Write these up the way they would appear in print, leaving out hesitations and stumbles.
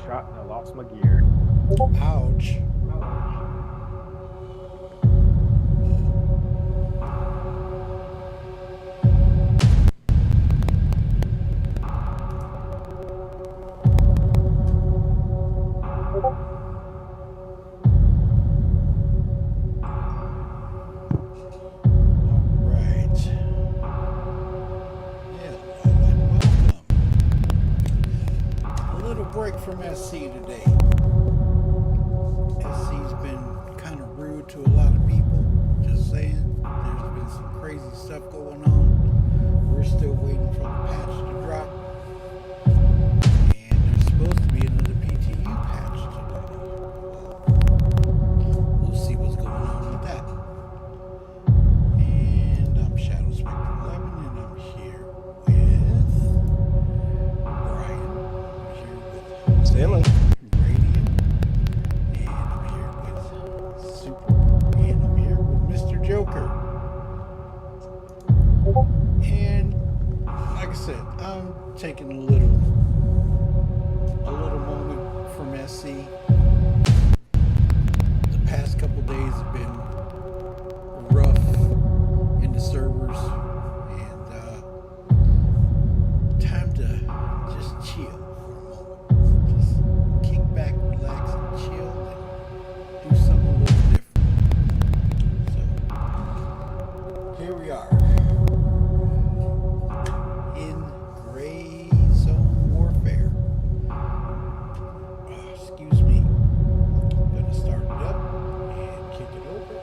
shot and I lost my gear. Ouch. From SC today. SC's been kind of rude to a lot of people. Just saying. There's been some crazy stuff going on. We're still waiting for the patch to drop. And there's supposed to be another PTU patch today. We'll see what's going on with that. And I'm Shadow Spectre 11 and I'm here with Brian. Hello. Radiant, and I'm here with Super, and I'm here with Mr. Joker. And like I said, I'm taking a little moment from SC. The past couple days have been rough in the servers, and time to just chill. Back, relax, and chill, and do something a little different. So, here we are in Gray Zone Warfare. Excuse me. I'm gonna start it up and kick it over.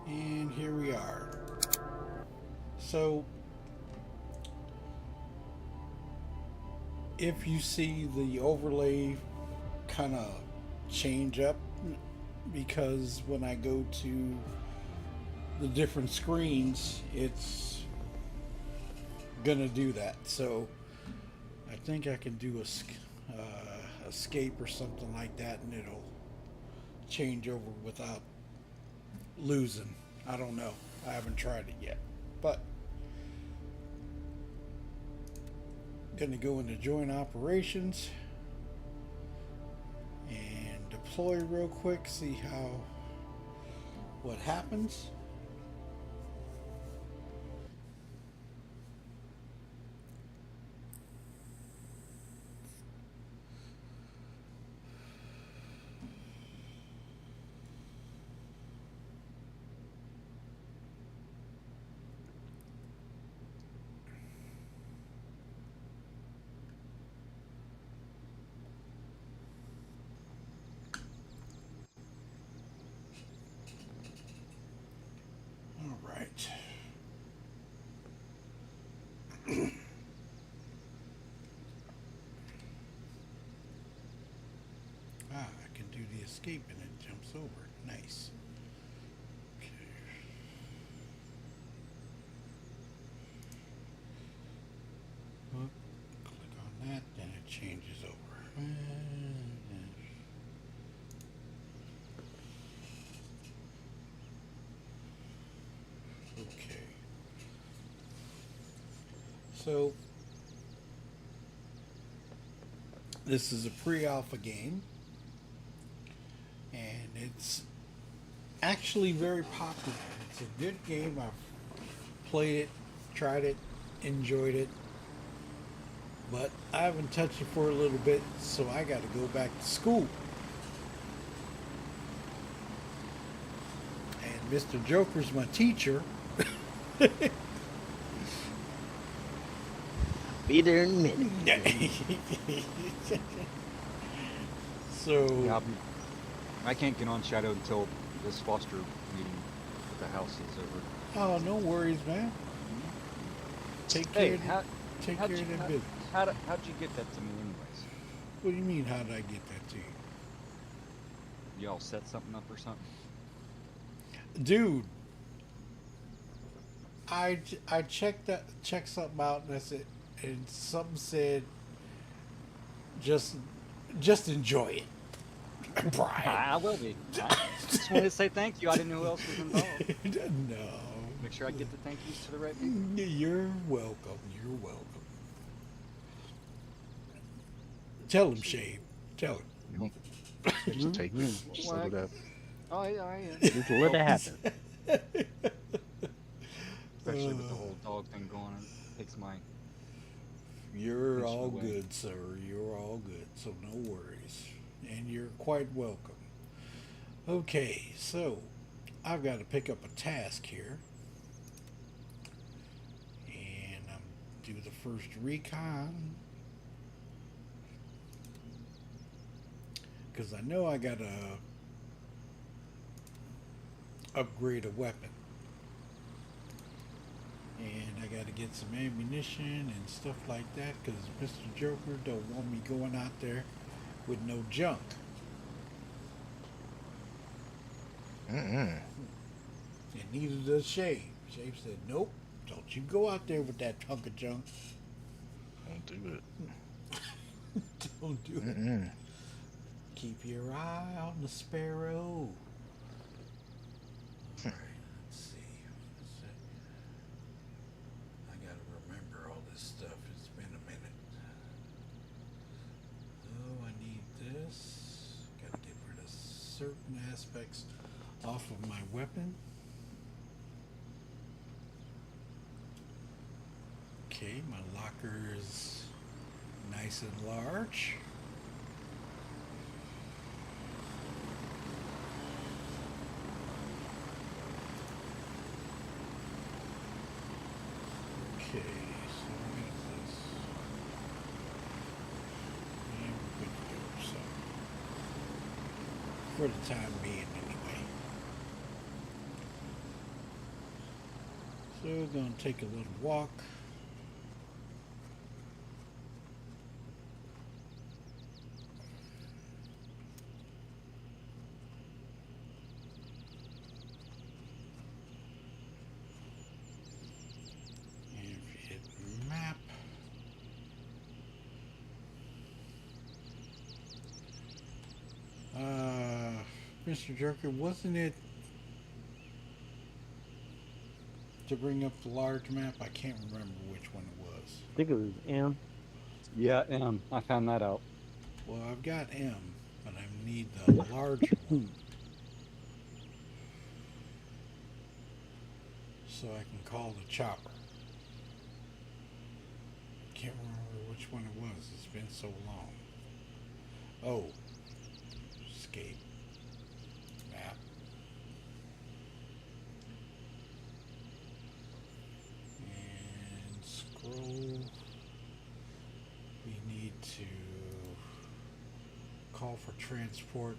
And here we go. So, if you see the overlay kind of change up, because when I go to the different screens, it's gonna do that. So, I think I can do a escape or something like that, and it'll change over without losing. I don't know. I haven't tried it yet, but going to go into join operations and deploy real quick, see what happens. I can do the escape and it jumps over. Nice. Okay. Click on that, then it changes over. Okay. So this is a pre-alpha game, and it's actually very popular. It's a good game. I've played it, tried it, enjoyed it, but I haven't touched it for a little bit, so I got to go back to school. And Mr. Joker's my teacher. Be there in a minute. So yeah, I can't get on Shadow until this foster meeting at the house is over. Oh, no worries, man. Take Hey, care. Take care of that business. how'd you get that to me anyways? What do you mean? How did I get that to you, Y'all set something up or something? dude? I checked something out and that's it, and something said just enjoy it, Brian. I will be. I just wanted to say thank you. I didn't know who else was involved. No, Make sure I get the thank yous to the right people. you're welcome. You're welcome. Tell him, Shave. Tell him. Just take it. Just let it up. Oh, yeah. Just let it happen. Especially with the whole dog thing going on. Takes my... You're Thanks for all the way. good, sir. You're all good. So no worries. And you're quite welcome. Okay, so I've got to pick up a task here. And I'm do the first recon. Because I know I got to upgrade a weapon. And I got to get some ammunition and stuff like that because Mr. Joker don't want me going out there with no junk. Mm-mm. And neither does Shave. Shave said, nope, don't you go out there with that hunk of junk. Don't do it. Don't do it. Mm-mm. Keep your eye on the sparrow. Alright, let's see. I gotta remember all this stuff. It's been a minute. Oh, I need this. Gotta get rid of certain aspects off of my weapon. Okay, my locker is nice and large. Okay, so we got this. And we're good to go, so. For the time being, anyway. So we're going to take a little walk. And if you hit map, Mr. Jerker, wasn't it to bring up the large map? I can't remember which one it was. I think it was M. Yeah, I found that out. Well, I've got M, but I need the larger one. So I can call the chopper. Can't remember which one it was. It's been so long. Oh. Escape. Map. And scroll. We need to call for transport.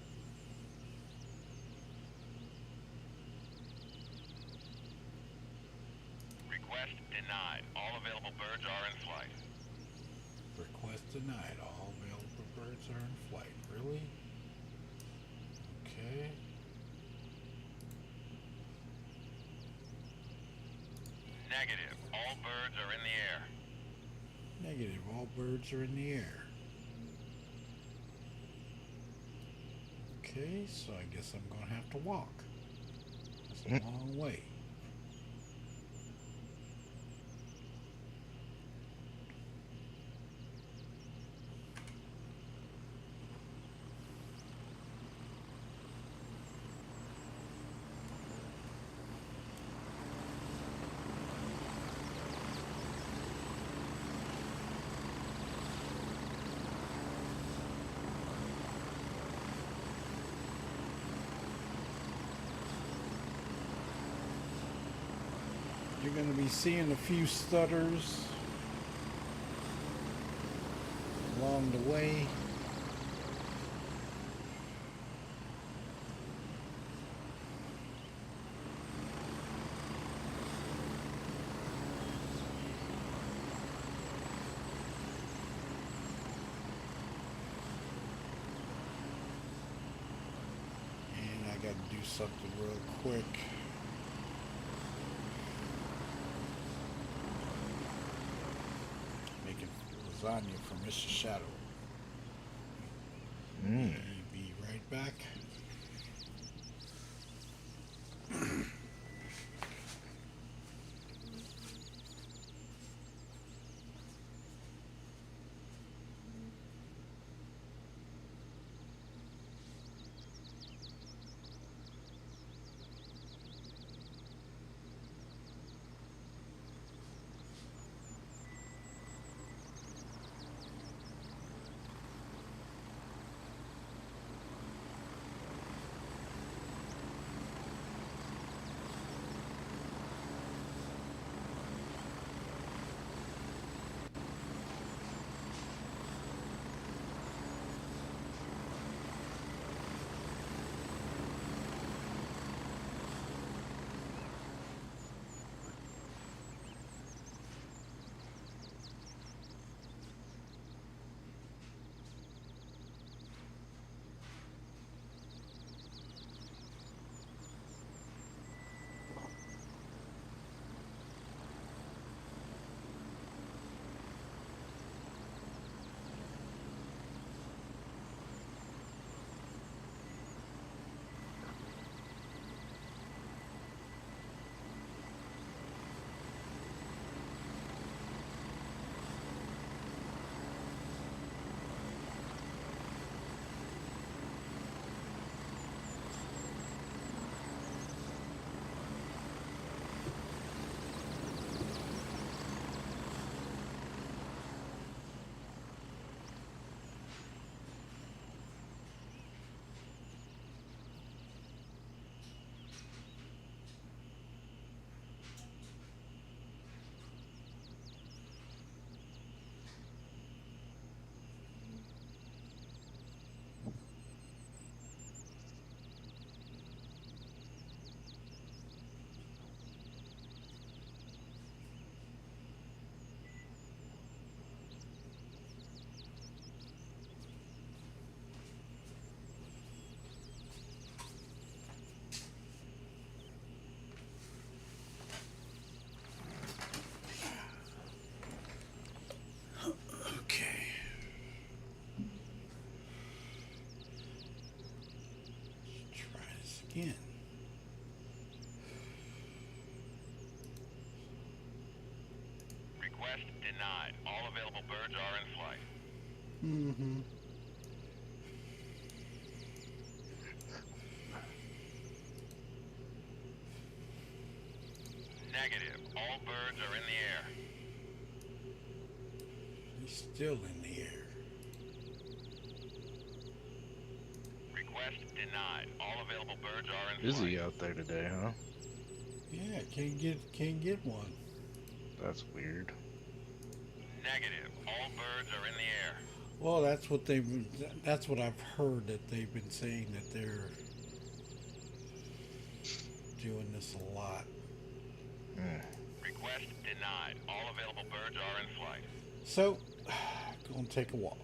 Request denied. All available birds are in flight. Request denied. All available birds are in flight. Really? Okay. Negative. All birds are in the air. Negative. All birds are in the air. Okay, so I guess I'm going to have to walk. That's a long way. You're going to be seeing a few stutters along the way. gotta do something real quick. Making lasagna for Mr. Shadow. Be right back. Okay. Let's try this again. Request denied. All available birds are in flight. Mm-hmm. Negative. All birds are in the air. He's still in the air. Request denied. All available birds are in flight. Busy out there today, huh? Yeah, can't get one. That's weird. Negative. All birds are in the air. Well, that's what I've heard, that they've been saying that they're doing this a lot. Request denied. All available birds are in flight. So, go and take a walk.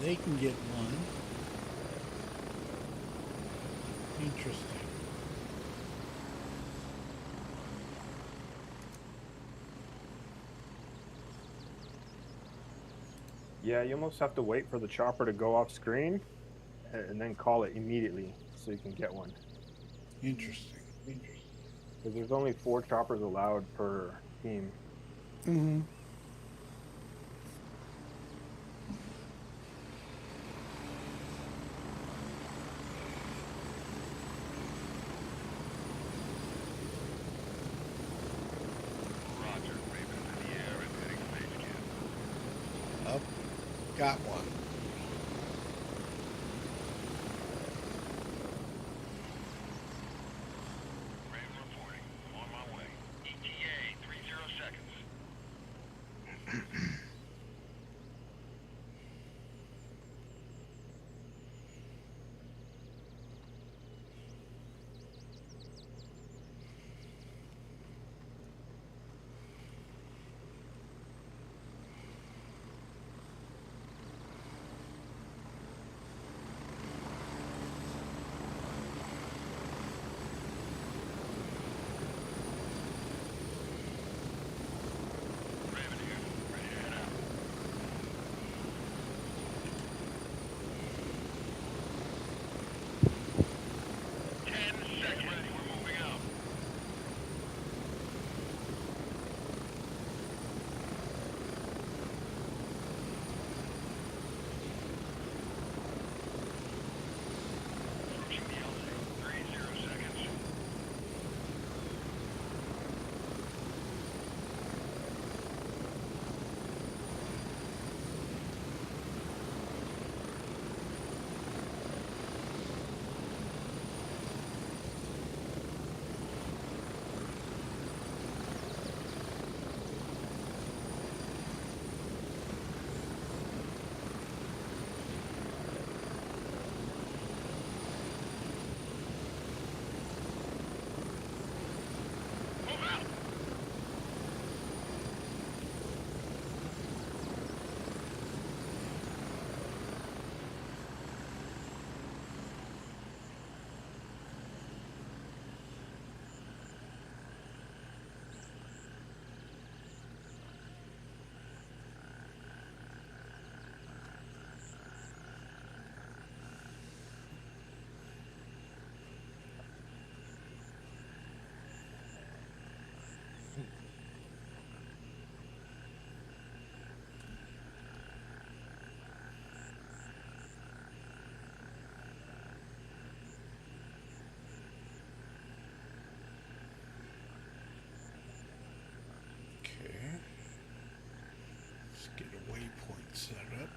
They can get one. Interesting. Yeah, you almost have to wait for the chopper to go off screen and then call it immediately so you can get one. Interesting. Because there's only 4 choppers allowed per team. Mm-hmm. Roger. Raven's in the air and heading space camp. Up. Got one. Raven reporting. On my way. ETA 30 seconds. get a waypoint set up.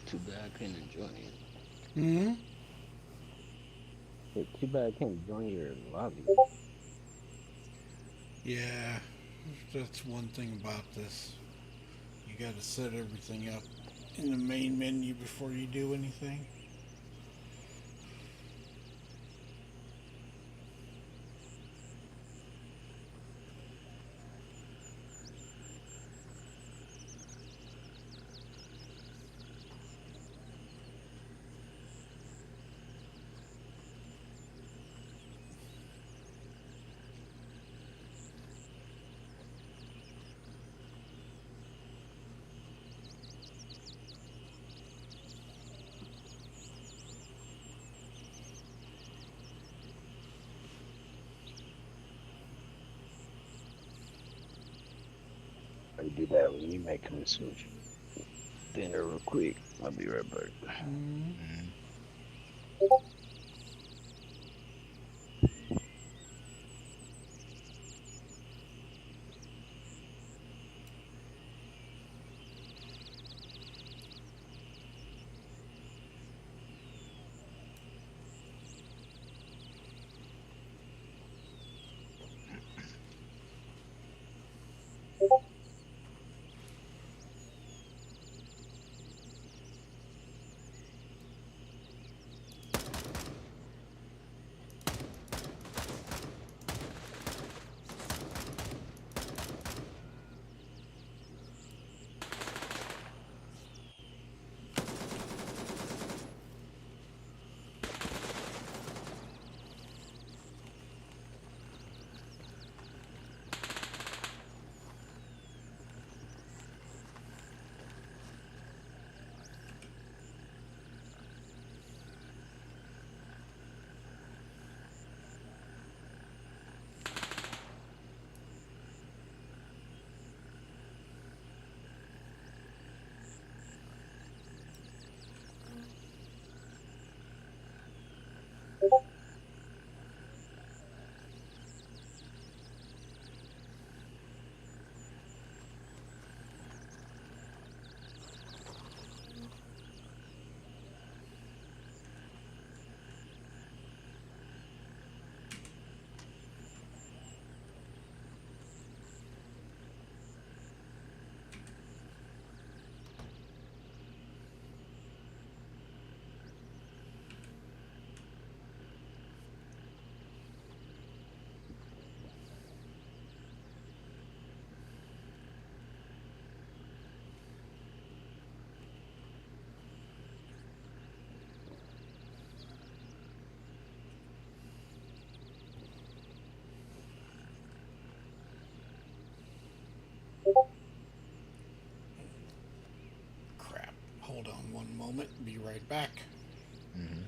Too bad I couldn't enjoy it. Hmm. It's too bad I can't join your lobby. Yeah, that's one thing about this. You got to set everything up in the main menu before you do anything. I do that when you make me some dinner real quick. I'll be right back. Mm. Mm. moment. Be right back. Mm-hmm.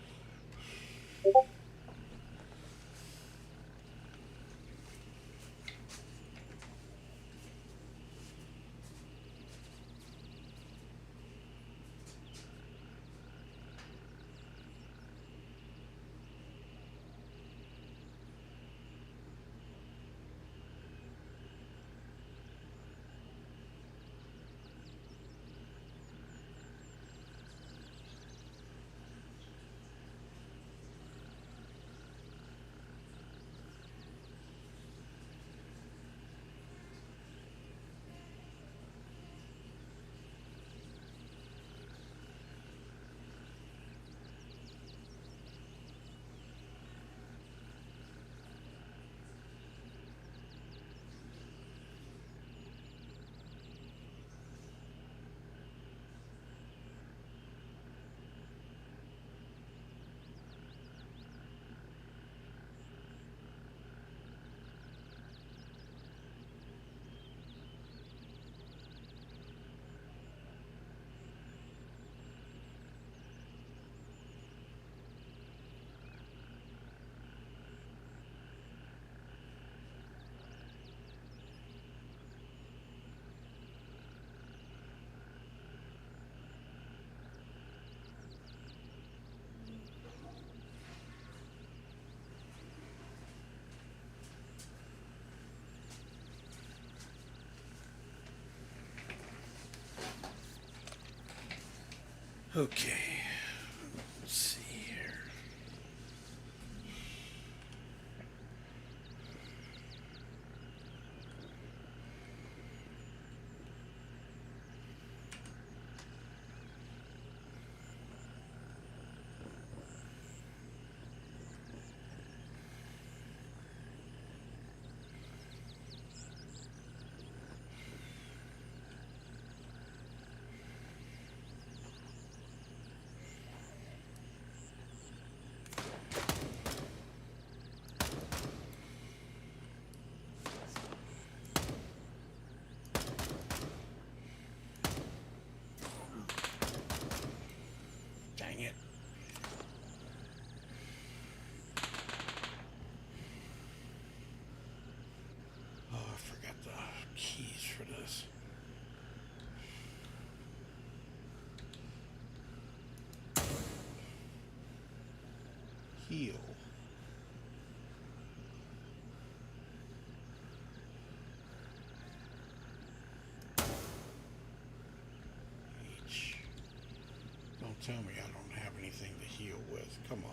Okay. Let's see here. Dang it. Oh, I forgot the keys for this. Heal. H. Don't tell me I don't have anything to heal with. Come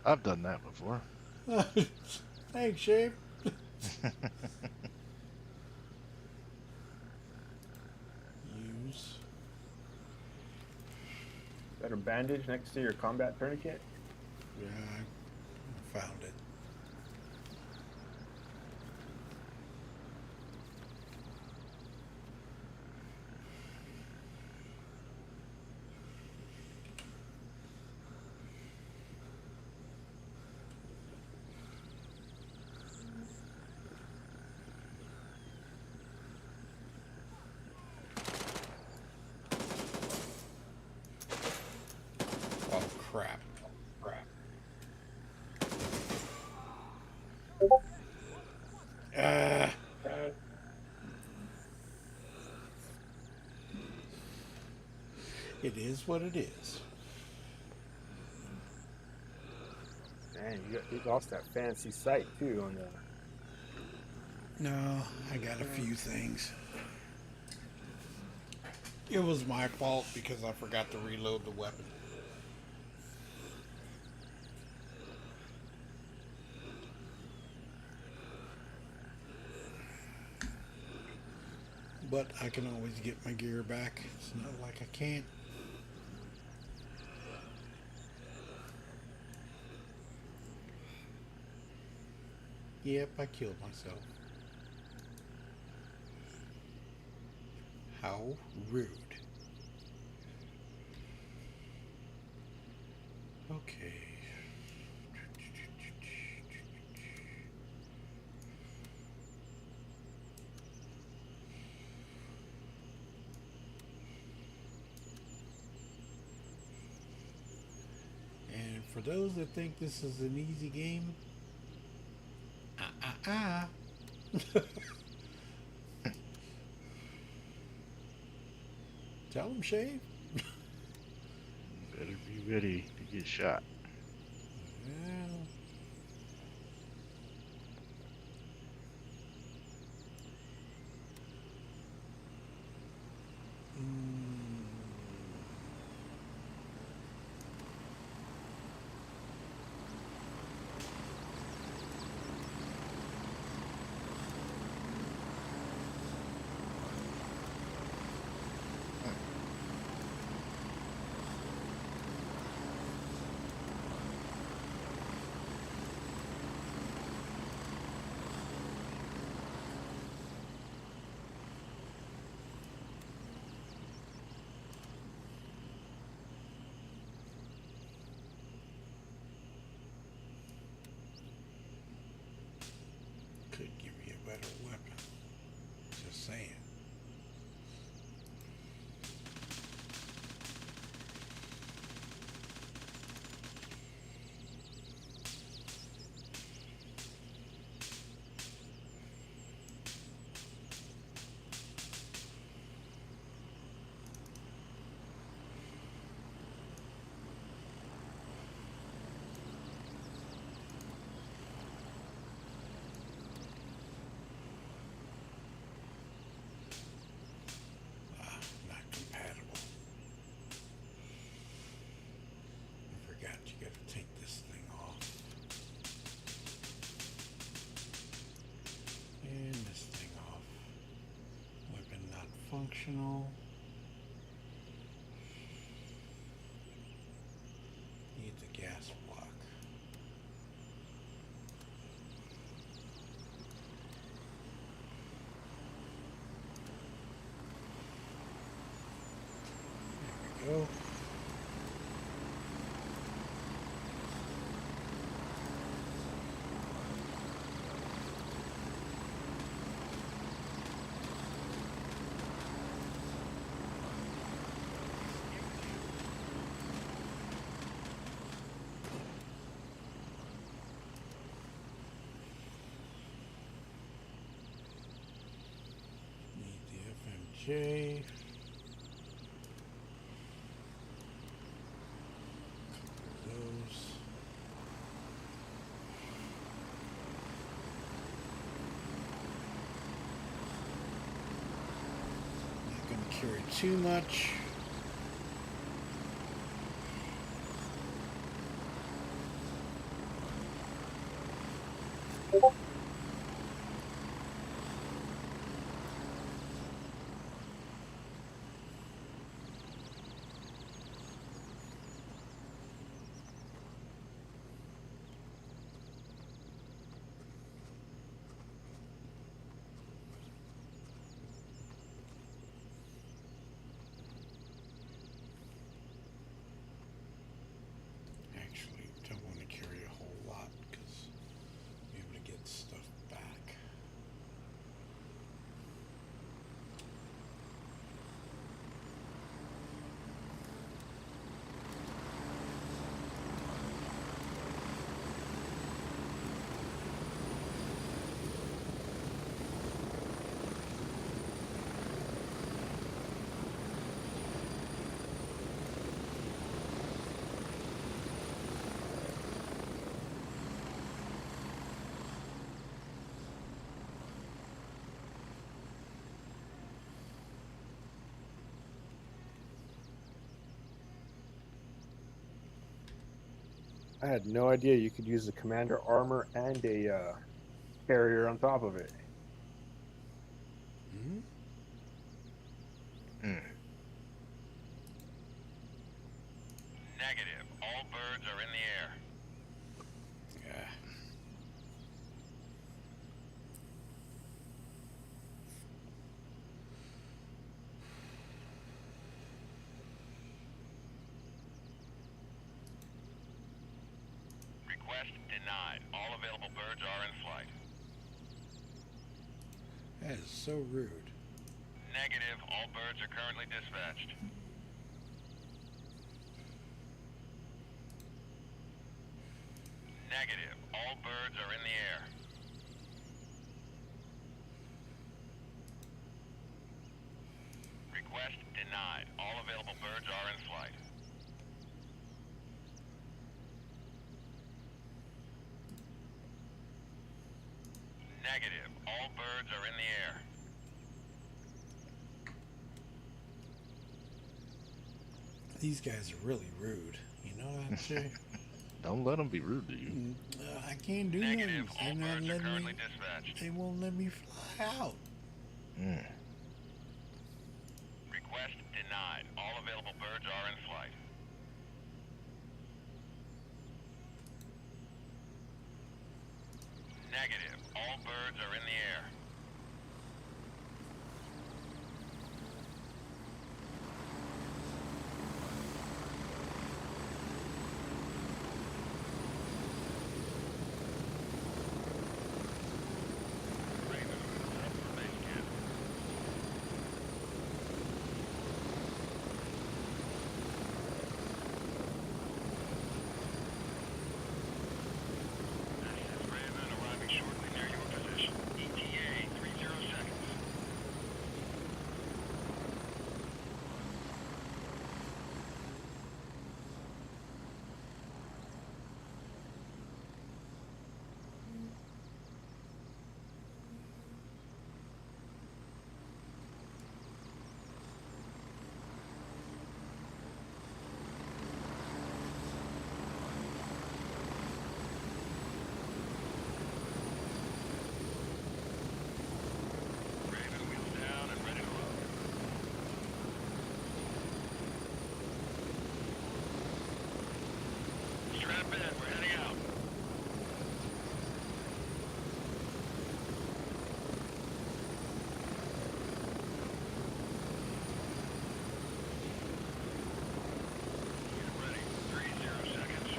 I've done that before. on. Thanks, Shave. Use. Is that a bandage next to your combat tourniquet? Yeah, I found it. Oh, crap. Uh, it is what it is. Man, you lost that fancy sight too on the. No, I got a few things. It was my fault because I forgot to reload the weapon. But I can always get my gear back. It's not like I can't. Yep, I killed myself. How rude. Okay. For those that think this is an easy game, tell them, Shave. Better be ready to get shot. Well, could give you a better weapon. Just saying. Not compatible. I forgot you gotta take this thing off. And this thing off. Weapon not functional. Need the gas block. There we go. Need the FMJ. Those. Not going to carry too much. Actually, don't want to carry a whole lot because be able to get stuff back. I had no idea you could use the commander armor and a carrier on top of it. Hmm? Negative. All birds are in the air. Yeah. Request denied. All available birds are in flight. That is so rude. Negative. All birds are currently dispatched. Negative. All birds are in the air. Request denied. All available birds are in flight. Negative. All birds are in the air. These guys are really rude. You know that, Jay? Don't let them be rude to you. I can't do Negative. nothing. All They're not birds are letting currently me. dispatched. They won't let me fly out. Mm. Request denied. All available birds are in flight. Negative. All birds are in the air. Raven, up for base camp. This is Raven arriving shortly near your position. ETA 30 seconds. Raven wheels down and ready to load. Strap in, we're heading out. Get ready, 30 seconds.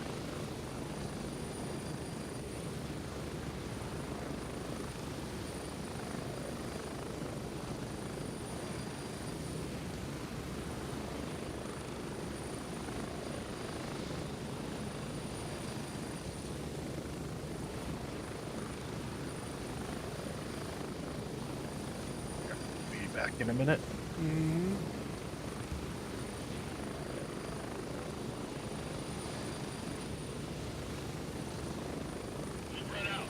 Be back in a minute. Mm-hmm. Spread out.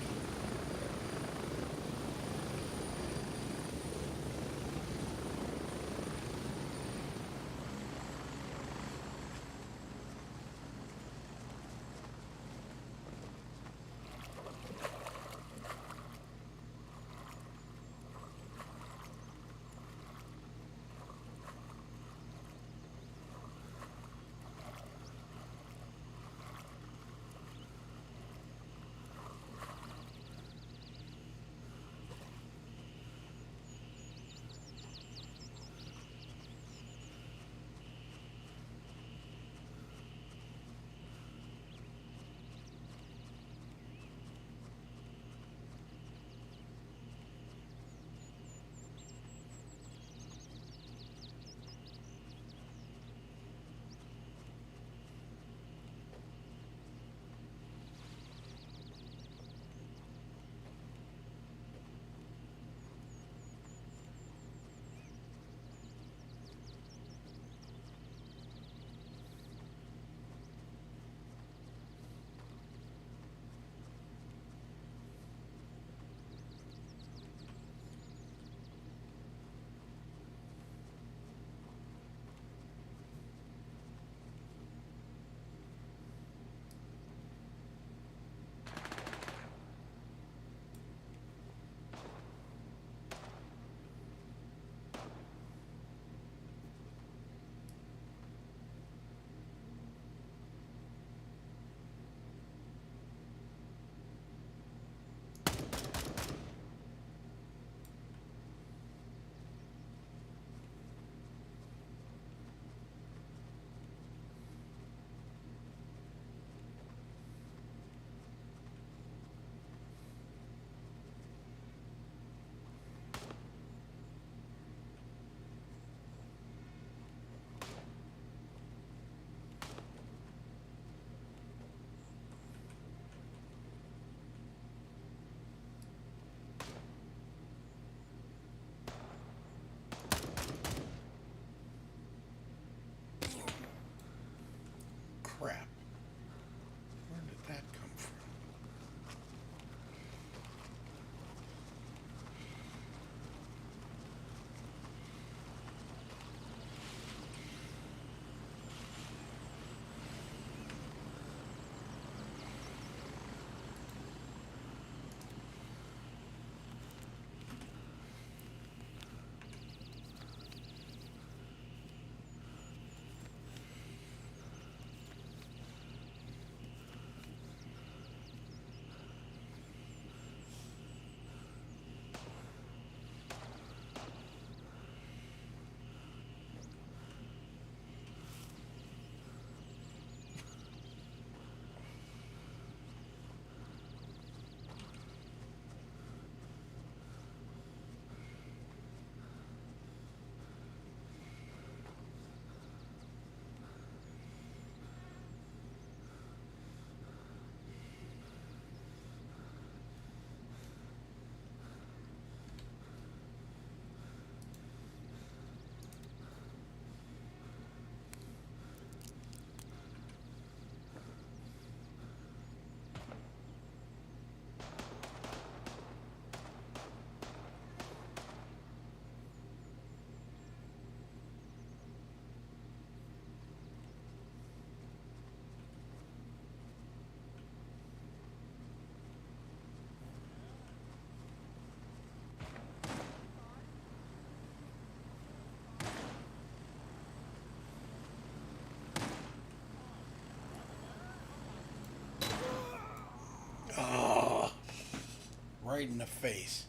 right in the face.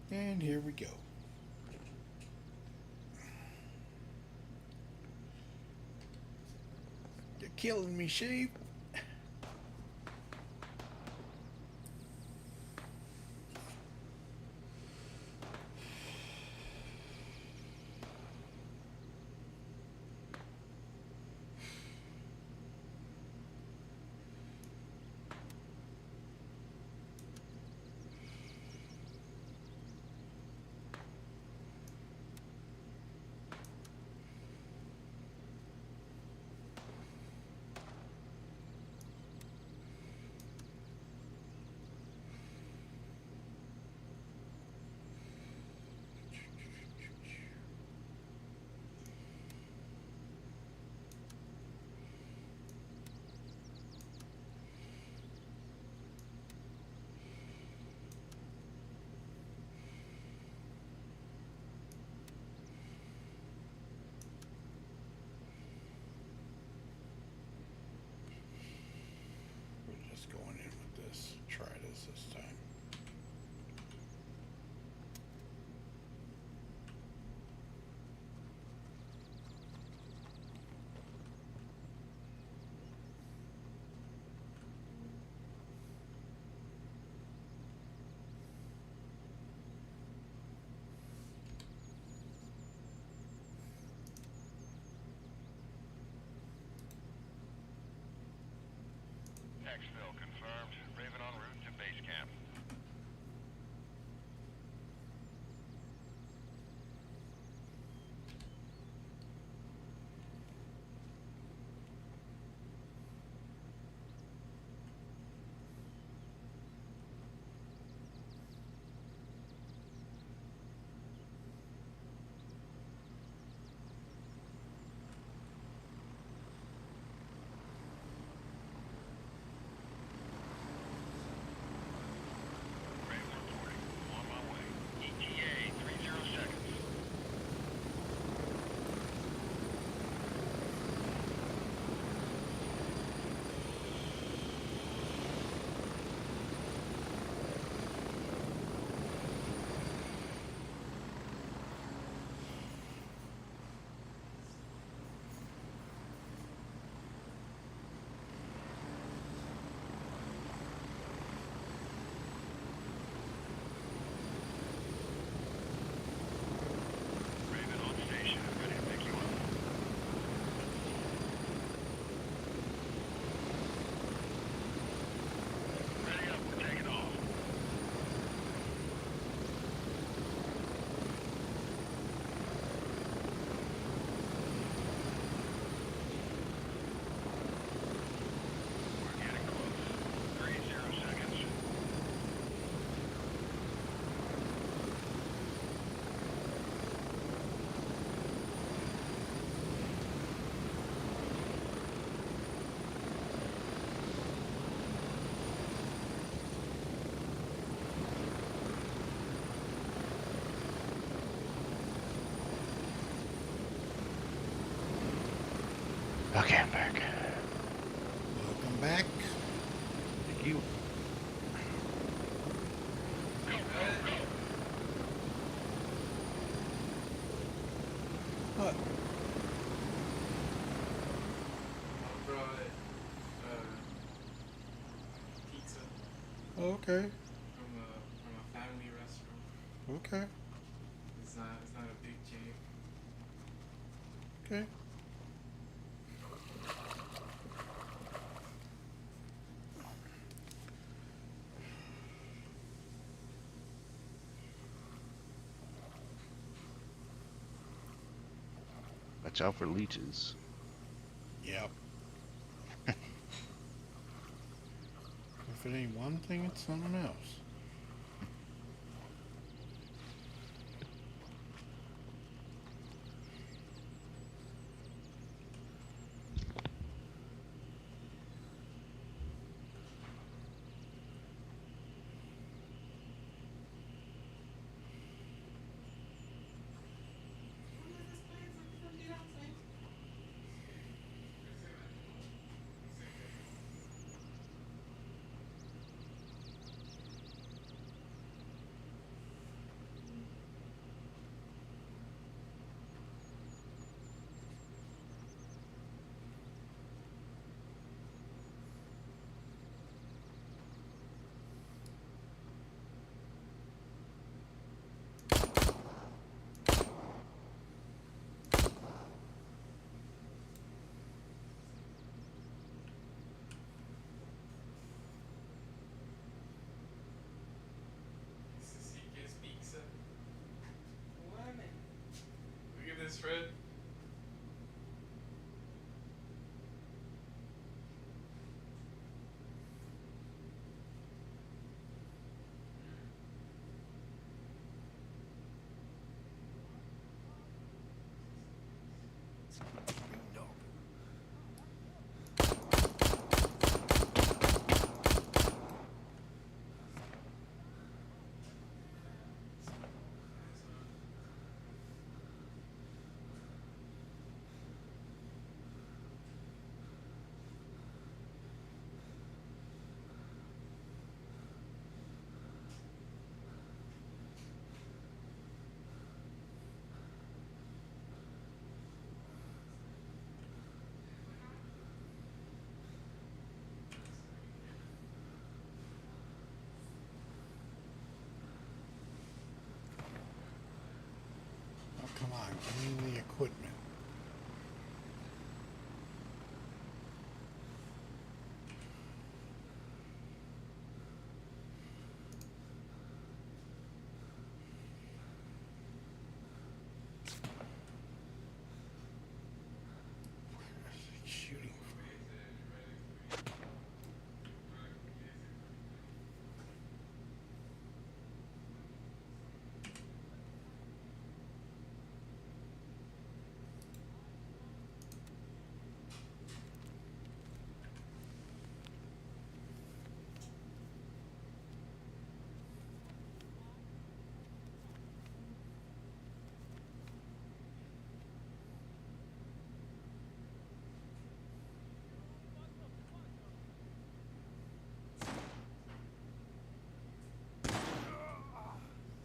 And here we go. You're killing me, sheep. We're just going in with this. Try this time. Exfil confirmed. Raven en route to base camp. Raven reporting. On my way. ETA 30 seconds. Raven on station and ready to pick you up. Ready up, we're taking off. We're getting close. 30 seconds. Okay, I'm back. Welcome back. Thank you. What? I brought pizza Okay. from a family restaurant. Okay. It's not a big chain. Okay. Watch out for leeches. Yep. If it ain't one thing, it's something else. Miss Fred? Oh, come on, give me the equipment. Where is he shooting from?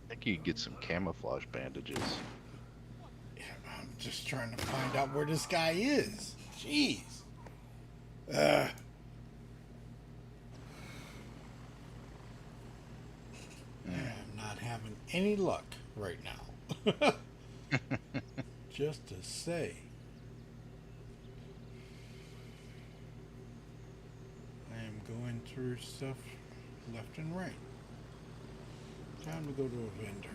I think you could get some camouflage bandages. Yeah, I'm just trying to find out where this guy is. Jeez. I'm not having any luck right now. Just to say. I am going through stuff left and right. Time to go to a vendor.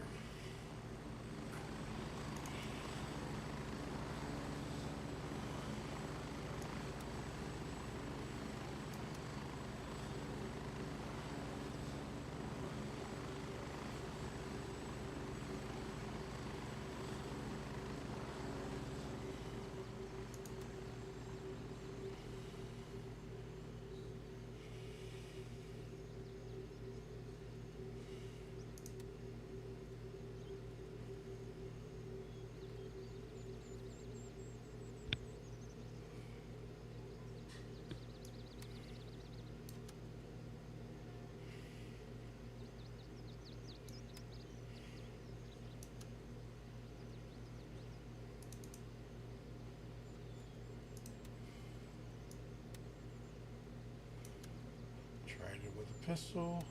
Tried it with a pistol.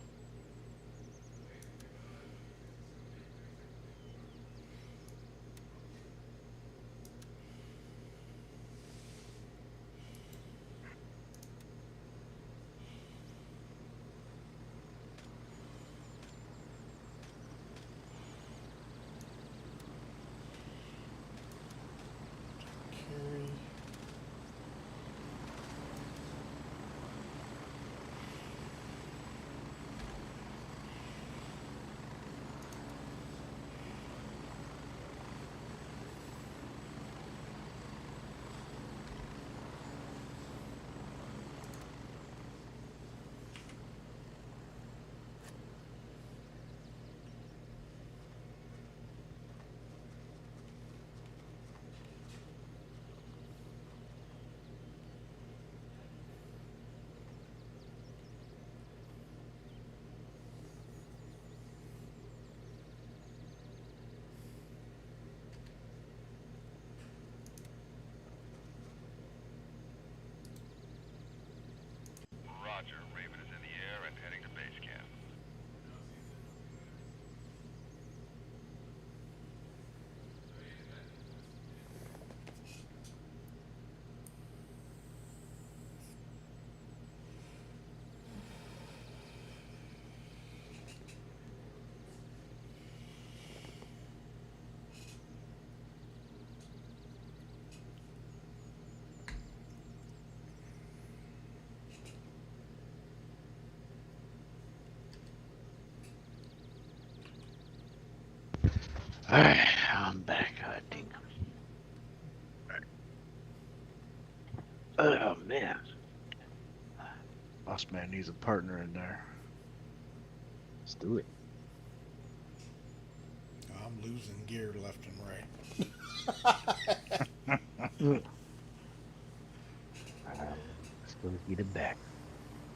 Carry. Alright, I'm back, I think. Oh man. Boss man needs a partner in there. Let's do it. I'm losing gear left and right. Mm. Let's go get it back.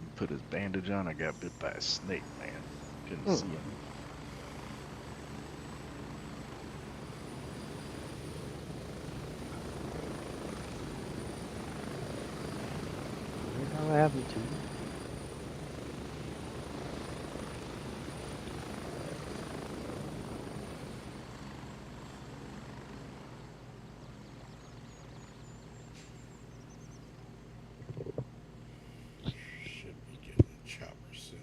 He put his bandage on. I got bit by a snake, man. Couldn't Mm. see him. What happened to you? Should be getting a chopper soon.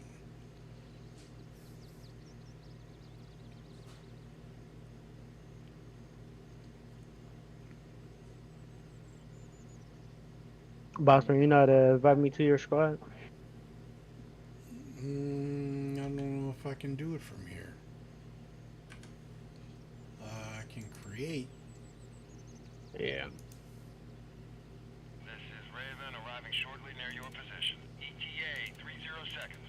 Boston, you know how to invite me to your squad? I don't know if I can do it from here. I can create. Yeah. This is Raven arriving shortly near your position. ETA 30 seconds.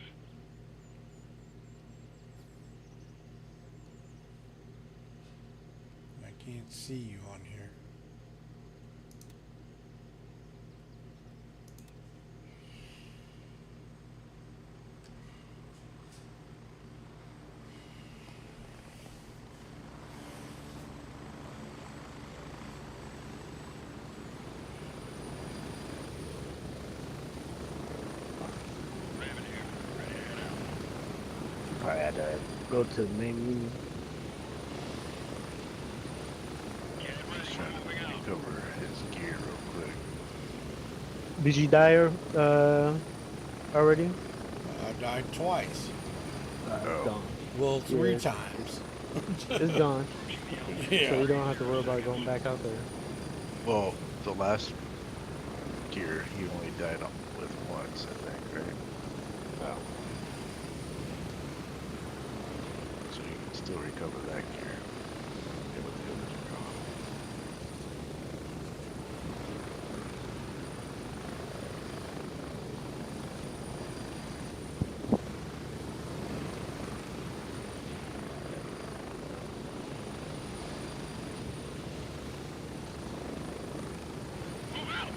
I can't see you on here. Raven here. Ready to head out. Probably had to go to the main menu. Get Just ready. trying to Moving out. recover his gear real quick. Did you die already? I died twice. It's Oh. gone. Well, three Yeah. times. It's gone. So Yeah. you don't have to worry about going back out there. Well, the last gear, he only died on with once, I think, right? Oh. So you can still recover that gear. Yeah, but the others are gone. Move out.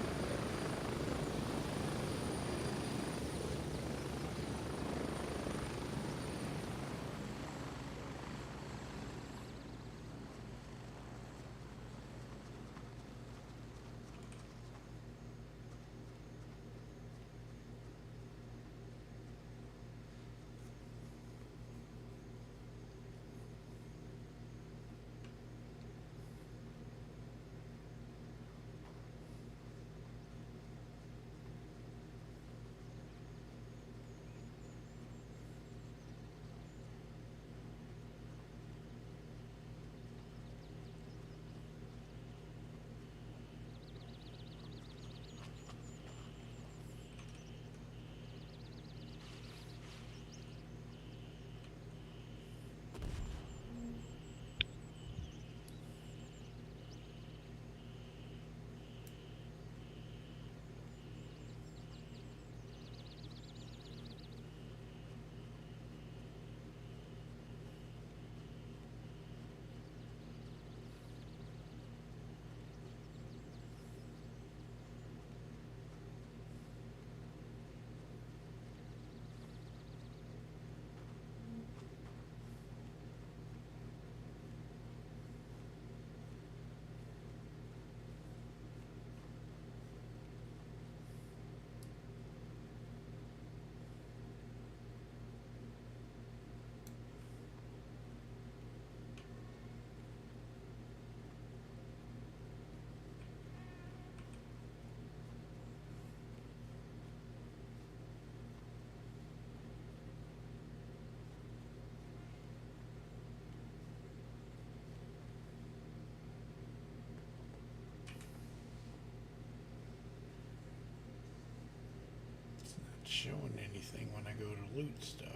Not showing anything when I go to loot stuff.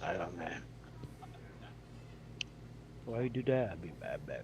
I don't know. Why you do that? I'll be right back.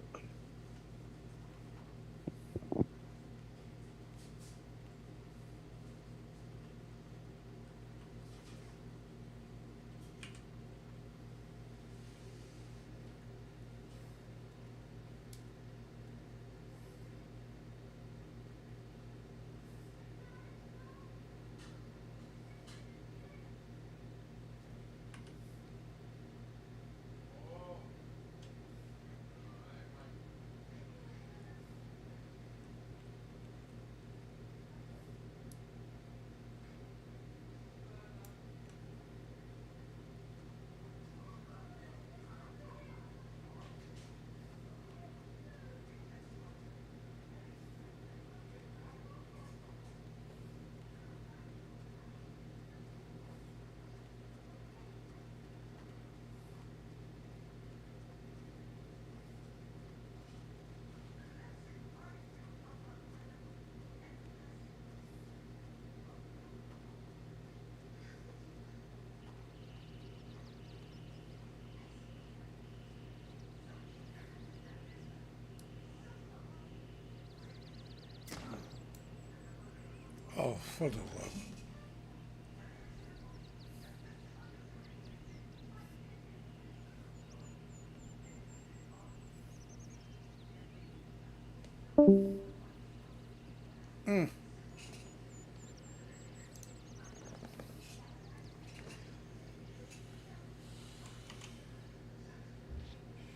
Oh, for the love.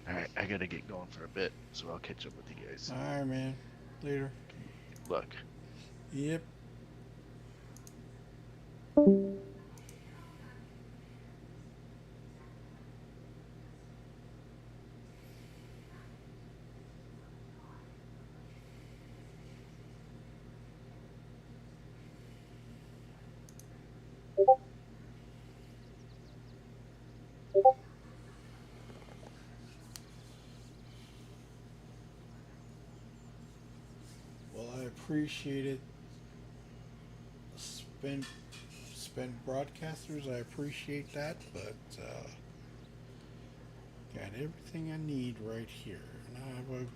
Alright, I gotta get going for a bit, so I'll catch up with you guys. All right, man. Later. Good luck. Yep. Well, I appreciate it. Spend broadcasters, I appreciate that, but got everything I need right here. And I have a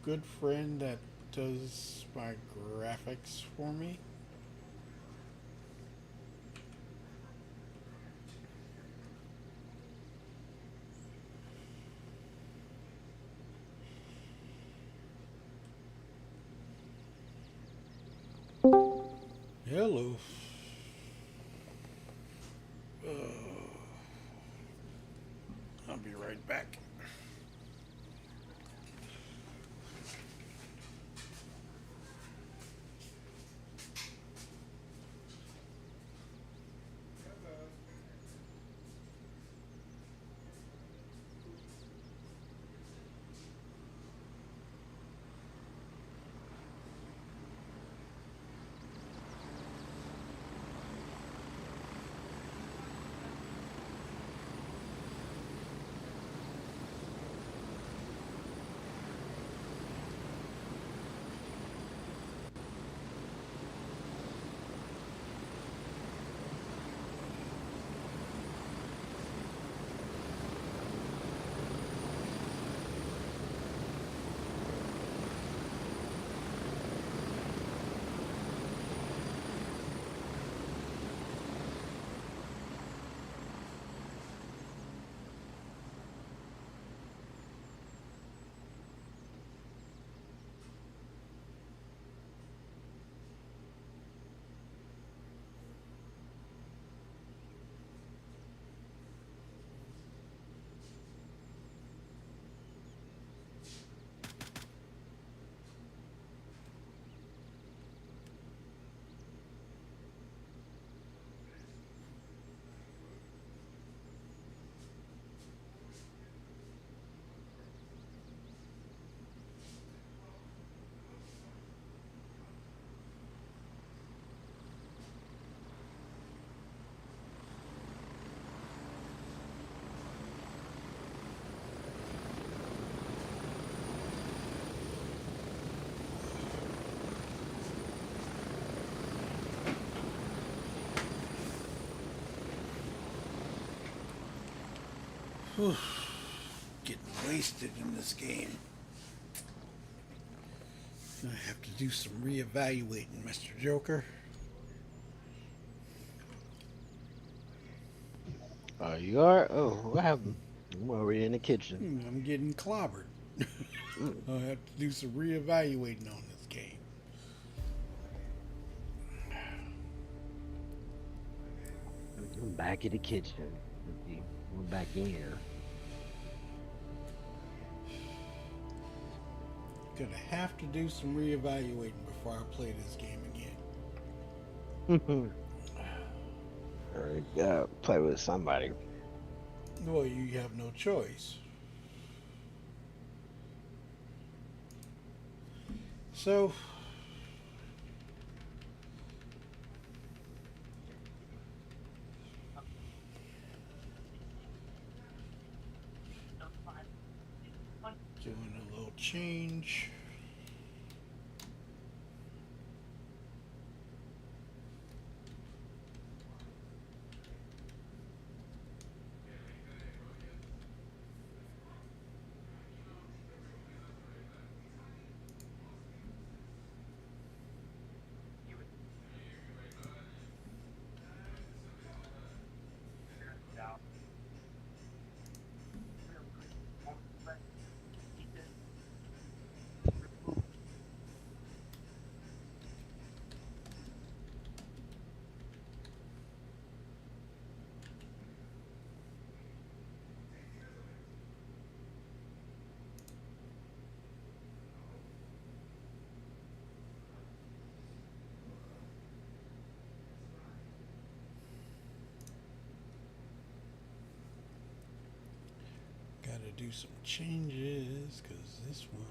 good friend that does my graphics for me. Hello. I'll be right back. Whew. Getting wasted in this game. I have to do some reevaluating, Mr. Joker. Oh, you are? Oh, what happened? I'm already in the kitchen. I'm getting clobbered. Mm. I have to do some reevaluating on this game. I'm back in the kitchen. We're back in. Gonna have to do some reevaluating before I play this game again. I gotta play with somebody. Well, you have no choice. So, doing a little change. Gotta do some changes because this one.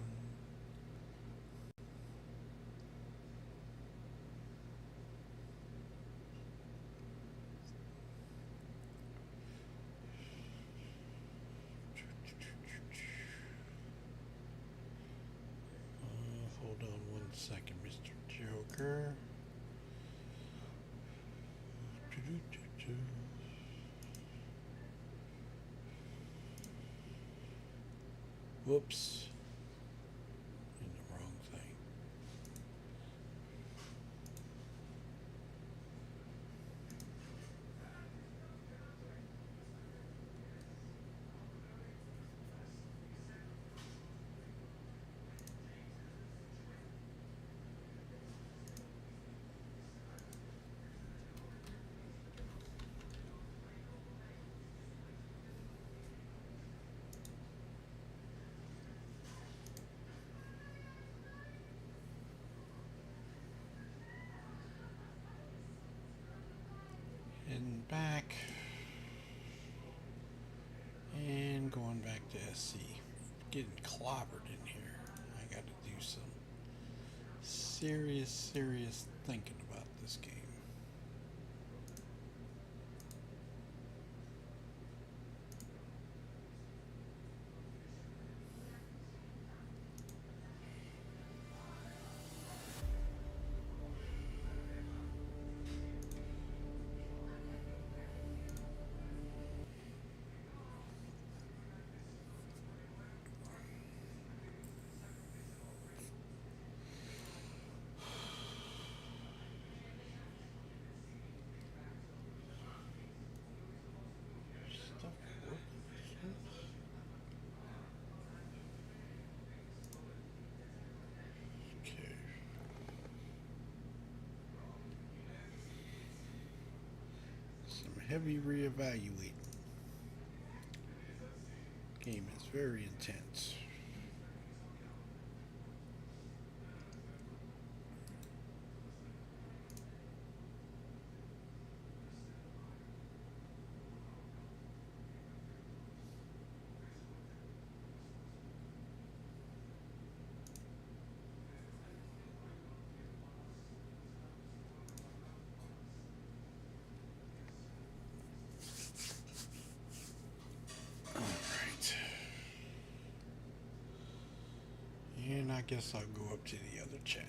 Hold on one second, Mr. Joker. Whoops. In the wrong thing. Heading back. And going back to SC. Getting clobbered in here. I got to do some serious thinking about this game. Okay. Some heavy reevaluating. Game is very intense. Alright. And I guess I'll go up to the other chat.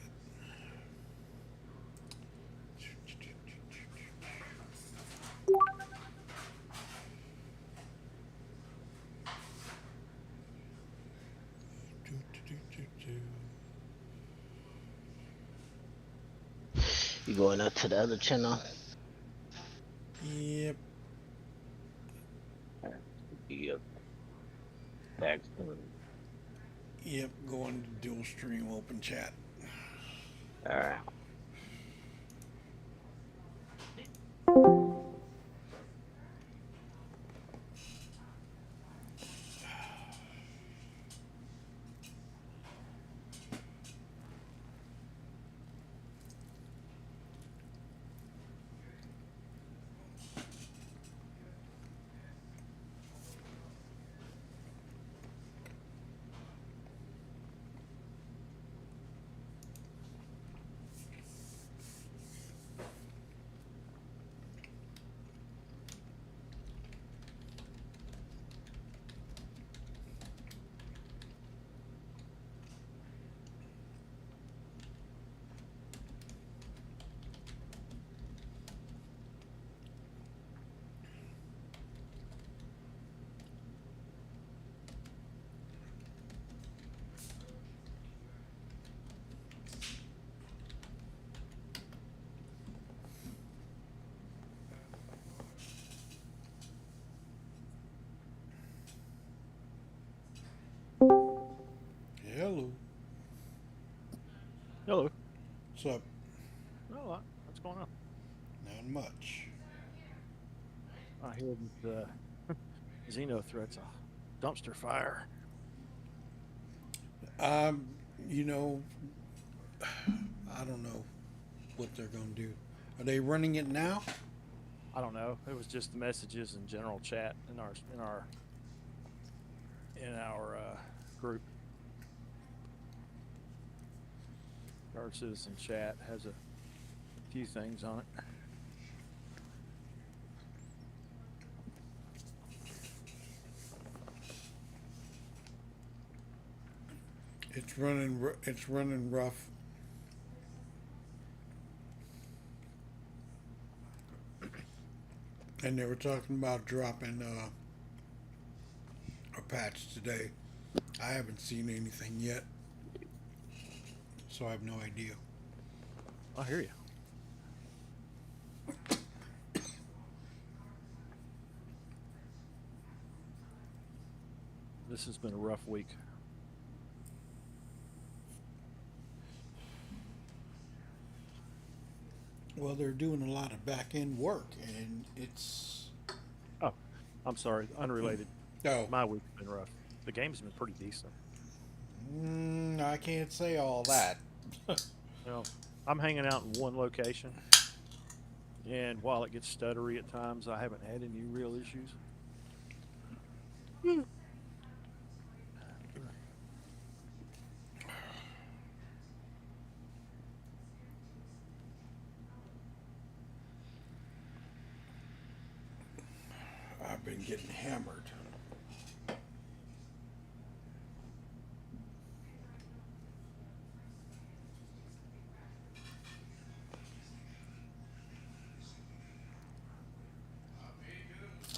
You going up to the other channel? Yep. Yep. Back to Yep. Going to dual stream open chat. Alright. Hello. Hello. What's up? Oh, what's going on? Not much. I hear that Xeno threats a dumpster fire. You know, I don't know what they're gonna do. Are they running it now? I don't know. It was just the messages and general chat in our group. Our citizen chat has a few things on it. It's running rough. And they were talking about dropping a patch today. I haven't seen anything yet, so I have no idea. I hear you. This has been a rough week. Well, they're doing a lot of back end work, and it's. Oh, I'm sorry. Unrelated. Oh, My week's been rough. The game's been pretty decent. I can't say all that. Well, I'm hanging out in one location, and while it gets stuttery at times, I haven't had any real issues. I've been getting hammered.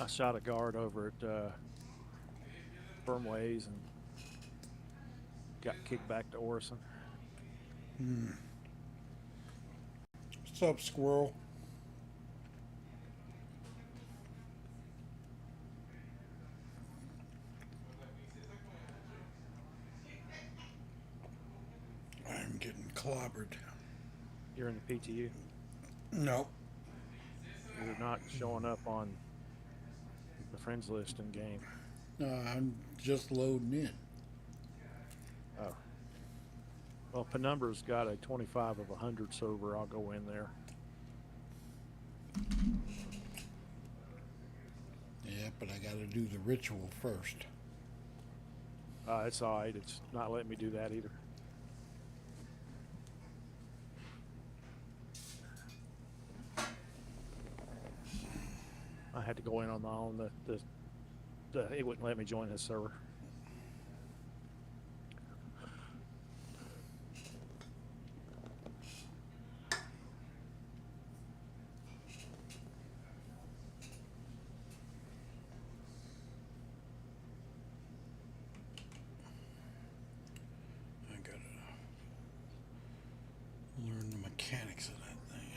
I shot a guard over at Firmways and got kicked back to Orison. What's up, squirrel? I'm getting clobbered. You're in the PTU. No. You're not showing up on the friends list in game. I'm just loading in. Oh. Well, Penumbra's got a 25 of 100 server. I'll go in there. Yeah, but I got to do the ritual first. It's all right. It's not letting me do that either. I had to go in on my own. It wouldn't let me join his server. I got to learn the mechanics of that thing.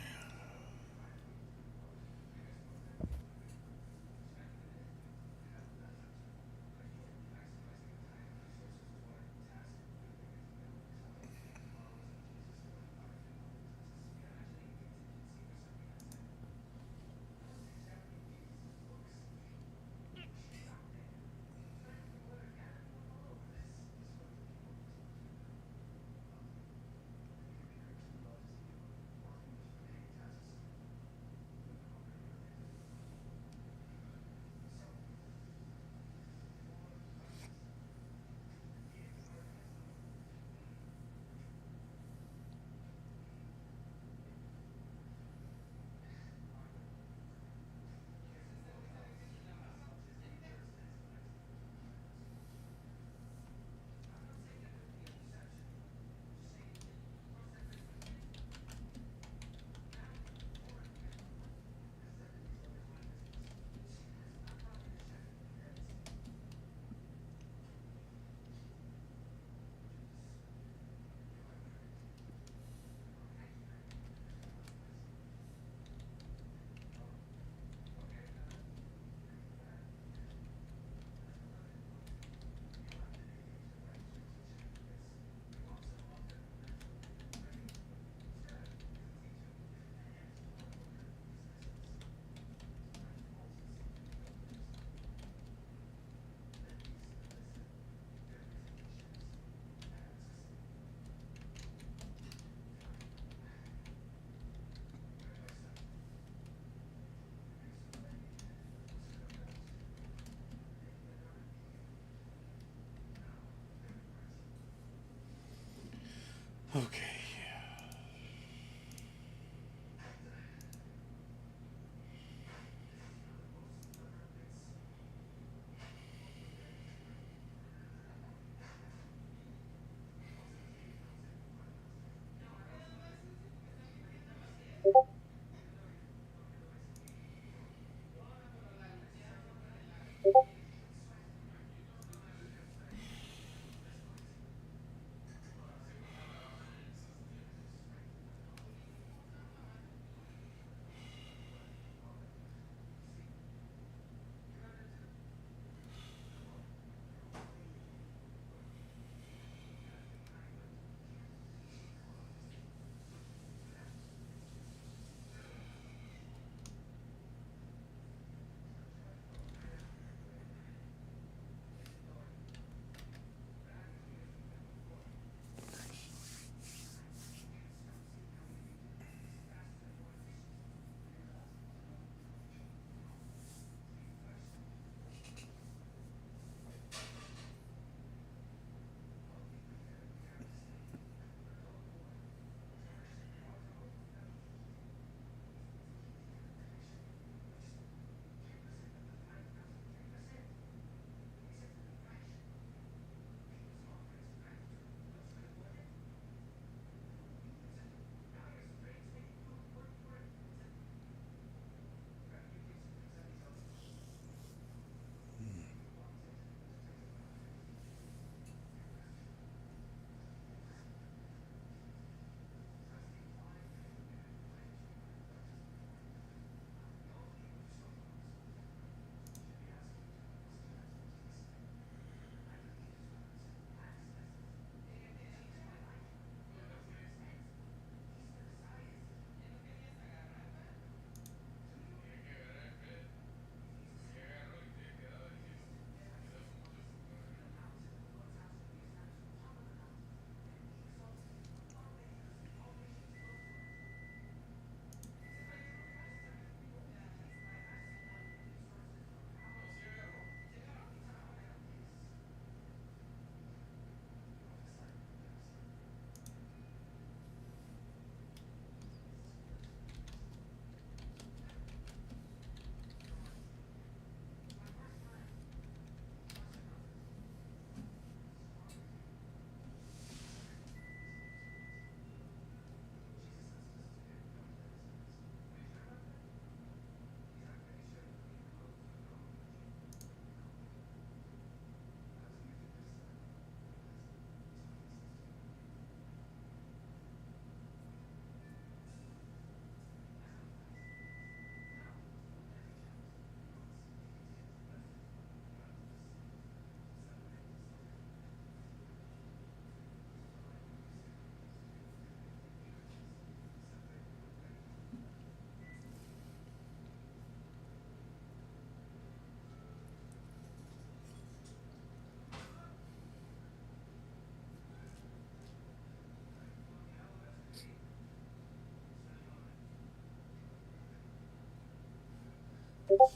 Okay.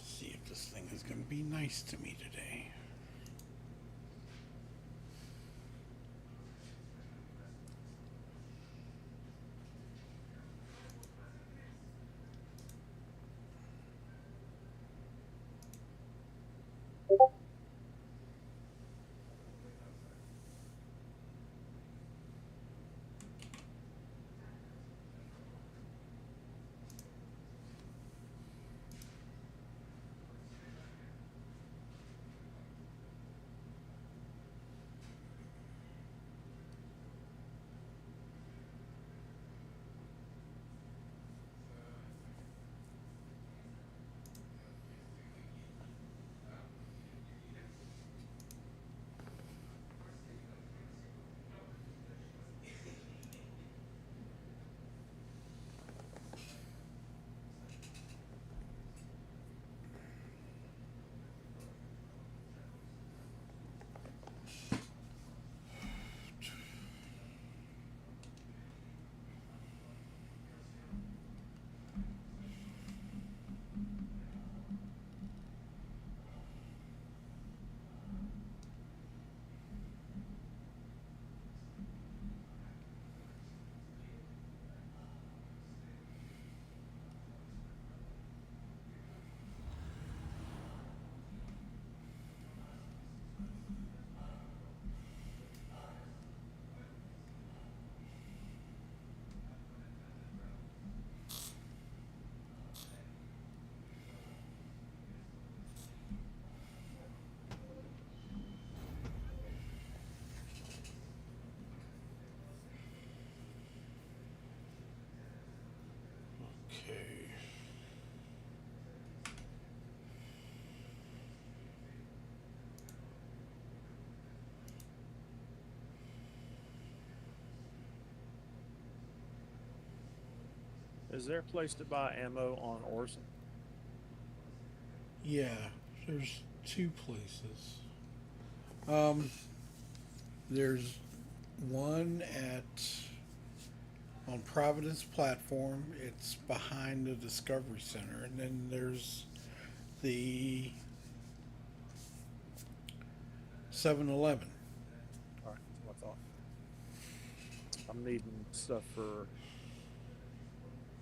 See if this thing is going to be nice to me today. Is there a place to buy ammo on Orson? Yeah, there's two places. There's one on Providence platform. It's behind the Discovery Center, and then there's the 7-Eleven. All right, that's what I thought. I'm needing stuff for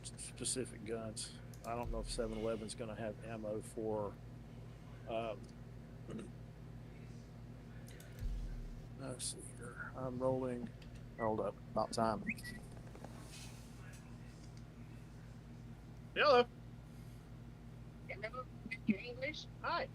specific guns. I don't know if 7-Eleven's going to have ammo for. Let's see here. I'm rolling. Hold up. About time. Hello. Hello, Mr. English. Hi.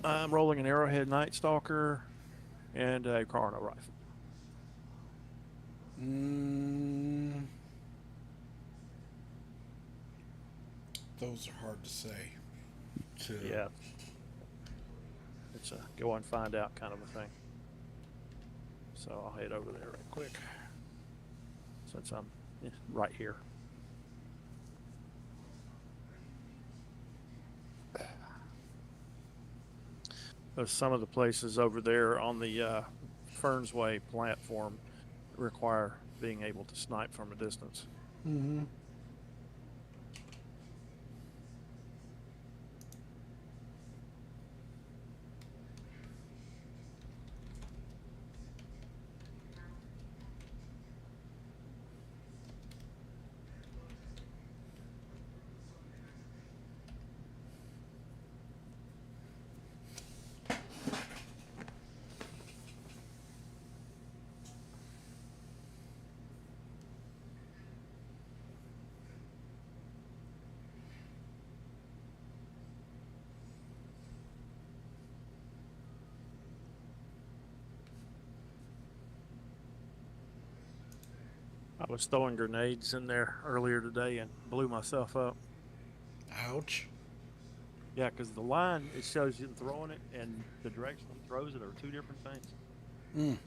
I'm rolling an Arrowhead Night Stalker and a Carno rifle. Those are hard to say. Yeah. It's a go and find out kind of a thing. So I'll head over there right quick since I'm right here. There's some of the places over there on the Ferns Way platform require being able to snipe from a distance. Mm-hmm. I was throwing grenades in there earlier today and blew myself up. Ouch. Yeah, because the line, it shows you throwing it and the direction he throws it are two different things. Mm.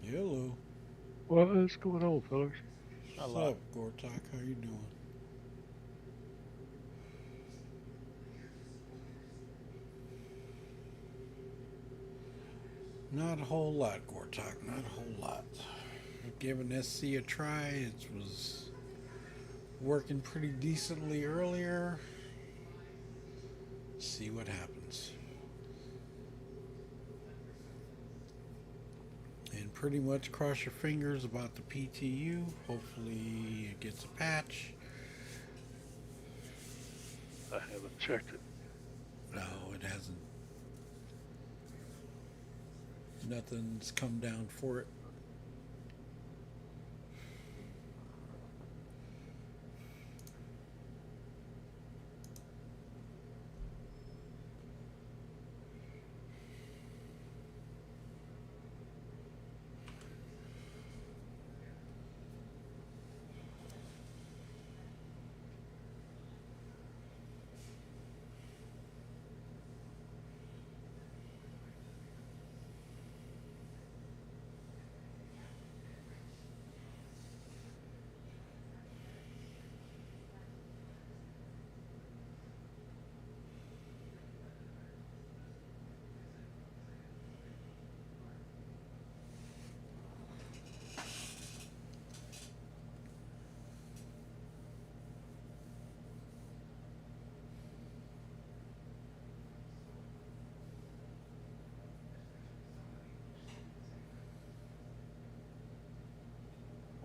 Hello. What's going on, fellas? What's up, Gortok? How you doing? Not a whole lot, Gortok. Not a whole lot. Giving SC a try. It was working pretty decently earlier. See what happens. And pretty much cross your fingers about the PTU. Hopefully it gets a patch. I haven't checked it. No, it hasn't. Nothing's come down for it.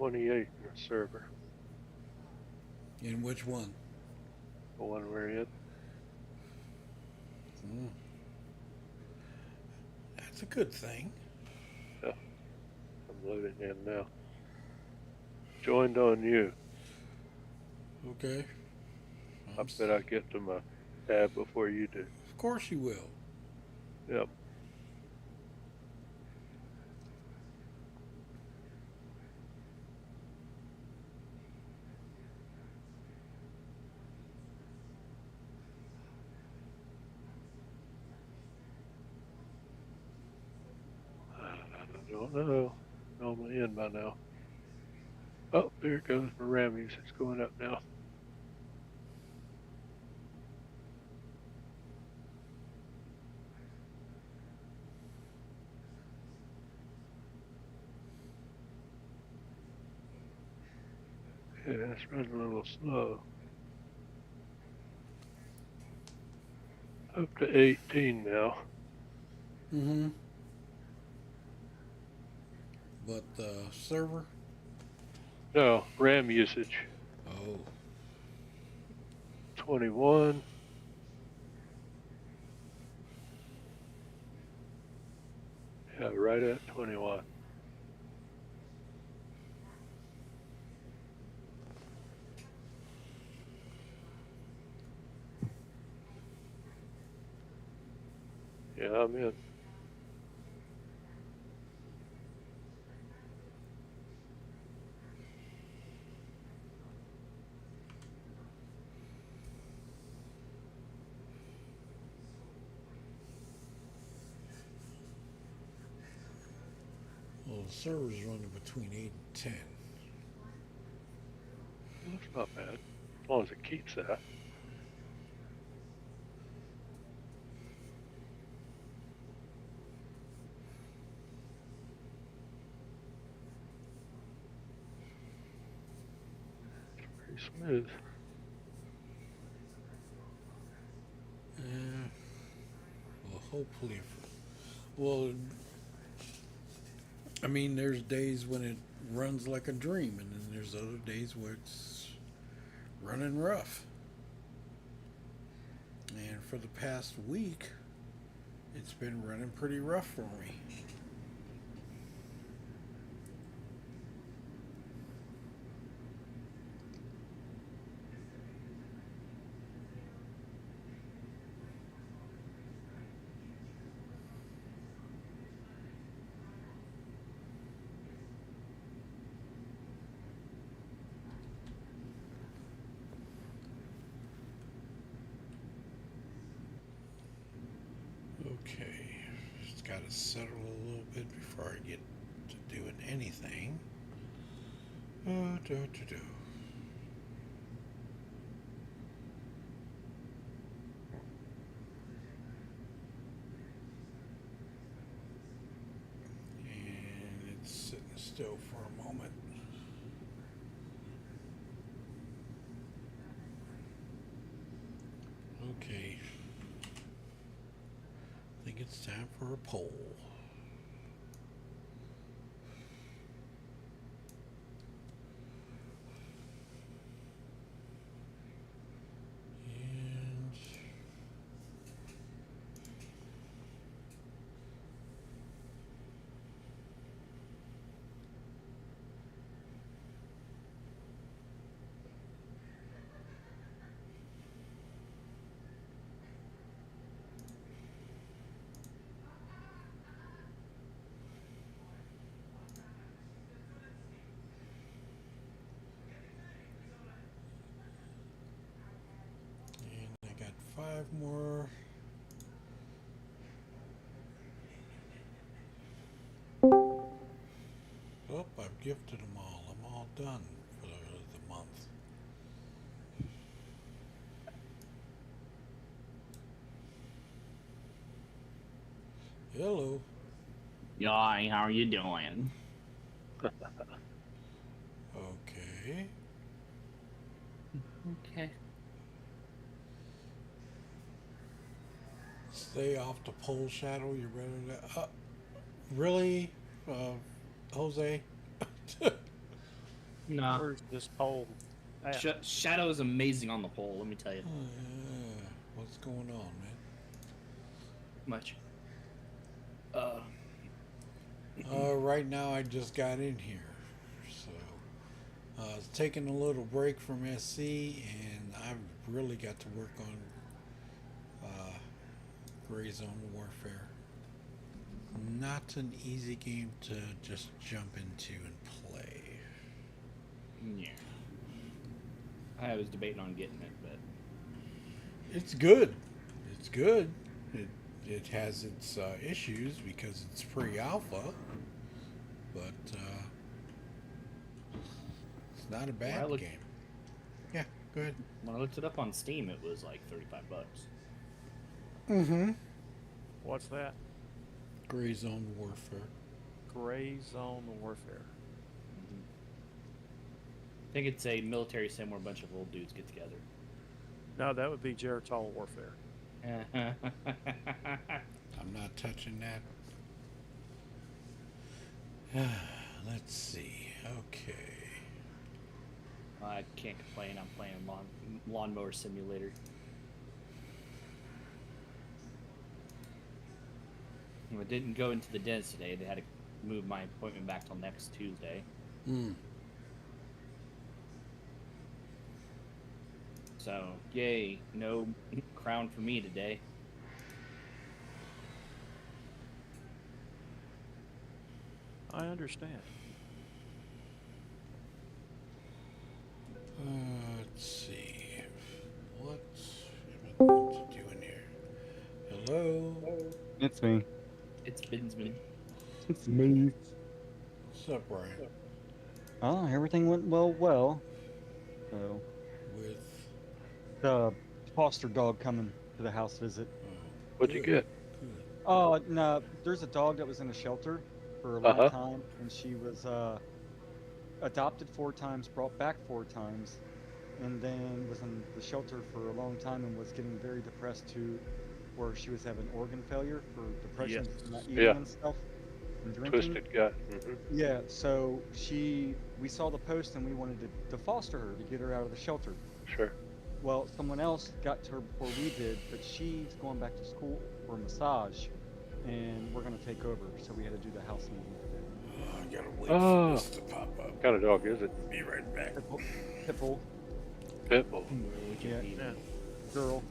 28 in the server. In which one? The one we're in. Hmm. That's a good thing. Yeah. I'm loading in now. Joined on you. Okay. I bet I get to my tab before you do. Of course you will. Yep. I don't know. Normally in by now. Oh, there it goes. My RAM usage going up now. Yeah, it's running a little slow. Up to 18 now. Mm-hmm. But the server? No, RAM usage. Oh. 21. Yeah, right at 21. Yeah, I'm in. Well, the server's running between 8 and 10. Well, that's not bad. As long as it keeps that. Pretty smooth. Well, hopefully. Well, I mean, there's days when it runs like a dream, and then there's other days where it's running rough. And for the past week, it's been running pretty rough for me. Okay, just got to settle a little bit before I get to doing anything. And it's sitting still for a moment. Okay. I think it's time for a poll. And I got 5 more. Oh, I've gifted them all. I'm all done for the month. Hello. Hi, how are you doing? Okay. Okay. Stay off the pole shadow. You're better to. Really, Jose? Nah. Where's this pole at? Shadow is amazing on the pole, let me tell you. Oh, yeah. What's going on, man? Much. Right now I just got in here, so I was taking a little break from SC, and I've really got to work on Gray Zone Warfare. Not an easy game to just jump into and play. Yeah. I was debating on getting it, but It's good. It's good. It has its issues because it's pre-alpha, but it's not a bad game. Yeah, go ahead. When I looked it up on Steam, it was like $35. Mm-hmm. What's that? Gray Zone Warfare. Gray Zone Warfare. I think it's a military sim where a bunch of old dudes get together. No, that would be Geritol Warfare. I'm not touching that. Let's see. Okay. I can't complain. I'm playing Lawnmower Simulator. I didn't go into the dentist today. They had to move my appointment back till next Tuesday. So, yay, no crown for me today. I understand. Let's see. What am I going to do in here? Hello? It's me. It's Binsman. It's me. What's up, Brian? Oh, everything went well. So, With the foster dog coming to the house visit. What'd you get? Oh, no, there's a dog that was in a shelter for a long time, and she was adopted 4 times, brought back 4 times, and then was in the shelter for a long time and was getting very depressed to where she was having organ failure for depression, from not eating and stuff, and drinking. Twisted gut. Yeah, so we saw the post and we wanted to foster her, to get her out of the shelter. Sure. Well, someone else got to her before we did, but she's going back to school for a massage, and we're going to take over, so we had to do the house meeting today. I gotta wait for this to pop up. What kind of dog is it? Be right back. Pitbull. Pitbull. Yeah. Girl.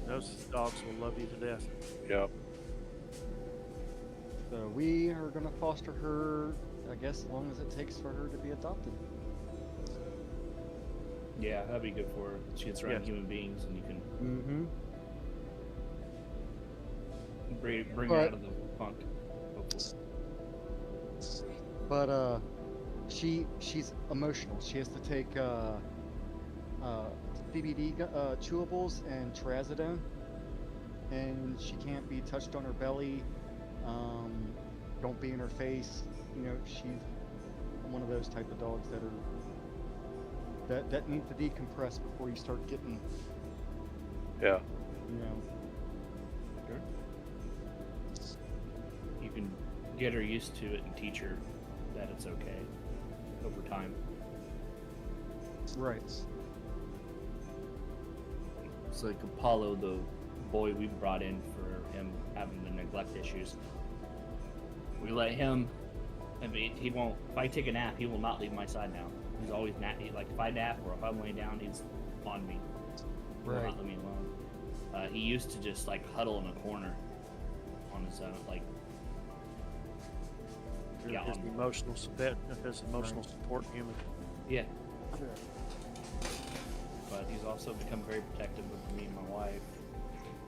Those dogs will love you to death. Yep. So we are going to foster her, I guess, as long as it takes for her to be adopted. Yeah, that'd be good for her. She gets around human beings, and you can bring her out of the funk. Hopefully. But she's emotional. She has to take CBD chewables and trazodone, and she can't be touched on her belly. Don't be in her face. You know, she's one of those type of dogs that need to decompress before you start getting. Yeah. You know. You can get her used to it and teach her that it's okay over time. Right. It's like Apollo, the boy we brought in for him having the neglect issues. We let him. I mean, he won't. If I take a nap, he will not leave my side now. He's always like if I nap or if I'm laying down, he's on me. He will not leave me alone. He used to just like huddle in a corner on his own, like. His emotional support human. Yeah. But he's also become very protective of me and my wife.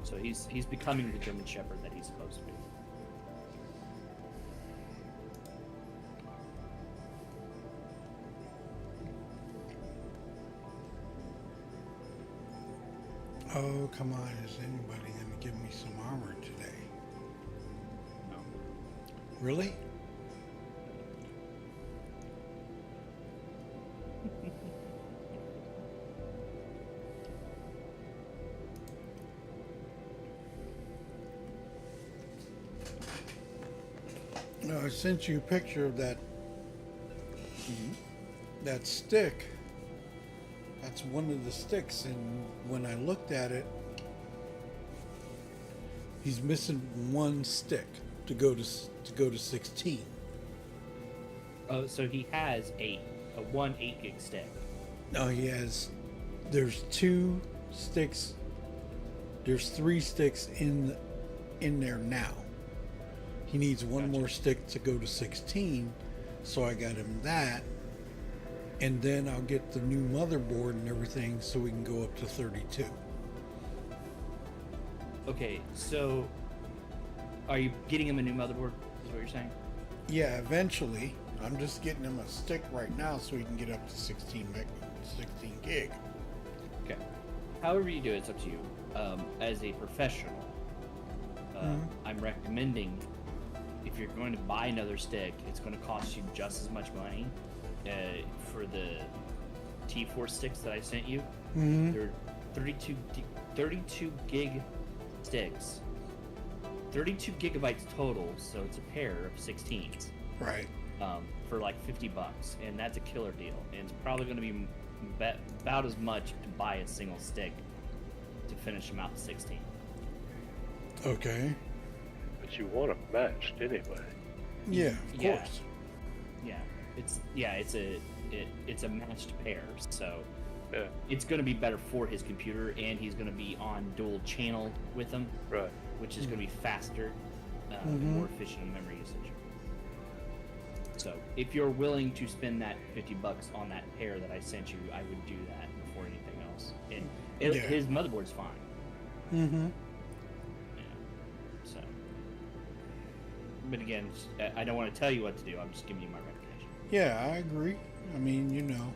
So he's becoming the German Shepherd that he's supposed to be. Oh, come on. Is anybody going to give me some armor today? No. Really? I sent you a picture of that that stick, that's one of the sticks, and when I looked at it, he's missing one stick to go to 16. Oh, so he has a 8 gig stick. No, there's 2 sticks. There's 3 sticks in there now. He needs one more stick to go to 16, so I got him that, and then I'll get the new motherboard and everything so we can go up to 32. Okay, so are you getting him a new motherboard? Is what you're saying? Yeah, eventually. I'm just getting him a stick right now so he can get up to 16 gig. Okay. However you do it, it's up to you. As a professional, I'm recommending, if you're going to buy another stick, it's going to cost you just as much money for the T4 sticks that I sent you. They're 32 gig sticks. 32 gigabytes total, so it's a pair of 16s. Right. For like $50, and that's a killer deal. And it's probably going to be about as much to buy a single stick to finish them out to 16. Okay. But you want them matched anyway. Yeah, of course. Yeah, it's a matched pair, so it's going to be better for his computer, and he's going to be on dual channel with them, right? Which is going to be faster and more efficient in memory usage. So if you're willing to spend that $50 on that pair that I sent you, I would do that before anything else. And his motherboard's fine. Mm-hmm. Yeah. So, but again, I don't want to tell you what to do. I'm just giving you my recommendation. Yeah, I agree. I mean, you know,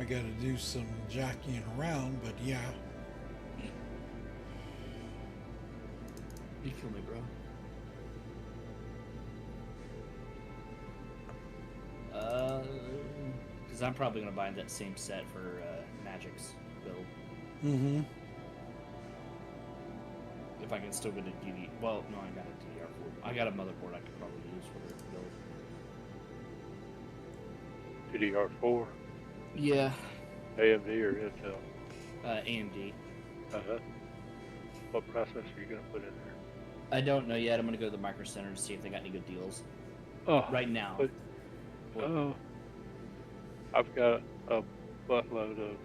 I got to do some jockeying around, but yeah. You feel me, bro? Because I'm probably going to buy that same set for Magic's build. Mm-hmm. If I can still get a DD... Well, no, I got a DDR4. I got a motherboard I could probably use for the build. DDR4? Yeah. AMD or Intel? AMD. Uh-huh. What processor are you going to put in there? I don't know yet. I'm going to go to the Micro Center to see if they got any good deals. Oh, right now. I've got a buttload of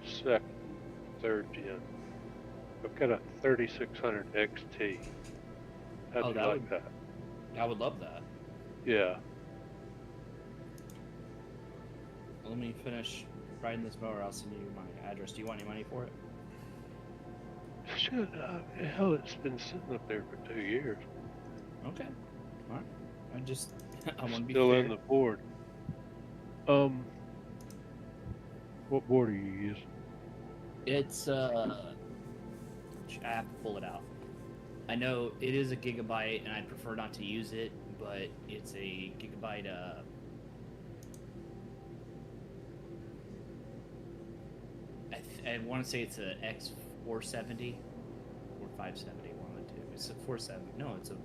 second, third gen. I've got a 3600 XT. How'd you like that? I would love that. Yeah. Let me finish riding this mower. I'll send you my address. Do you want any money for it? Shit, hell, it's been sitting up there for 2 years. Okay. All right. I want to be still fair. in the board. What board are you using? It's I have to pull it out. I know it is a gigabyte, and I'd prefer not to use it, but it's a gigabyte. I want to say it's a X470 or 570. One of the two. It's a 470. No, it's a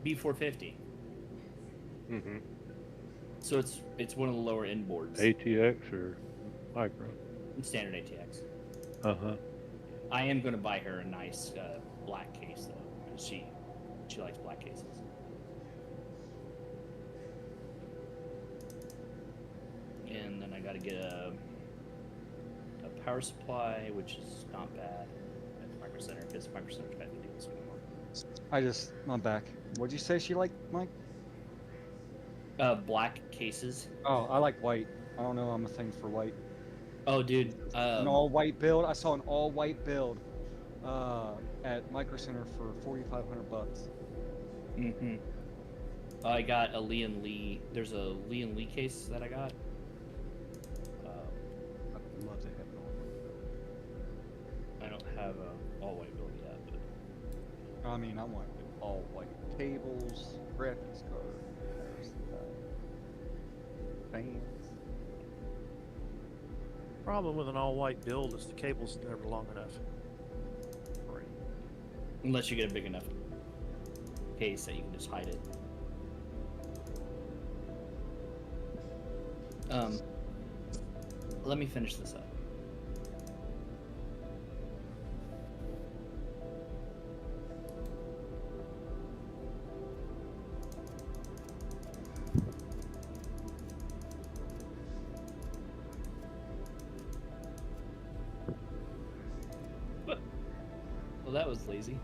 B450. Mm-hmm. So it's one of the lower end boards. ATX or micro? Standard ATX. Uh-huh. I am going to buy her a nice black case though. She likes black cases. And then I got to get a power supply, which is not bad at the Micro Center because Micro Center's got to do this anymore. I'm back. What'd you say she liked, Mike? Black cases. Oh, I like white. I don't know. I'm a thing for white. Oh, dude. An all white build. I saw an all white build at Micro Center for $4,500. Mm-hmm. I got a Lee & Lee. There's a Lee & Lee case that I got. I'd love to have it all. I don't have a all white build yet, but I mean, I want all white tables, graphics card, fans. Problem with an all-white build is the cable's never long enough. unless you get a big enough case that you can just hide it. Let me finish this up. Well, that was lazy.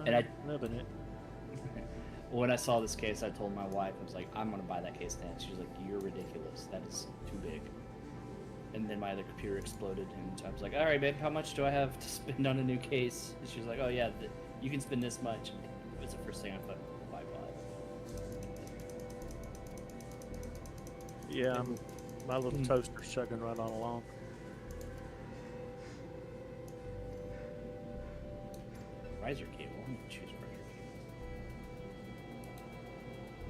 And I, when I saw this case, I told my wife, I was like, I'm gonna buy that case then. She was like, you're ridiculous. That is too big. And then my other computer exploded, and I was like, all right, babe, how much do I have to spend on a new case? And she was like, oh yeah, you can spend this much. It was the first thing I thought, why buy? Yeah, my little toaster's chugging right on along. Riser cable. I'm gonna choose riser cable.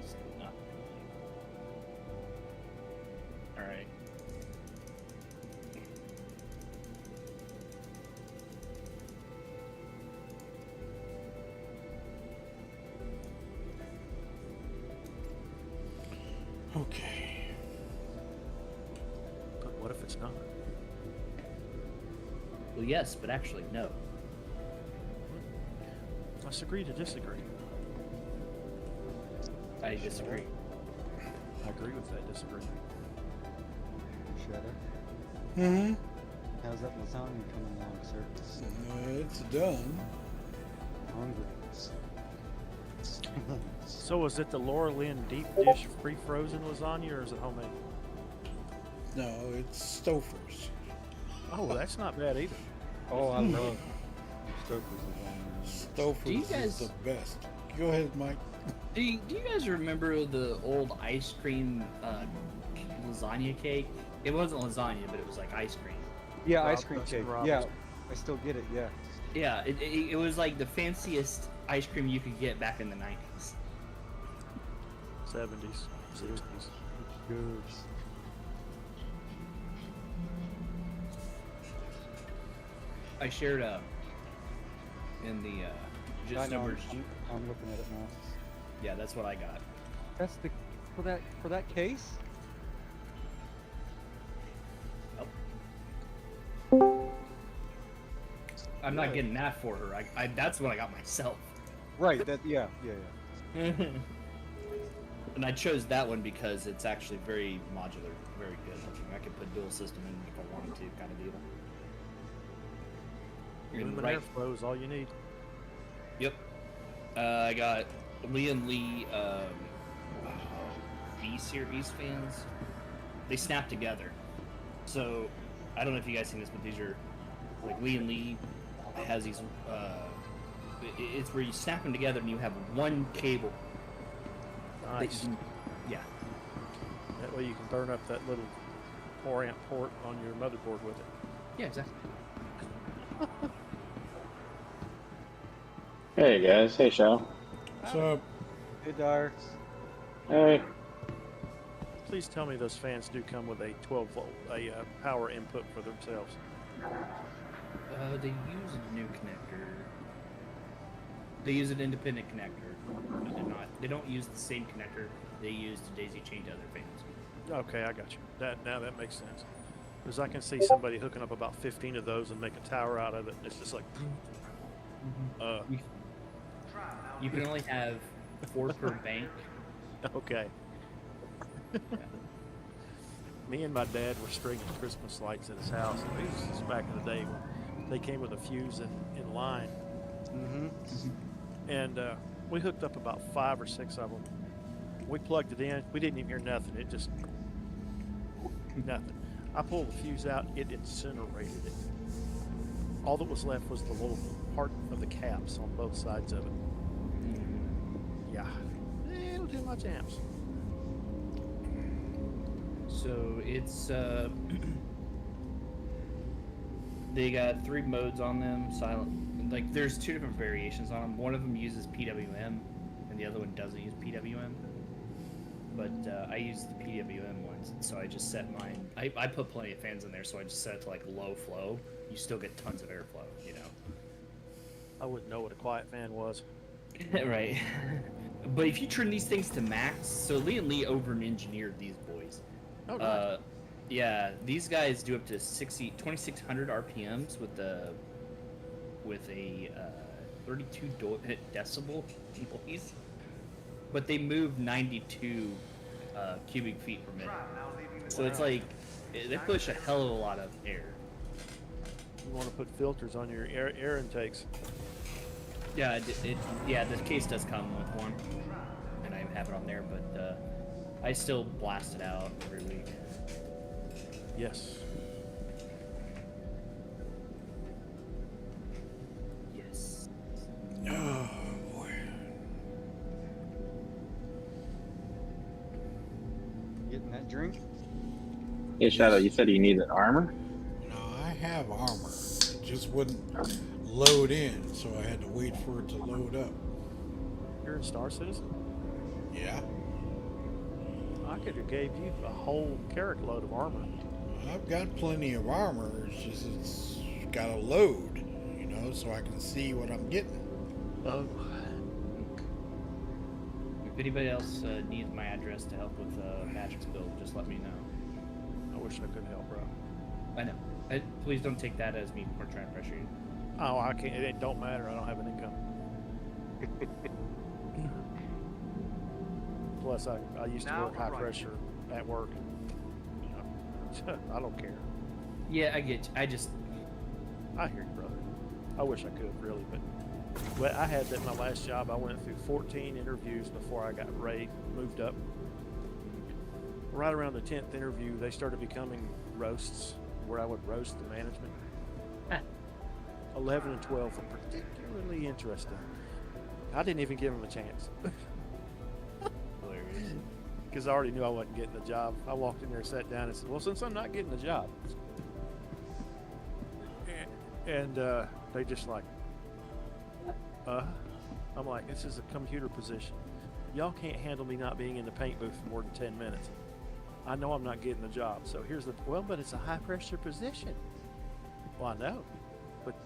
It's not really. All right. Okay. But what if it's not? Well, yes, but actually, no. Let's agree to disagree. I disagree. I agree with that disagreement. Shadow. Mm-hmm. How's that lasagna coming along, sir? It's done. Hungry. So is it the Laura Lynn deep dish pre-frozen lasagna, or is it homemade? No, it's Stouffer's. Oh, well, that's not bad either. Oh, I love Stouffer's lasagna. Stouffer's is the best. Go ahead, Mike. Do you guys remember the old ice cream lasagna cake? It wasn't lasagna, but it was like ice cream. Yeah, ice cream cake. Yeah, I still get it. Yeah. Yeah, it was like the fanciest ice cream you could get back in the 90s. 70s, 60s. Good. I shared in the just numbers. I'm looking at it now. Yeah, that's what I got. That's the for that case. I'm not getting that for her. I that's what I got myself. Right. That. Yeah. And I chose that one because it's actually very modular, very good. I could put dual system in if I wanted to, kind of deal. Even the airflow is all you need. Yep. I got Lee and Lee B-Series fans. They snap together. So, I don't know if you guys seen this, but these are, like, Lee and Lee has these, it's where you snap them together and you have one cable. Nice. Yeah. That way you can burn up that little 4-amp port on your motherboard with it. Yeah, exactly. Hey guys, hey Shadow. What's up? Hey Dyer. Hey. Please tell me those fans do come with a 12-volt power input for themselves. They use a new connector. They use an independent connector. They don't use the same connector they use to daisy chain to other fans. Okay, I got you. Now that makes sense. Because I can see somebody hooking up about 15 of those and make a tower out of it. And it's just like. You can only have 4 per bank. Okay. Me and my dad were stringing Christmas lights at his house. This is back in the day when they came with a fuse in line. And we hooked up about 5 or 6 of them. We plugged it in. We didn't even hear nothing. It just nothing. I pulled the fuse out. It incinerated it. All that was left was the little part of the caps on both sides of it. Yeah, it'll do my jams. So it's they got 3 modes on them. Silent, like there's 2 different variations on them. One of them uses PWM, and the other one doesn't use PWM. But I use the PWM ones, so I just set mine. I put plenty of fans in there, so I just set it to like low flow. You still get tons of airflow, you know. I wouldn't know what a quiet fan was. Right. But if you turn these things to max, so Lee and Lee over-engineered these boys. Oh, nice. Yeah, these guys do up to 2,600 RPMs with a 32 decibel noise, but they move 92 cubic feet per minute. So it's like they push a hell of a lot of air. You want to put filters on your air intakes. Yeah, yeah, the case does come with one, and I have it on there, but I still blast it out every week. Yes. Yes. Oh boy. Getting that drink? Hey, Shadow, you said you needed armor? No, I have armor. It just wouldn't load in, so I had to wait for it to load up. You're in Star Citizen? Yeah. I could have gave you a whole carrot load of armor. I've got plenty of armor. It's just it's got to load, you know, so I can see what I'm getting. Oh. If anybody else needs my address to help with Patrick's build, just let me know. I wish I could help, bro. I know. Please don't take that as me trying to pressure you. Oh, I can't. It don't matter. I don't have an income. Plus, I used to work high pressure at work. You know, I don't care. Yeah, I get you. I hear you, brother. I wish I could, really, but I had that in my last job. I went through 14 interviews before I got moved up. Right around the 10th interview, they started becoming roasts, where I would roast the management. 11 and 12 were particularly interesting. I didn't even give them a chance. Hilarious. Because I already knew I wasn't getting the job. I walked in there, sat down, and said, well, since I'm not getting the job. And they just like, I'm like, this is a computer position. Y'all can't handle me not being in the paint booth for more than 10 minutes. I know I'm not getting the job. So here's but it's a high pressure position. Well, I know. But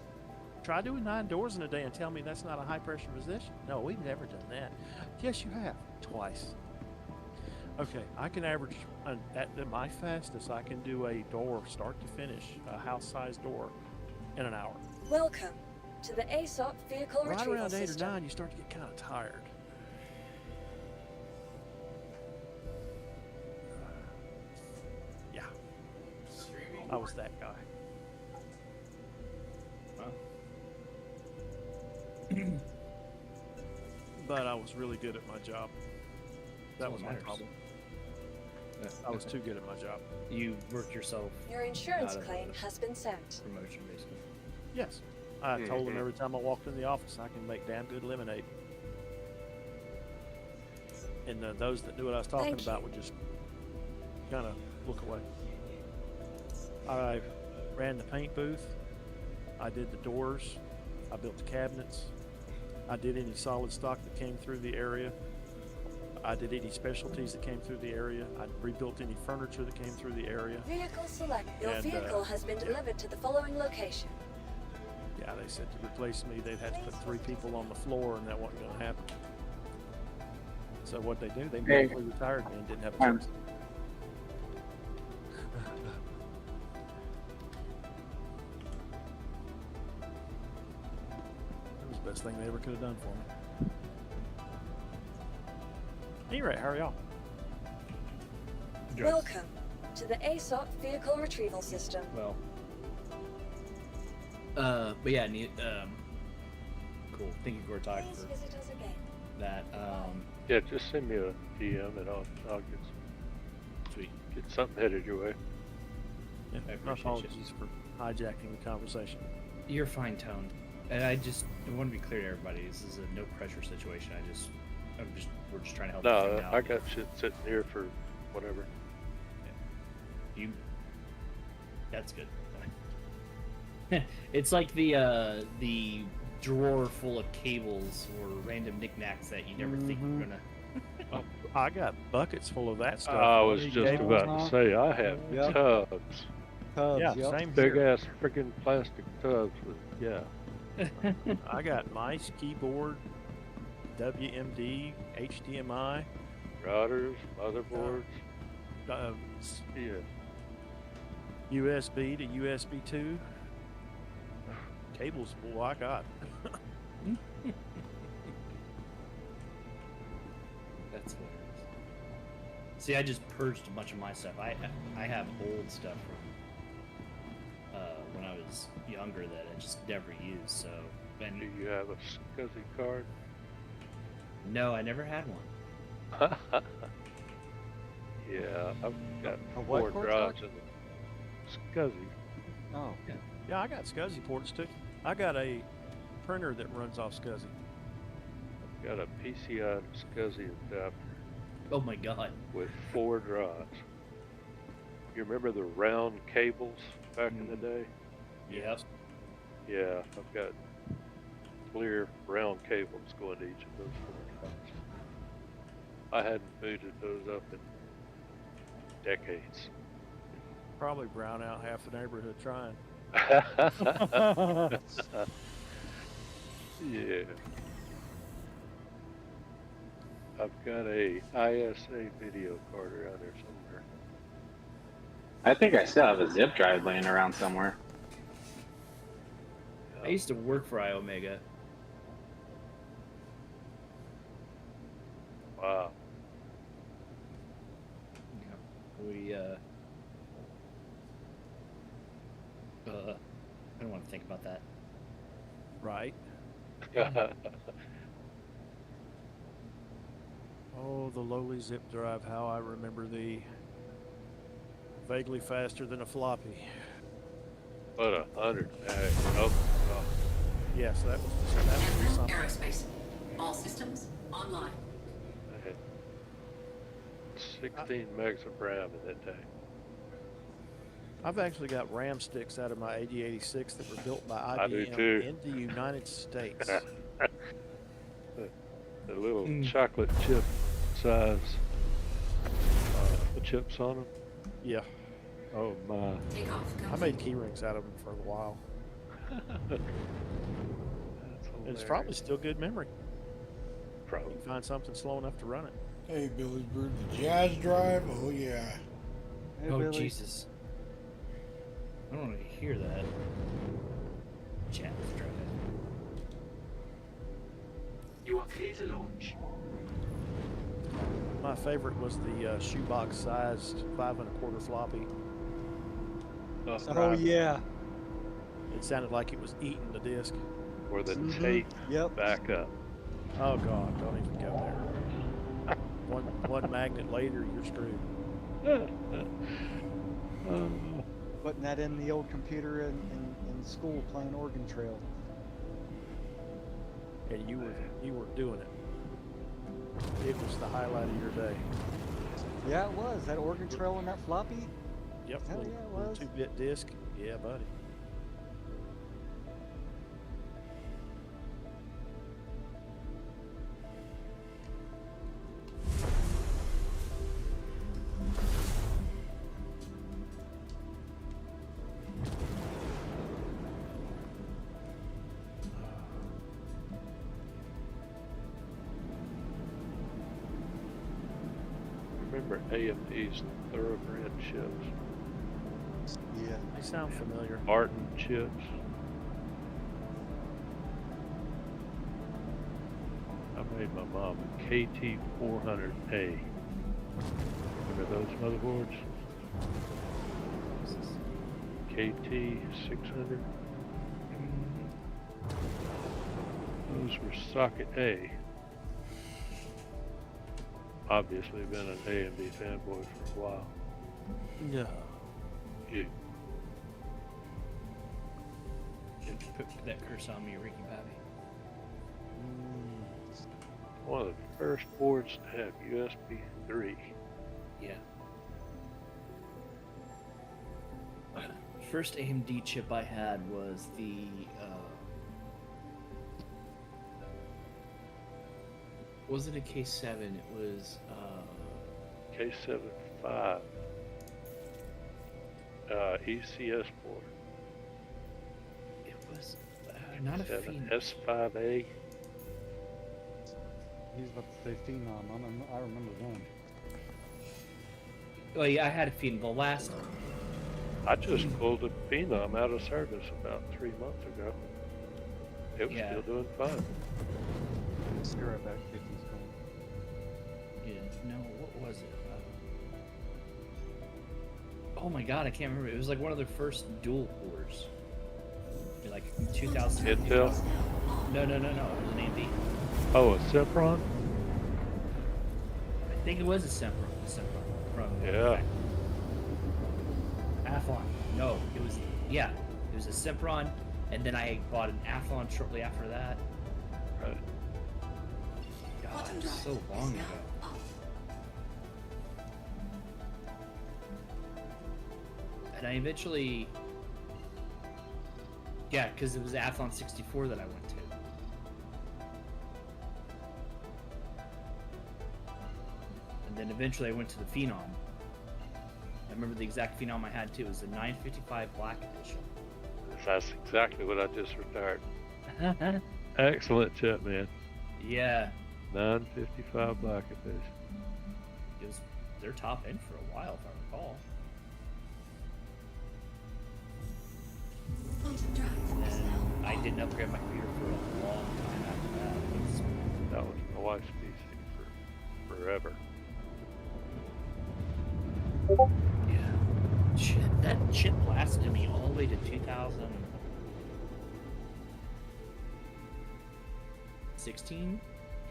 try doing 9 doors in a day and tell me that's not a high pressure position. No, we've never done that. Yes, you have. Twice. Okay, I can average, at my fastest, I can do a door start to finish, a house-sized door, in an hour. Welcome to the ASOP vehicle Right retrieval around 8 or system. 9, you start to get kind of tired. Yeah, I was that guy. But I was really good at my job. That was my problem. I was too good at my job. You worked yourself. Your insurance out of claim has been sent. promotion, basically. Yes. I told them every time I walked in the office I can make damn good lemonade. And those that knew what I was talking about would just kind of look away. I ran the paint booth. I did the doors. I built the cabinets. I did any solid stock that came through the area. I did any specialties that came through the area. I rebuilt any furniture that came through the area. Vehicle select. Your And, vehicle has been delivered to the following location. Yeah, they said to replace me, they'd have to put 3 people on the floor, and that wasn't going to happen. So what they do, they immediately retired me and didn't have a choice. It was Best thing they ever could have done for me. Anyway, how are y'all? Welcome to the ASOP Vehicle Retrieval System. Well. But yeah, cool. Thank you, Gortok, Please for visit us again. that. Yeah, just send me a DM and I'll get Sweet. something headed your way. Yeah, I my appreciate apologies for hijacking the conversation. You're fine, Tone. And I want to be clear to everybody. This is a no pressure situation. We're just trying to help. you No, figure out. I got shit sitting here for whatever. That's good. It's like the drawer full of cables or random knickknacks that you never think you're gonna. I got buckets full of that stuff. I was just about to say I have tubs. Yeah, same Big here. ass freaking plastic tubs with I got mice, keyboard, WMD, HDMI, routers, motherboards. USB to USB 2. Cables, boy, I got. That's hilarious. See, I just purged a bunch of my stuff. I have old stuff from when I was younger that I just never used. So, and do you have a SCSI card? No, I never had one. Yeah, I've got A what 4 card? drives in the SCSI. Oh. Yeah, I got SCSI ports too. I got a printer that runs off SCSI. I've got a PCI to SCSI adapter. Oh my god. With 4 drives. You remember the round cables back in the day? Yep. Yeah, I've got clear round cables going to each of those 4 drives. I hadn't booted those up in decades. Probably brown out half the neighborhood trying. Yeah. I've got a ISA video card around there somewhere. I think I still have a zip drive laying around somewhere. I used to work for iOmega. Wow. We I don't want to think about that. Right. Oh, the lowly zip drive, how I remember thee. Vaguely faster than a floppy. What 100 meg. Oh. Yes, that was something. Aerospace. All systems online. I had 16 megs of RAM in that thing. I've actually got RAM sticks out of my 8086 that were built by I do IBM too. in the United States. The little chocolate chip size the chips on them. Yeah. Oh my. I made key rings out of them for a while. It's probably still good memory. Probably. You can find something slow enough to run it. Hey, Billy Bird, the Jazz Drive. Oh yeah. Hey, Oh Billy. Jesus! I don't want to hear that. Jazz Drive. You are clear to launch. My favorite was the shoebox sized 5 1/4 floppy. Oh yeah. It sounded like it was eating the disc. Or the tape back up. Oh god, don't even go there. One magnet later, you're screwed. Putting that in the old computer in school playing Oregon Trail. And you were doing it. It was the highlight of your day. Yeah, it was. That Oregon Trail and that floppy? Yep. Hell yeah, it was. 2-bit disc. Yeah, buddy. Remember AMD's thoroughbred chips? Yeah. They sound familiar. Martin chips. made my mom a KT400A. Remember those motherboards? KT600. Those were socket A. Obviously been an AMD fanboy for a while. Yeah. Yeah. Put that curse on me, Ricky Bobby. One of the first boards to have USB 3. Yeah. First AMD chip I had was the wasn't a K7, it was K75 ECS board. it was not a Phoenix. S5A. He's about to say Phenom. I remember them. Well, yeah, I had a Phenom. The last one. I just pulled a Phenom out of service about 3 months ago. It was still doing fine. Screw it back, 50's going. Yeah, no, what was it? Oh my god, I can't remember. It was like one of their first dual cores. Like 2000. Intel? No. It was an AMD. Oh, a Sempron? I think it was a Sempron. From Yeah. Athlon. No, it was a Sempron, and then I bought an Athlon shortly after that. Right. God, it was so long ago. And I eventually, because it was Athlon 64 that I went to. And then eventually I went to the Phenom. I remember the exact Phenom I had too. It was the 955 Black Edition. That's exactly what I just retired. Excellent chip, man. Yeah. 955 Black Edition. It was their top end for a while, if I recall. And I didn't upgrade my computer for a long time after that. That was my wife's PC for forever. Yeah. That chip lasted me all the way to 2016?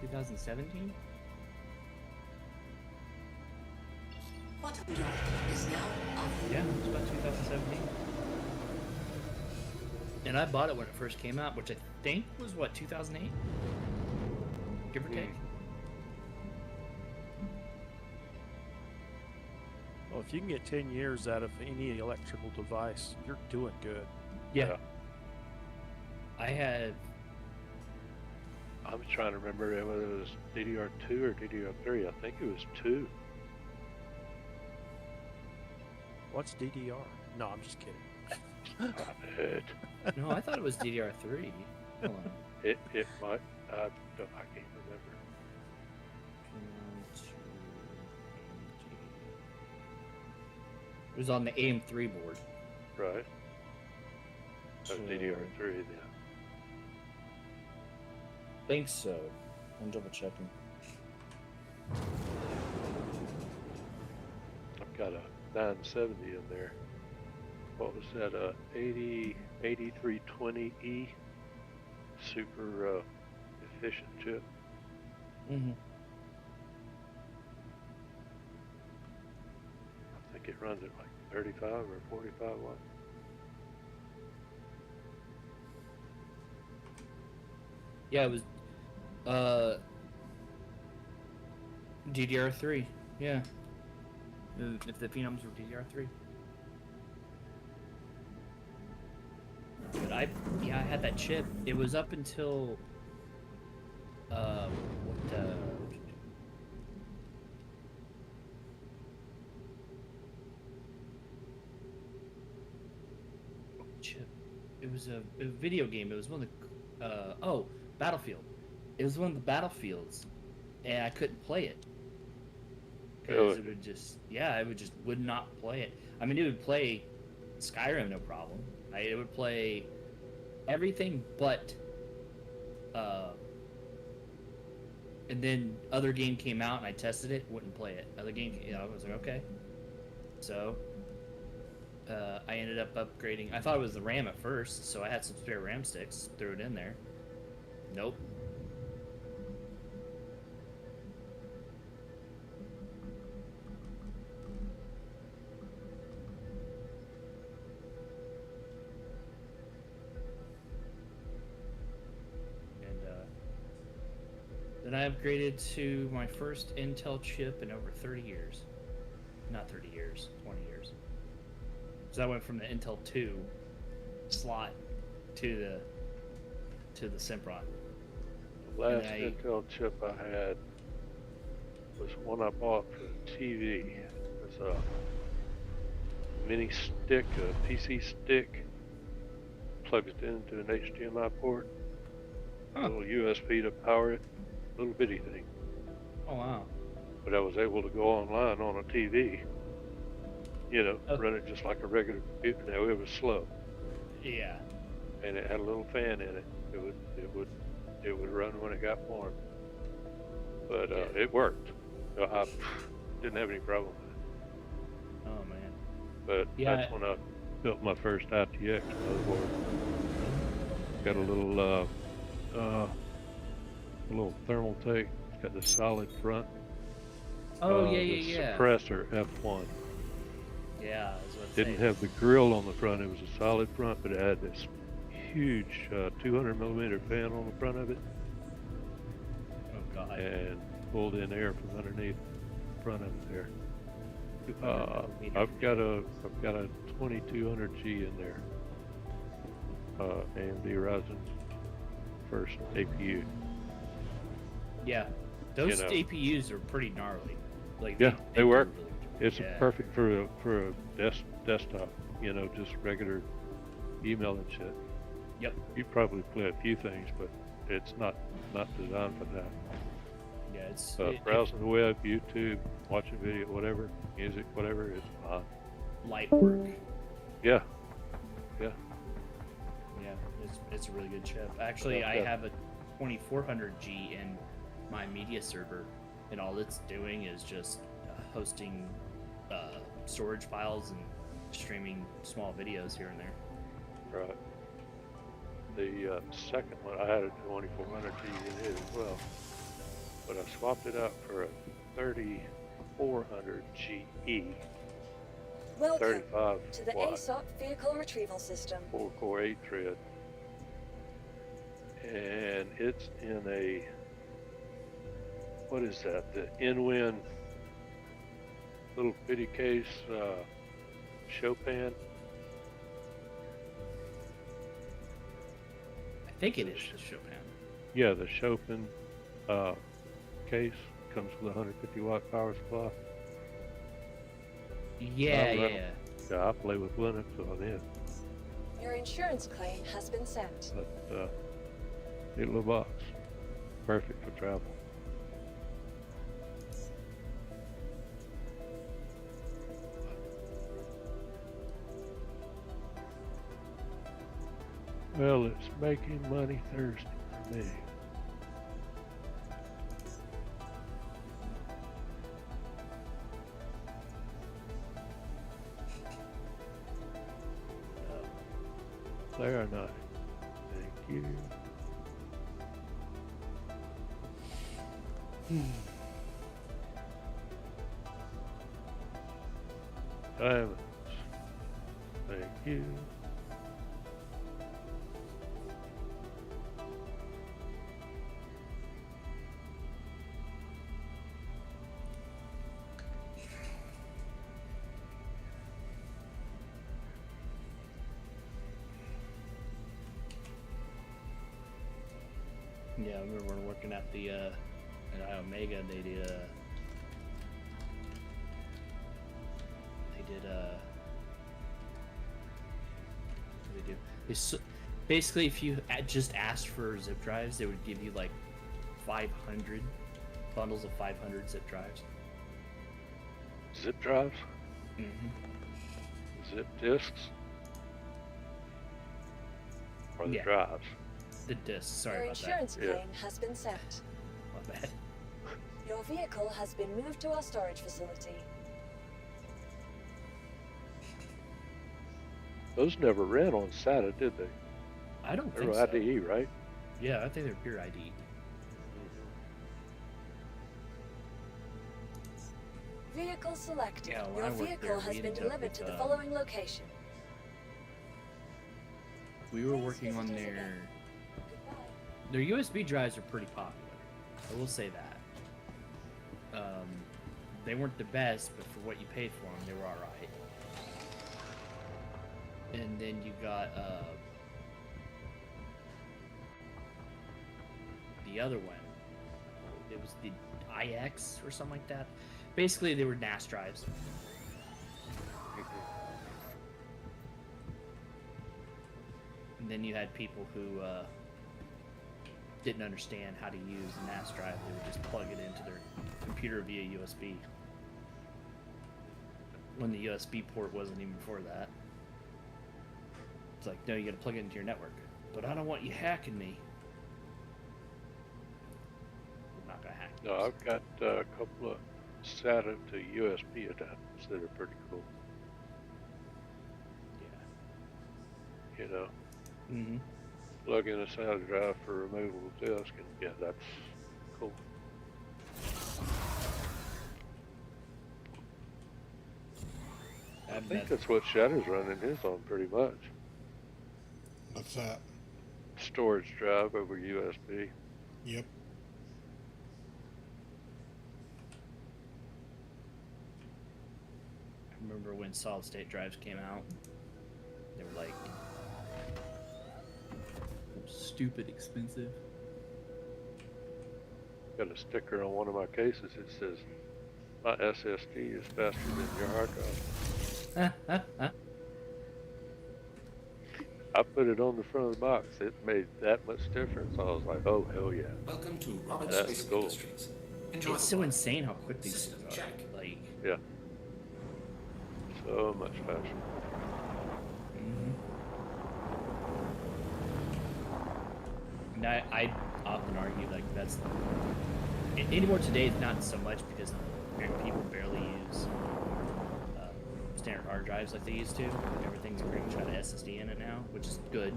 2017? Yeah, it was about 2017. And I bought it when it first came out, which I think was, 2008? Give or take. Well, if you can get 10 years out of any electrical device, you're doing good. Yeah. I'm trying to remember whether it was DDR2 or DDR3. I think it was 2. What's DDR? No, I'm just kidding. Stop it. No, I thought it was DDR3. Hold on. It might. I can't remember. It was on the AM3 board. Right. So DDR3 then. Think so. I'm double checking. I've got a 970 in there. What was that? 8320E. Super efficient chip. Mm-hmm. I think it runs at like 35 or 45 watts. Yeah, it was DDR3. Yeah. If the Phenoms were DDR3. But I had that chip. It was up until chip. It was a video game. It was one of the Battlefield. It was one of the Battlefields, and I couldn't play it because it would just would not play it. I mean, it would play Skyrim no problem. It would play everything but And then other game came out and I tested it, wouldn't play it. Other game, I was like, okay. So I ended up upgrading. I thought it was the RAM at first, so I had some spare RAM sticks, threw it in there. Nope. Then I upgraded to my first Intel chip in over 30 years. Not 30 years, 20 years. So I went from the Intel 2 slot to the Sempron. The last Intel chip I had was one I bought for the TV. It was a mini stick, a PC stick. Plugs it into an HDMI port. A little USB to power it. Little bitty thing. Oh wow. But I was able to go online on a TV, you know, run it just like a regular computer. Now it was slow. Yeah. And it had a little fan in it. It would run when it got warm. But it worked. So I didn't have any problem with it. Oh man. But that's when I built my first ITX motherboard. Got a little thermal take. It's got the solid front. Oh the suppressor F1. Yeah, I was about to Didn't have the grill on the front. It was a solid front, but it had this huge 200 millimeter fan on the front of it. Oh god. And pulled in air from underneath the front of it there. I've got a 2200G in there. AMD Ryzen first APU. Yeah, those APUs are pretty gnarly. Like they work. Really it's perfect for a desktop. You know, just regular email and shit. Yep. You probably play a few things, but it's not designed for that. Yeah, it's browsing the web, YouTube, watching video, whatever, music, whatever. It's fine. Light work. Yeah. Yeah, it's a really good chip. Actually, I have a 2400G in my media server, and all it's doing is just hosting storage files and streaming small videos here and there. Right. The second one, I had a 2400G in it as well, but I swapped it out for a 3400GE. Welcome 35 to the watt, ASOP Vehicle Retrieval System. 4-core 8-thread, and it's in a, what is that? The Inwin little bitty case Chopin. I think it is Chopin. Yeah, the Chopin case comes with a 150 watt power supply. Yeah. I play with Linux on it. Your insurance claim has been sent. But neat little box, perfect for travel. Well, it's making money Thursday for me. They are not. Thank you. Diamonds. Thank you. Yeah, I remember when working at the at Omega, they did what did they do? Basically, if you just asked for zip drives, they would give you like 500 bundles of 500 zip drives. Zip drives? Mm-hmm. Zip disks? Or the drives? The discs. Sorry Your about that. insurance claim has been sent. My bad. Your vehicle has been moved to our storage facility. Those never ran on SATA, did they? I don't They think were so. IDE, right? Yeah, I think they're pure ID. Vehicle selected. Yeah, when Your I worked vehicle there, has we been ended up delivered to with, the following location. We were working on their USB drives are pretty popular. I will say that. They weren't the best, but for what you paid for them, they were all right. And then you got the other one. It was the IX or something like that. Basically, they were NAS drives. And then you had people who didn't understand how to use a NAS drive. They would just plug it into their computer via USB. When the USB port wasn't even for that. It's like, no, you gotta plug it into your network. But I don't want you hacking me. I'm not gonna hack you. No, I've got a couple of SATA to USB adapters that are pretty cool. Yeah. You know? Mm-hmm. Plug in a SATA drive for removable disk, and yeah, that's cool. I think that's what Shadow's running his on pretty much. What's that? Storage drive over USB. Yep. I remember when solid state drives came out. They were like stupid expensive. Got a sticker on one of my cases that says, "My SSD is faster than your hard drive." I put it on the front of the box. It made that much difference. I was like, "Oh hell yeah!" Welcome to Roberts That's Basic cool. Industries. Enjoy It's the so ride. insane how quick these System things are. check. Like, Yeah. So much faster. and I often argue like that's anymore today. It's not so much because people barely use standard hard drives like they used to. Everything's pretty much got an SSD in it now, which is good.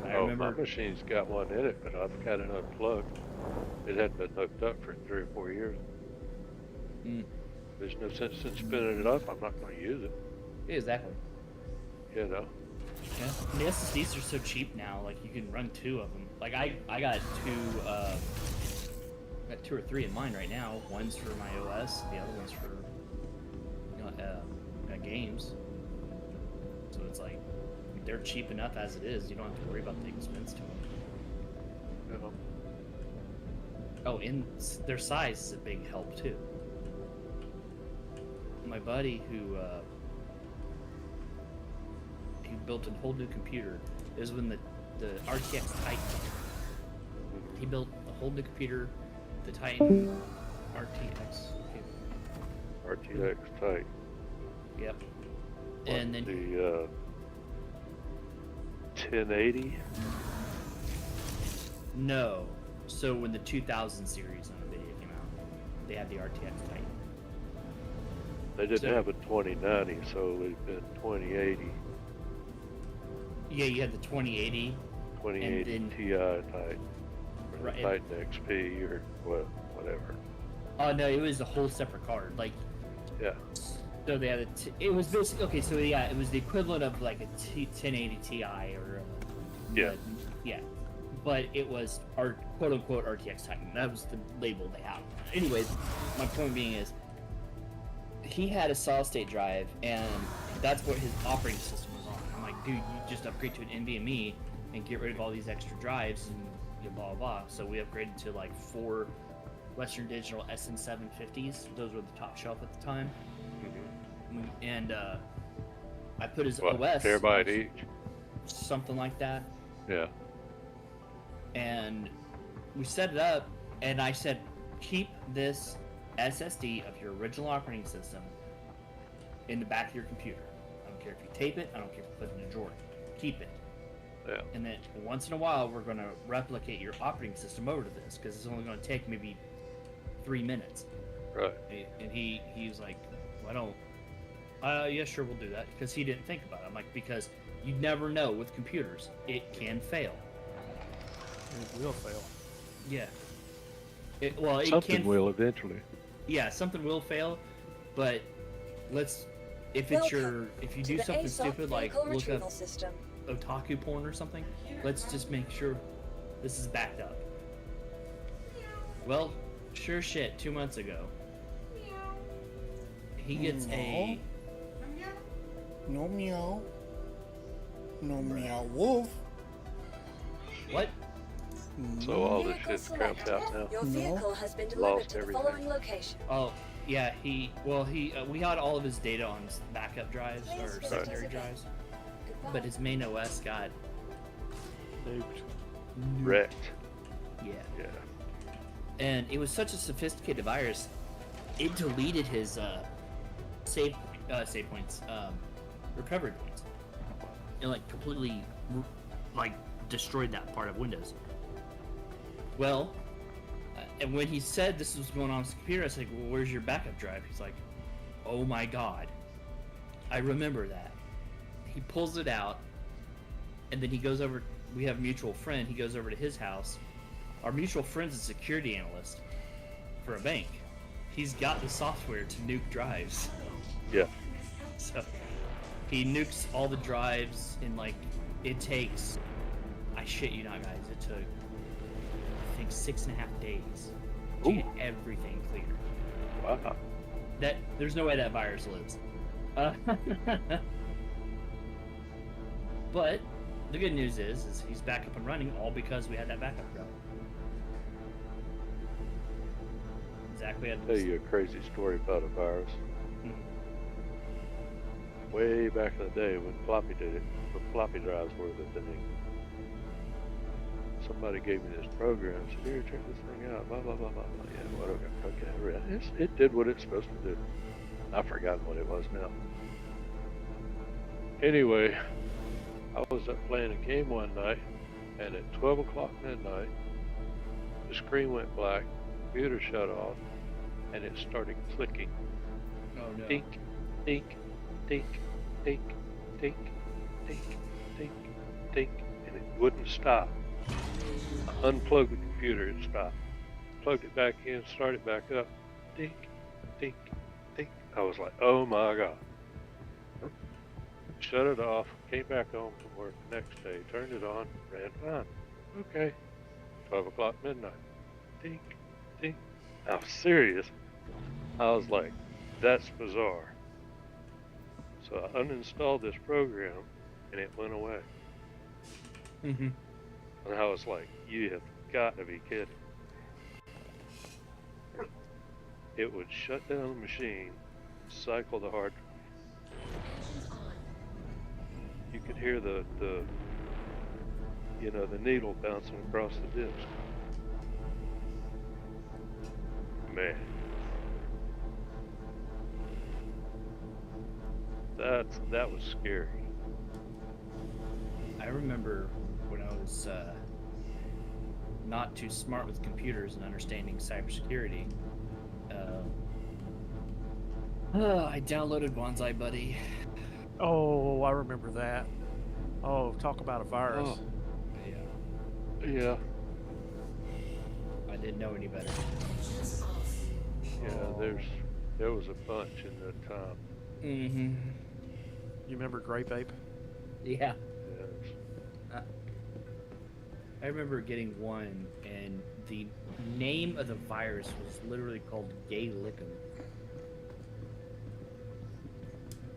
I remember My machine's got one in it, but I've got it unplugged. It hadn't been hooked up for 3 or 4 years. There's no sense in spinning it up. I'm not going to use it. Yeah, exactly. You know. Yeah. And the SSDs are so cheap now. Like you can run 2 of them. Like I got 2 or 3 in mine right now. One's for my OS, the other one's for games. So it's like they're cheap enough as it is. You don't have to worry about the expense to them. Yeah. Oh, and their size is a big help too. My buddy who built a whole new computer. It was when the RTX Titan. He built a whole new computer, the Titan RTX. RTX Titan. Yep. What, And then the 1080. No. So when the 2000 series on NVIDIA came out, they had the RTX Titan. They didn't have a 2090, so they've been 2080. Yeah, you had the 2080. 2080 then, Ti Titan. Or the Right. Titan XP or whatever. Oh no, it was a whole separate card. Like, yeah. So they had it was basically okay. So yeah, it was the equivalent of like a 1080 Ti or yeah, but it was our quote unquote RTX Titan. That was the label they had. Anyways, my point being is he had a solid state drive, and that's what his operating system was on. I'm like, dude, you just upgrade to an NVMe and get rid of all these extra drives and blah blah blah. So we upgraded to like 4 Western Digital SN750s. Those were the top shelf at the time. And I put his OS terabyte each, something like that. Yeah. And we set it up, and I said, keep this SSD of your original operating system in the back of your computer. I don't care if you tape it. I don't care if you put it in a drawer. Keep it. Yeah. And then once in a while, we're going to replicate your operating system over to this, because it's only going to take maybe 3 minutes. Right. And he was like, "Why don't? Yeah, sure, we'll do that." Because he didn't think about it. I'm like, because you never know with computers, it can fail. It will fail. Yeah. It Something can. will eventually. Yeah, something will fail, but if you do something stupid like look up otaku porn or something, let's just make sure this is backed up. Well, sure shit, 2 months ago, he gets a... No meow. No meow wolf. What? So all this shit's cramped out now. Your vehicle has been delivered Lost to the everything. following location. Oh, yeah, we had all of his data on backup drives or secondary drives, but his main OS got Wrecked. Yeah. Yeah. And it was such a sophisticated virus, it deleted his save points, recovery points, and like completely destroyed that part of Windows. Well, and when he said this was going on his computer, I said, "Well, where's your backup drive?" He's like, "Oh my god, I remember that." He pulls it out, and then he goes over. We have a mutual friend. He goes over to his house. Our mutual friend's a security analyst for a bank. He's got the software to nuke drives. Yeah. So he nukes all the drives in it takes, I shit you not, guys, it took, I think, 6.5 days to get everything clear. Wow. There's no way that virus lives. But the good news is he's back up and running, all because we had that backup drive. Exactly. I'll tell you a crazy story about a virus. Way back in the day when floppy drives were the thing. Somebody gave me this program. Said, "Here, check this thing out." Blah blah blah blah blah. Yeah, whatever. Okay, I read it. It did what it's supposed to do. I've forgotten what it was now. Anyway, I was up playing a game one night, and at 12 o'clock midnight, the screen went black, computer shut off, and it started clicking. Oh no. Dink, dink, dink, dink, dink, dink, dink, dink, and it wouldn't stop. I unplugged the computer, it stopped. Plugged it back in, started back up. Dink, dink, dink. I was like, oh my god. Shut it off, came back home from work the next day, turned it on, ran fine. Okay. 12 o'clock midnight. Dink, dink. I was serious. I was like, that's bizarre. So I uninstalled this program and it went away. Mm-hmm. And I was like, you have got to be kidding. It would shut down the machine, cycle the hard drive. You could hear the needle bouncing across the disc. Man. That was scary. I remember when I was not too smart with computers and understanding cybersecurity. I downloaded Bonsai Buddy. Oh, I remember that. Oh, talk about a virus. Oh. Yeah. I didn't know any better. Yeah, there was a bunch in that time. Mm-hmm. You remember Grape Ape? Yeah. Yes. I remember getting one, and the name of the virus was literally called Gay Lickum.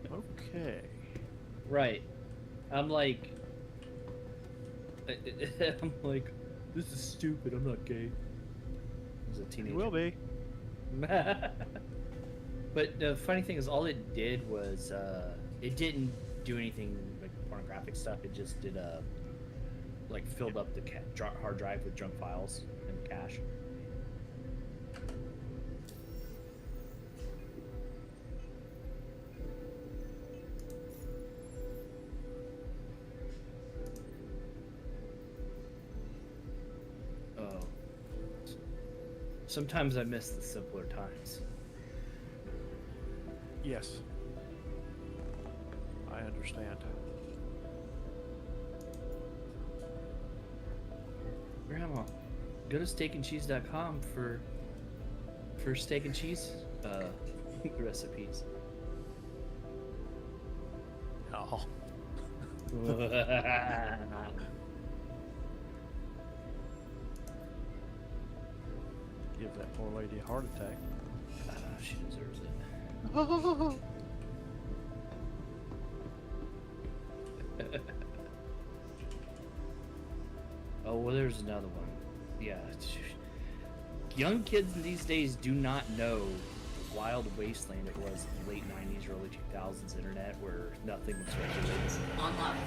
Okay. Right. I'm like, this is stupid. I'm not gay. I was a teenager. You will be. But the funny thing is, all it did was, it didn't do anything like pornographic stuff. It just did filled up the hard drive with junk files and cache. Sometimes I miss the simpler times. Yes. I understand. Grandma, go to steakandcheese.com for steak and cheese recipes. Oh. Give that poor lady a heart attack. She deserves it. Oh, well, there's another one. Yeah. Young kids these days do not know the wild wasteland it was in the late 90s, early 2000s internet where nothing was regulated. Online.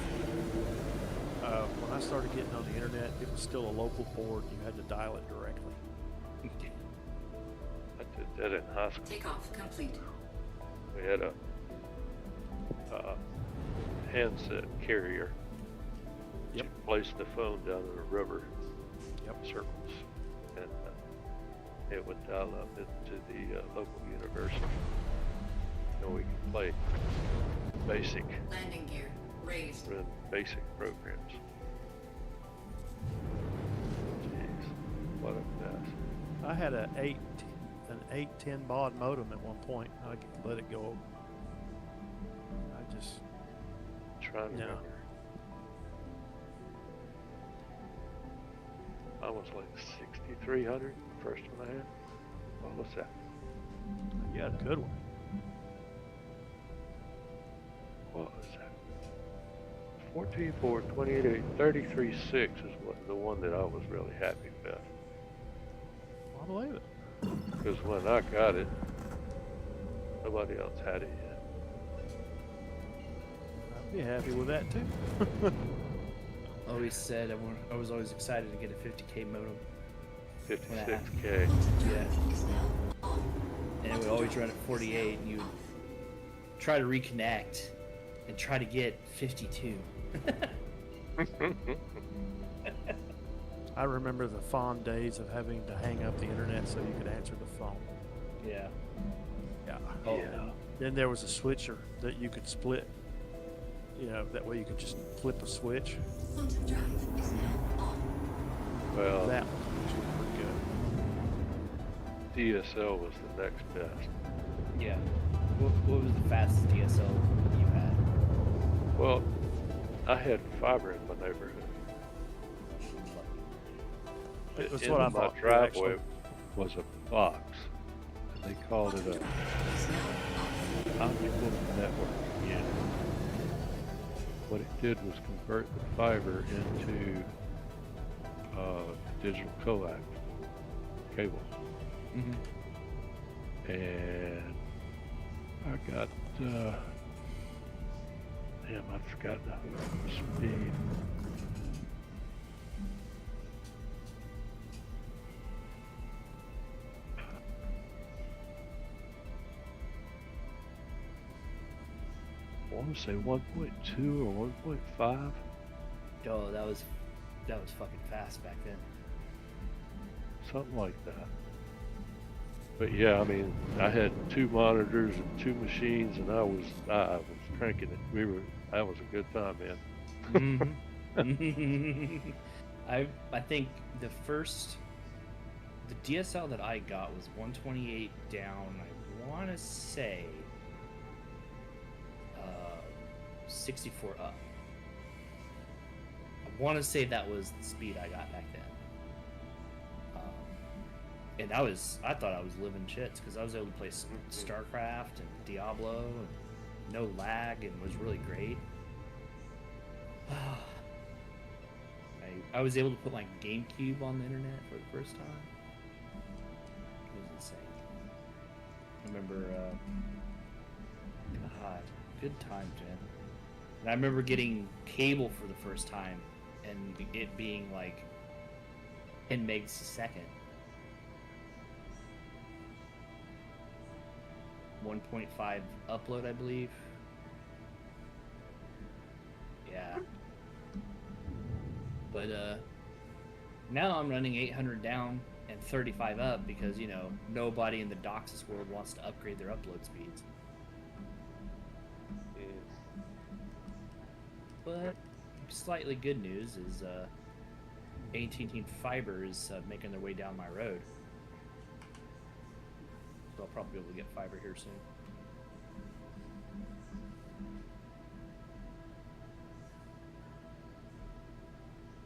When I started getting on the internet, it was still a local board. You had to dial it directly. I did that in high school. Takeoff complete. We had a handset carrier. Yep. You placed the phone down in a rubber circles, and it would dial up into the local university. And we could play basic Landing gear raised. run basic programs. Jeez, what a mess. I had an 810 baud modem at one point. I let it go. I just Trying to remember. I was like 6,300, the first one I had. What was that? You had a good one. What was that? 14.4, 28.8, 33.6 is what the one that I was really happy with. I believe it. Because when I got it, nobody else had it yet. I'd be happy with that too. Always said I was always excited to get a 50K modem. 56K. Yeah. And it would always run at 48, and you would try to reconnect and try to get 52. I remember the fond days of having to hang up the internet so you could answer the phone. Yeah. Yeah. Oh, yeah. Then there was a switcher that you could split. You know, that way you could just flip a switch. Quantum drive is now on. Well, That was usually pretty good. DSL was the next best. Yeah. What was the fastest DSL you had? Well, I had fiber in my neighborhood. That's In what I my thought, driveway actually. was a box. They called it a optical network unit. What it did was convert the fiber into digital coax cable. Mm-hmm. And I got, damn, I forgot the speed. I want to say 1.2 or 1.5. Oh, that was fucking fast back then. Something like that. But yeah, I mean, I had 2 monitors and 2 machines, and I was cranking it. That was a good time, man. Mm-hmm. I think the DSL that I got was 128 down. I want to say 64 up. I want to say that was the speed I got back then. And I thought I was living shits because I was able to play StarCraft and Diablo and no lag and was really great. I was able to put my GameCube on the internet for the first time. It was insane. I remember, God, good times, man. And I remember getting cable for the first time and it being like 10 megs a second. 1.5 upload, I believe. Yeah. But now I'm running 800 down and 35 up because, you know, nobody in the DOCSIS world wants to upgrade their upload speeds. But slightly good news is AT&T Fiber is making their way down my road. So I'll probably be able to get fiber here soon.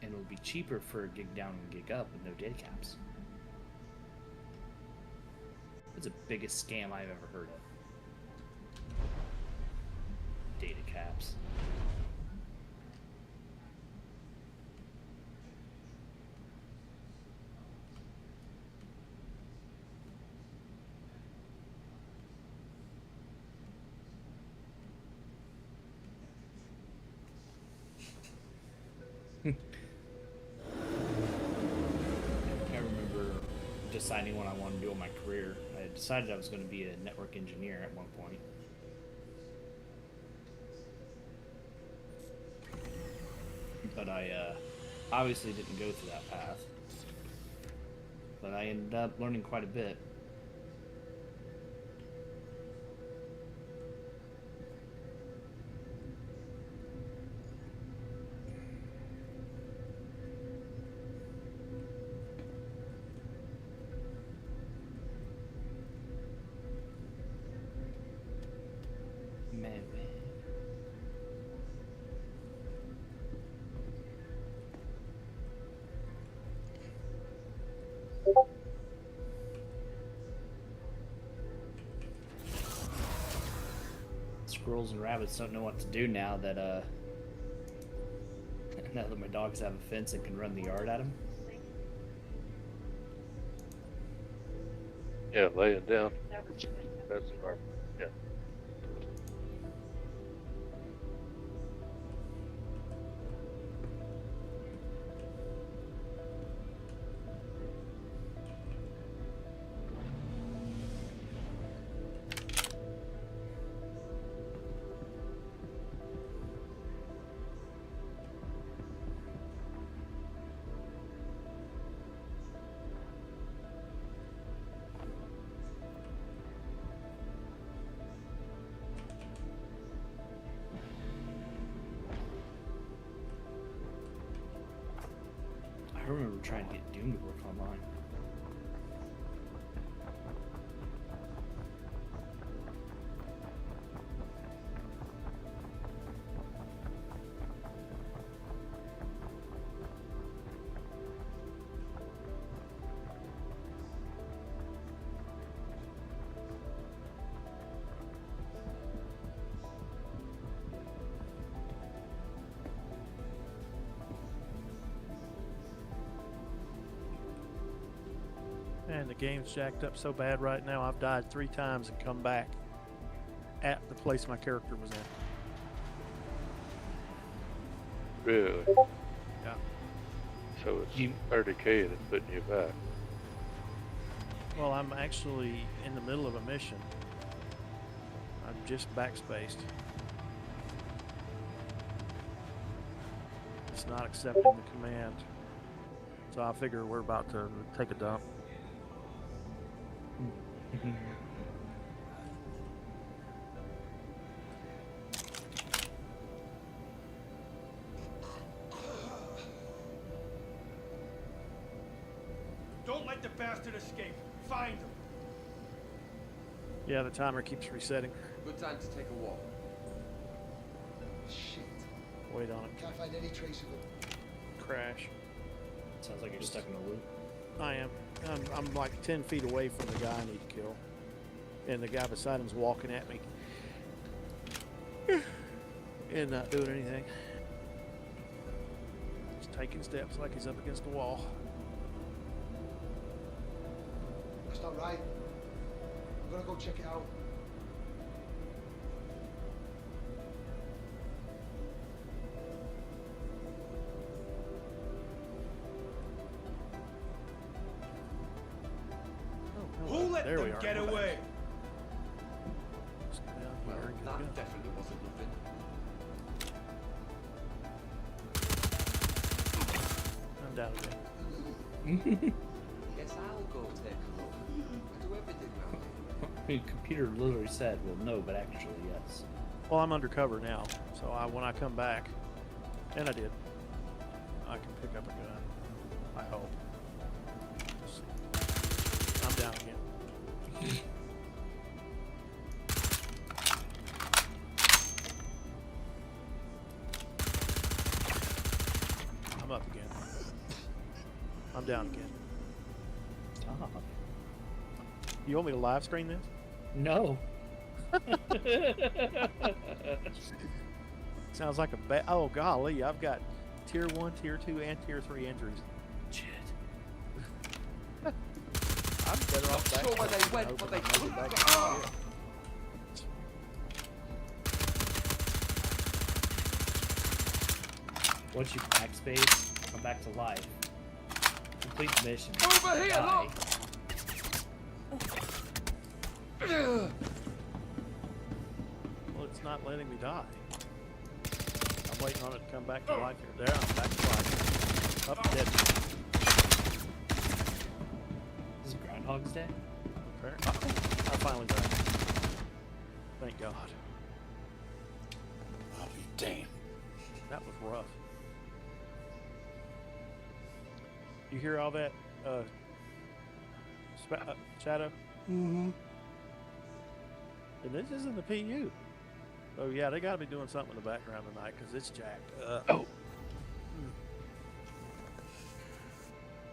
And it'll be cheaper for gig down and gig up with no data caps. It's the biggest scam I've ever heard of. Data caps. I remember deciding what I wanted to do in my career. I decided I was going to be a network engineer at one point. But I obviously didn't go through that path. But I ended up learning quite a bit. Squirrels and rabbits don't know what to do now that now that my dogs have a fence and can run the yard at them. Yeah, lay it down. That's our, yeah. I remember trying to get Doom to work online. And the game's jacked up so bad right now, I've died 3 times and come back at the place my character was in. Really? Yeah. So it's 30K that's putting you back. Well, I'm actually in the middle of a mission. I'm just backspaced. It's not accepting the command. So I figure we're about to take a dump. Don't let the bastard escape. Find him. Yeah, the timer keeps resetting. Good time to take a walk. Shit. Wait on it. Can't find any trace of him. Crash. Sounds like you're stuck in a loop. I am. I'm like 10 feet away from the guy I need to kill. And the guy beside him's walking at me. And not doing anything. Just taking steps like he's up against the wall. That's not right. I'm gonna go check it out. Who let There we them are. get away? Well, that definitely wasn't nothing. I'm down again. Guess I'll go take a look. I do everything around here. I mean, computer literally said, well, no, but actually, yes. Well, I'm undercover now, so when I come back, and I did, I can pick up a gun. I hope. Let's see. I'm down again. I'm up again. I'm down again. Stop. You want me to live screen this? No. Sounds like a bad. Oh golly, I've got tier 1, tier 2, and tier 3 injuries. Shit. I'm better off back. Sure where they went, but they couldn't. Once you backspace, come back to life. Complete the mission. Over here, Die. look! Well, it's not letting me die. I'm waiting on it to come back to life here. There, I'm back to life. Up dead. This is Groundhog's Day? Apparently. I finally died. Thank God. I'll be damned. That was rough. You hear all that, Shadow? Mm-hmm. And this isn't the PU. Oh yeah, they gotta be doing something in the background tonight because it's jacked up. Oh.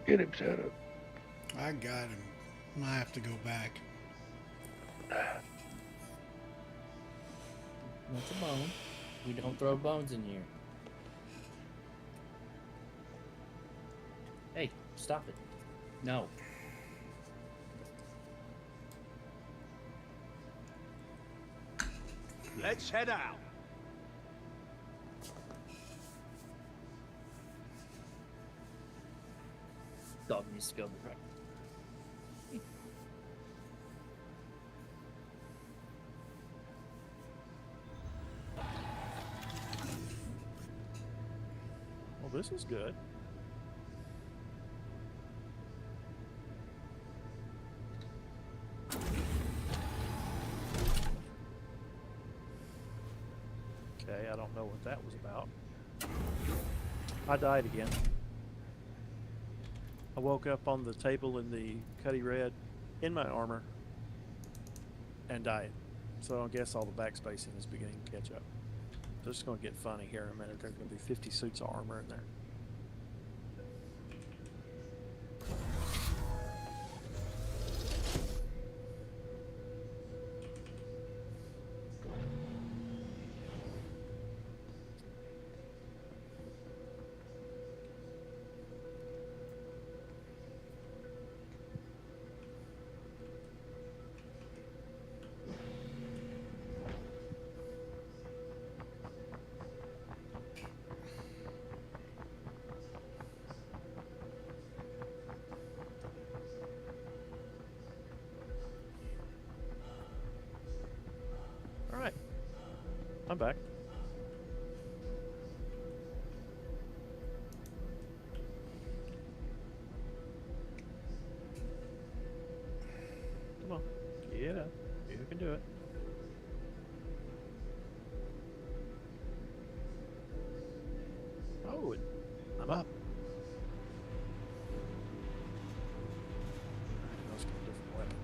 Get him, Shadow. I got him. I have to go back. That's a bone. We don't throw bones in here. Hey, stop it. No. Let's head out. Dog needs to go direct. Well, this is good. Okay, I don't know what that was about. I died again. I woke up on the table in the Cuddy Red in my armor and died. So I guess all the backspacing is beginning to catch up. This is going to get funny here in a minute. There's going to be 50 suits of armor in there. Alright. I'm back. Come on. Get up. You can do it. Oh, I'm up. Let's get a different weapon.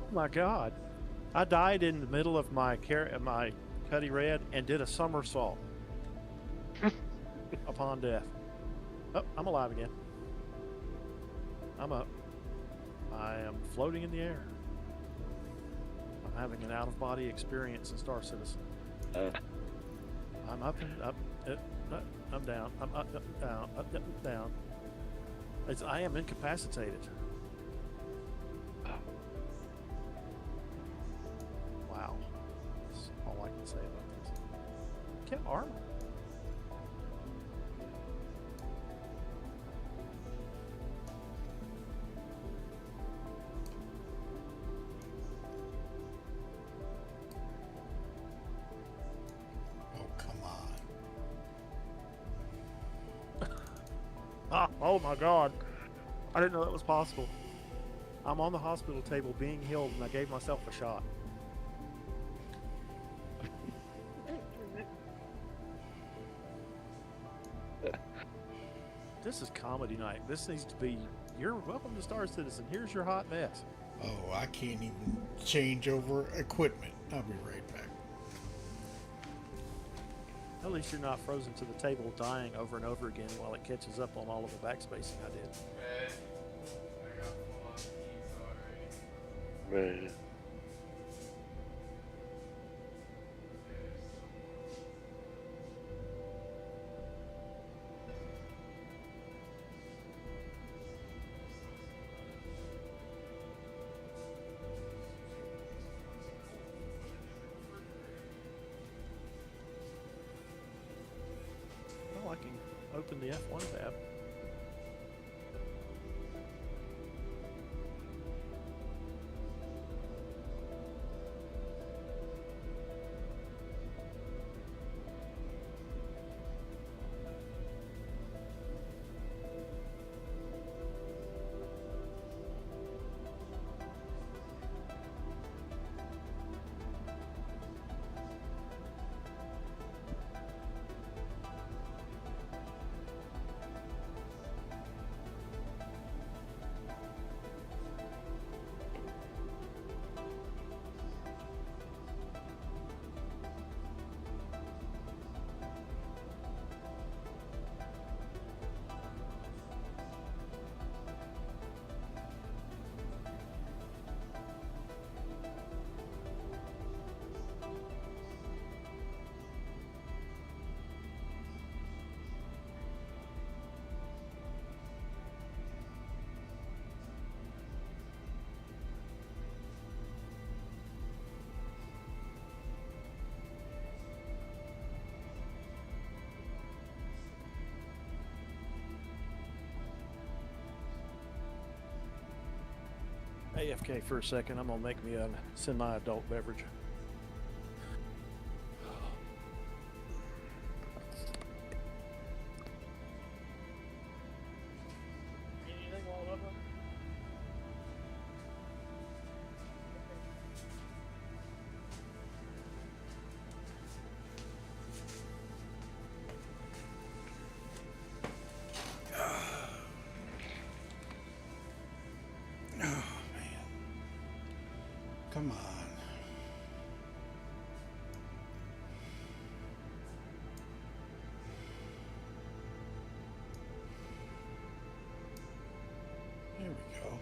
Oh my God. I died in the middle of my Cuddy Red and did a somersault upon death. Oh, I'm alive again. I'm up. I am floating in the air. I'm having an out-of-body experience in Star Citizen. I'm up and up. I'm down. I'm up, down, up, down. I am incapacitated. to say about this. Get armor. Oh, come on. Ah, oh my God. I didn't know that was possible. I'm on the hospital table being healed and I gave myself a shot. This is comedy night. This needs to be, you're welcome to Star Citizen. Here's your hot mess. Oh, I can't even change over equipment. I'll be right back. At least you're not frozen to the table dying over and over again while it catches up on all of the backspacing I did. I got full on pizza already. Man. Well, I can open the F1 tab. AFK for a second. I'm gonna make me a semi-adult beverage. Anything all over? Come on. There we go.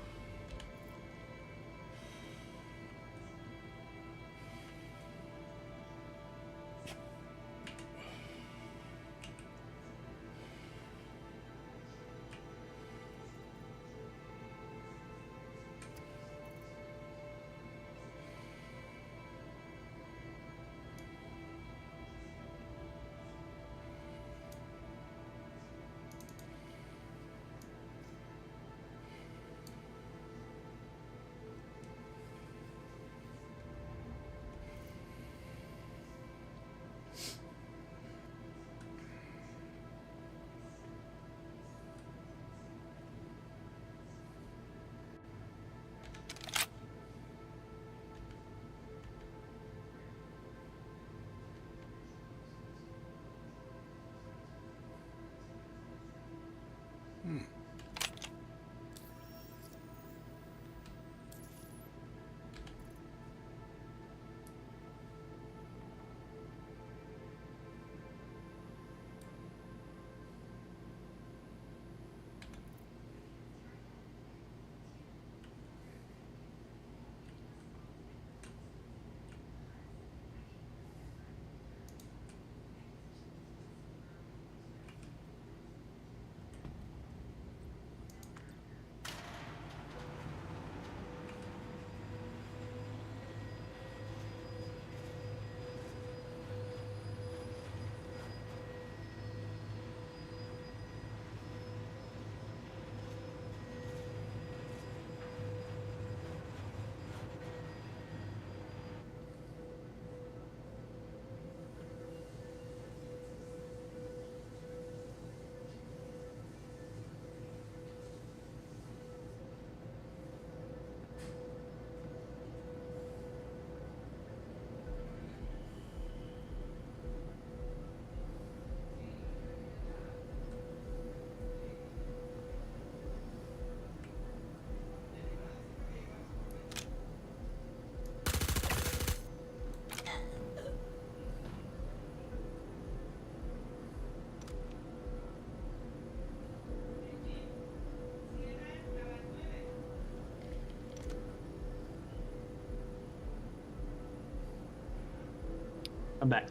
I'm back.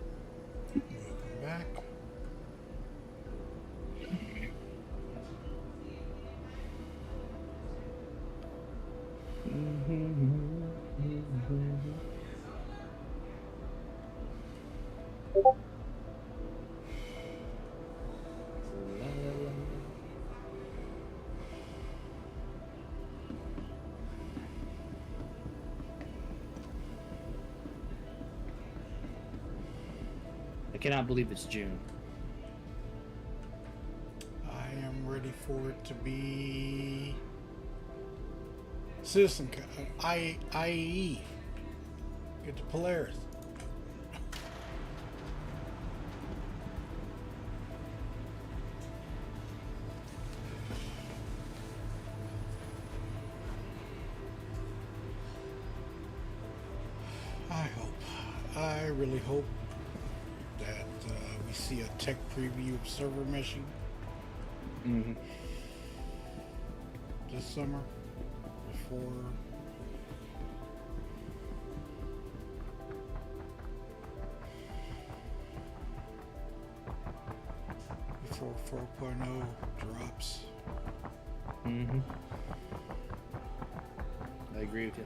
Welcome back. I cannot believe it's June. I am ready for it to be Citizen IAE. Get to Polaris. I really hope that we see a tech preview of server meshing this summer before 4.0 drops. I agree with you.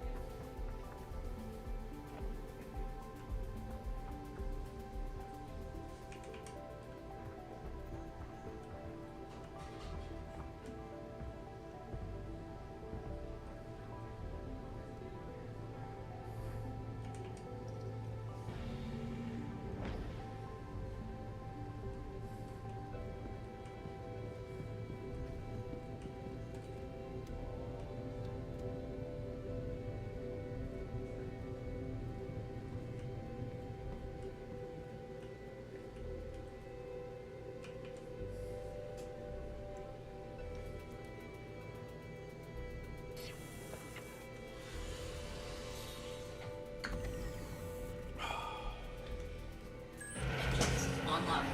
Online.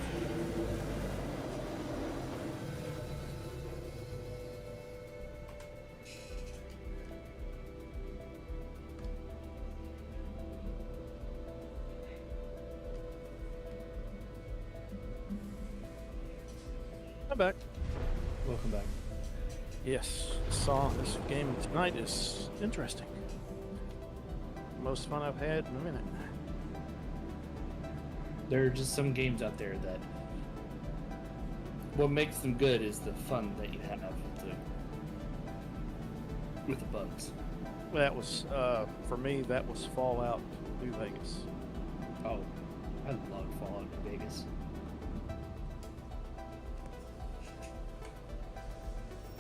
I'm back. Welcome back. Yes, this game tonight is interesting. Most fun I've had in a minute. There are just some games out there that what makes them good is the fun that you have with the bugs. That was for me. That was Fallout New Vegas. Oh, I love Fallout New Vegas.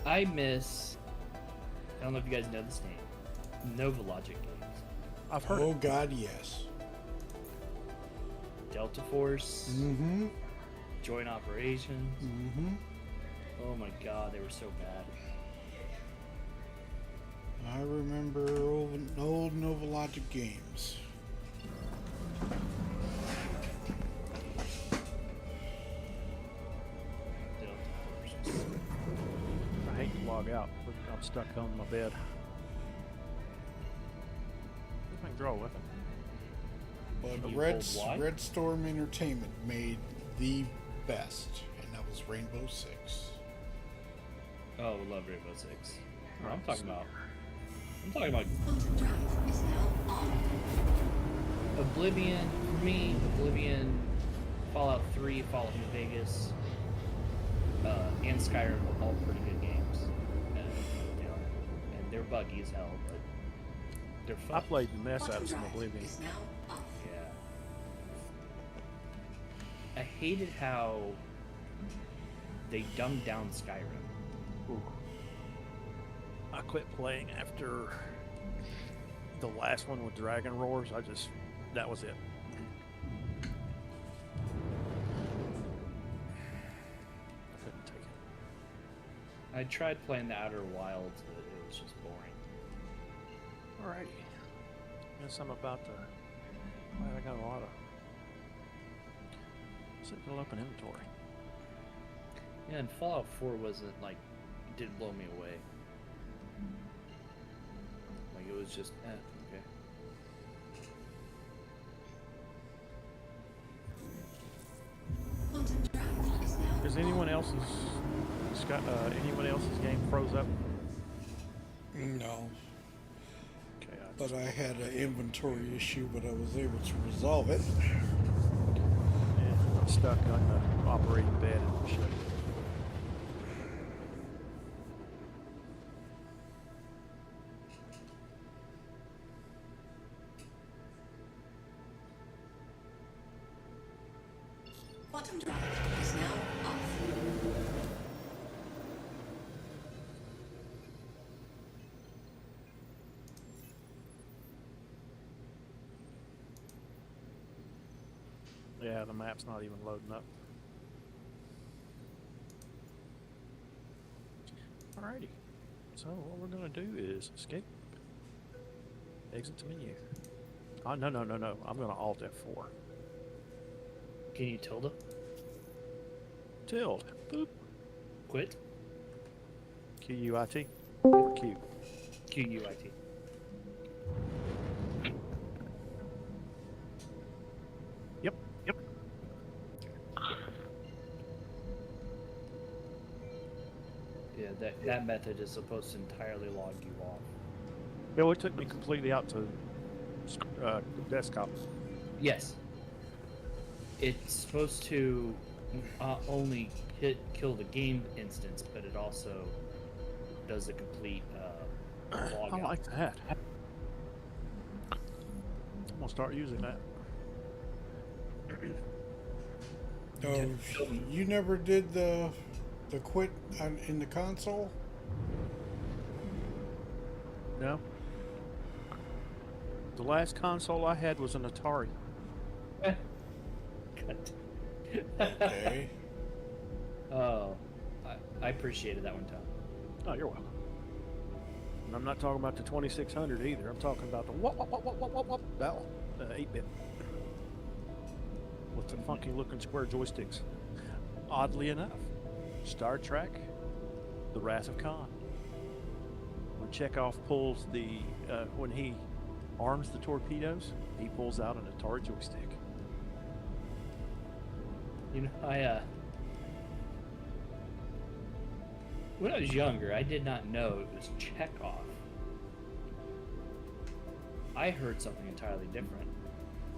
I don't know if you guys know this name. Novalogic games. I've heard. Oh God, yes. Delta Force. Mm-hmm. Joint Operations. Mm-hmm. Oh my God, they were so bad. I remember old Novalogic games. I hate to log out, but I'm stuck on my bed. I can draw a weapon. But Red Storm Entertainment made the best, and that was Rainbow Six. Oh, love Rainbow Six. I'm talking about Drive is now on. Oblivion. For me, Oblivion, Fallout 3, Fallout New Vegas, and Skyrim are all pretty good games. And they're buggy as hell, but they're fun. I played the mess out of some Oblivion. Yeah. I hated how they dumbed down Skyrim. Ooh. I quit playing after the last one with Dragon Roars. That was it. I couldn't take it. I tried playing the Outer Wilds, but it was just boring. Alrighty. Guess I'm about to. Man, I got a lot of. Fill up an inventory. Yeah, and Fallout 4 wasn't like, it didn't blow me away. Like, it was just, okay. else's game froze up? No. Okay. But I had an inventory issue, but I was able to resolve it. Yeah, I'm stuck on the operating bed and shit. Bottom drive is now off. Yeah, the map's not even loading up. Alrighty. So what we're gonna do is escape. Exit to menu. Oh, no. I'm gonna Alt F4. Can you tilde? Tilde. Boop. Quit? QUIT? Q. QUIT. Yep. Yeah, that method is supposed to entirely log you off. Bill, it took me completely out to desktop. Yes. It's supposed to only kill the game instance, but it also does a complete log I out. like that. I'm gonna start using that. Oh, you never did the quit in the console? No. The last console I had was an Atari. Okay. Oh, I appreciated that one, Tom. Oh, you're welcome. And I'm not talking about the 2600 either. I'm talking about the whoop, that one, the 8-bit. With the funky looking square joysticks. Oddly enough, Star Trek, The Wrath of Khan. When Chekhov pulls when he arms the torpedoes, he pulls out an Atari joystick. You know, when I was younger, I did not know it was Chekhov. I heard something entirely different.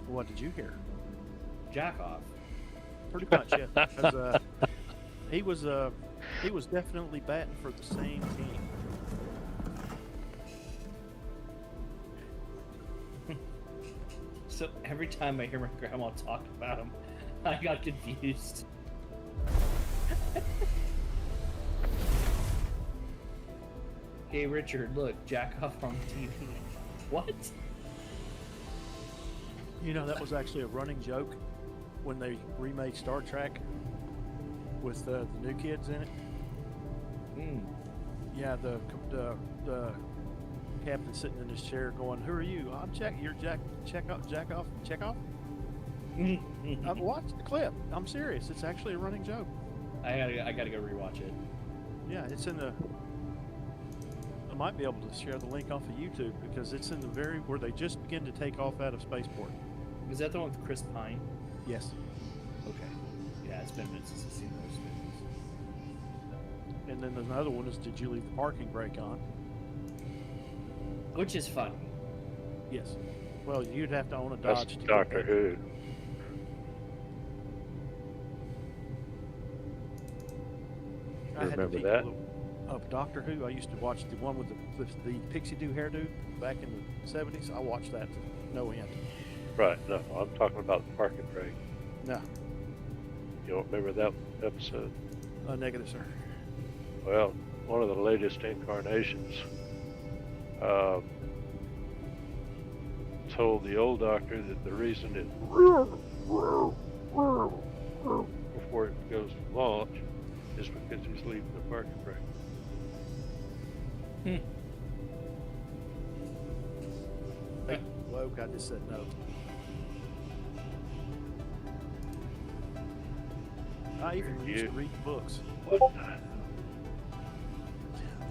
What did you hear? Jackoff. Pretty much, yeah. Because he was definitely batting for the same team. So every time I hear my grandma talk about him, I got confused. Hey Richard, look, Jackoff on TV. What? You know, that was actually a running joke when they remade Star Trek with the new kids in it. Yeah, the captain sitting in his chair going, "Who are you?" "I'm Jack. You're Chekhov. I've watched the clip. I'm serious. It's actually a running joke. I gotta go rewatch it. Yeah, it's in the. I might be able to share the link off of YouTube because it's in the where they just begin to take off out of spaceport. Is that the one with Chris Pine? Yes. Okay. Yeah, it's been a minute since I've seen those movies. And then there's another one is Did You Leave the Parking Brake On? Which is funny. Yes. Well, you'd have to own a That's Dodge. Doctor Who. I had Remember the that? Of Doctor Who, I used to watch the one with the pixie do hairdo back in the 70s. I watched that to no end. Right, no, I'm talking about the parking brake. No. You don't remember that episode? Negative, sir. Well, one of the latest incarnations told the old Doctor that the reason it before it goes to launch is because he's leaving the parking brake. Hey, woke, I just said no. I even used to read books. What?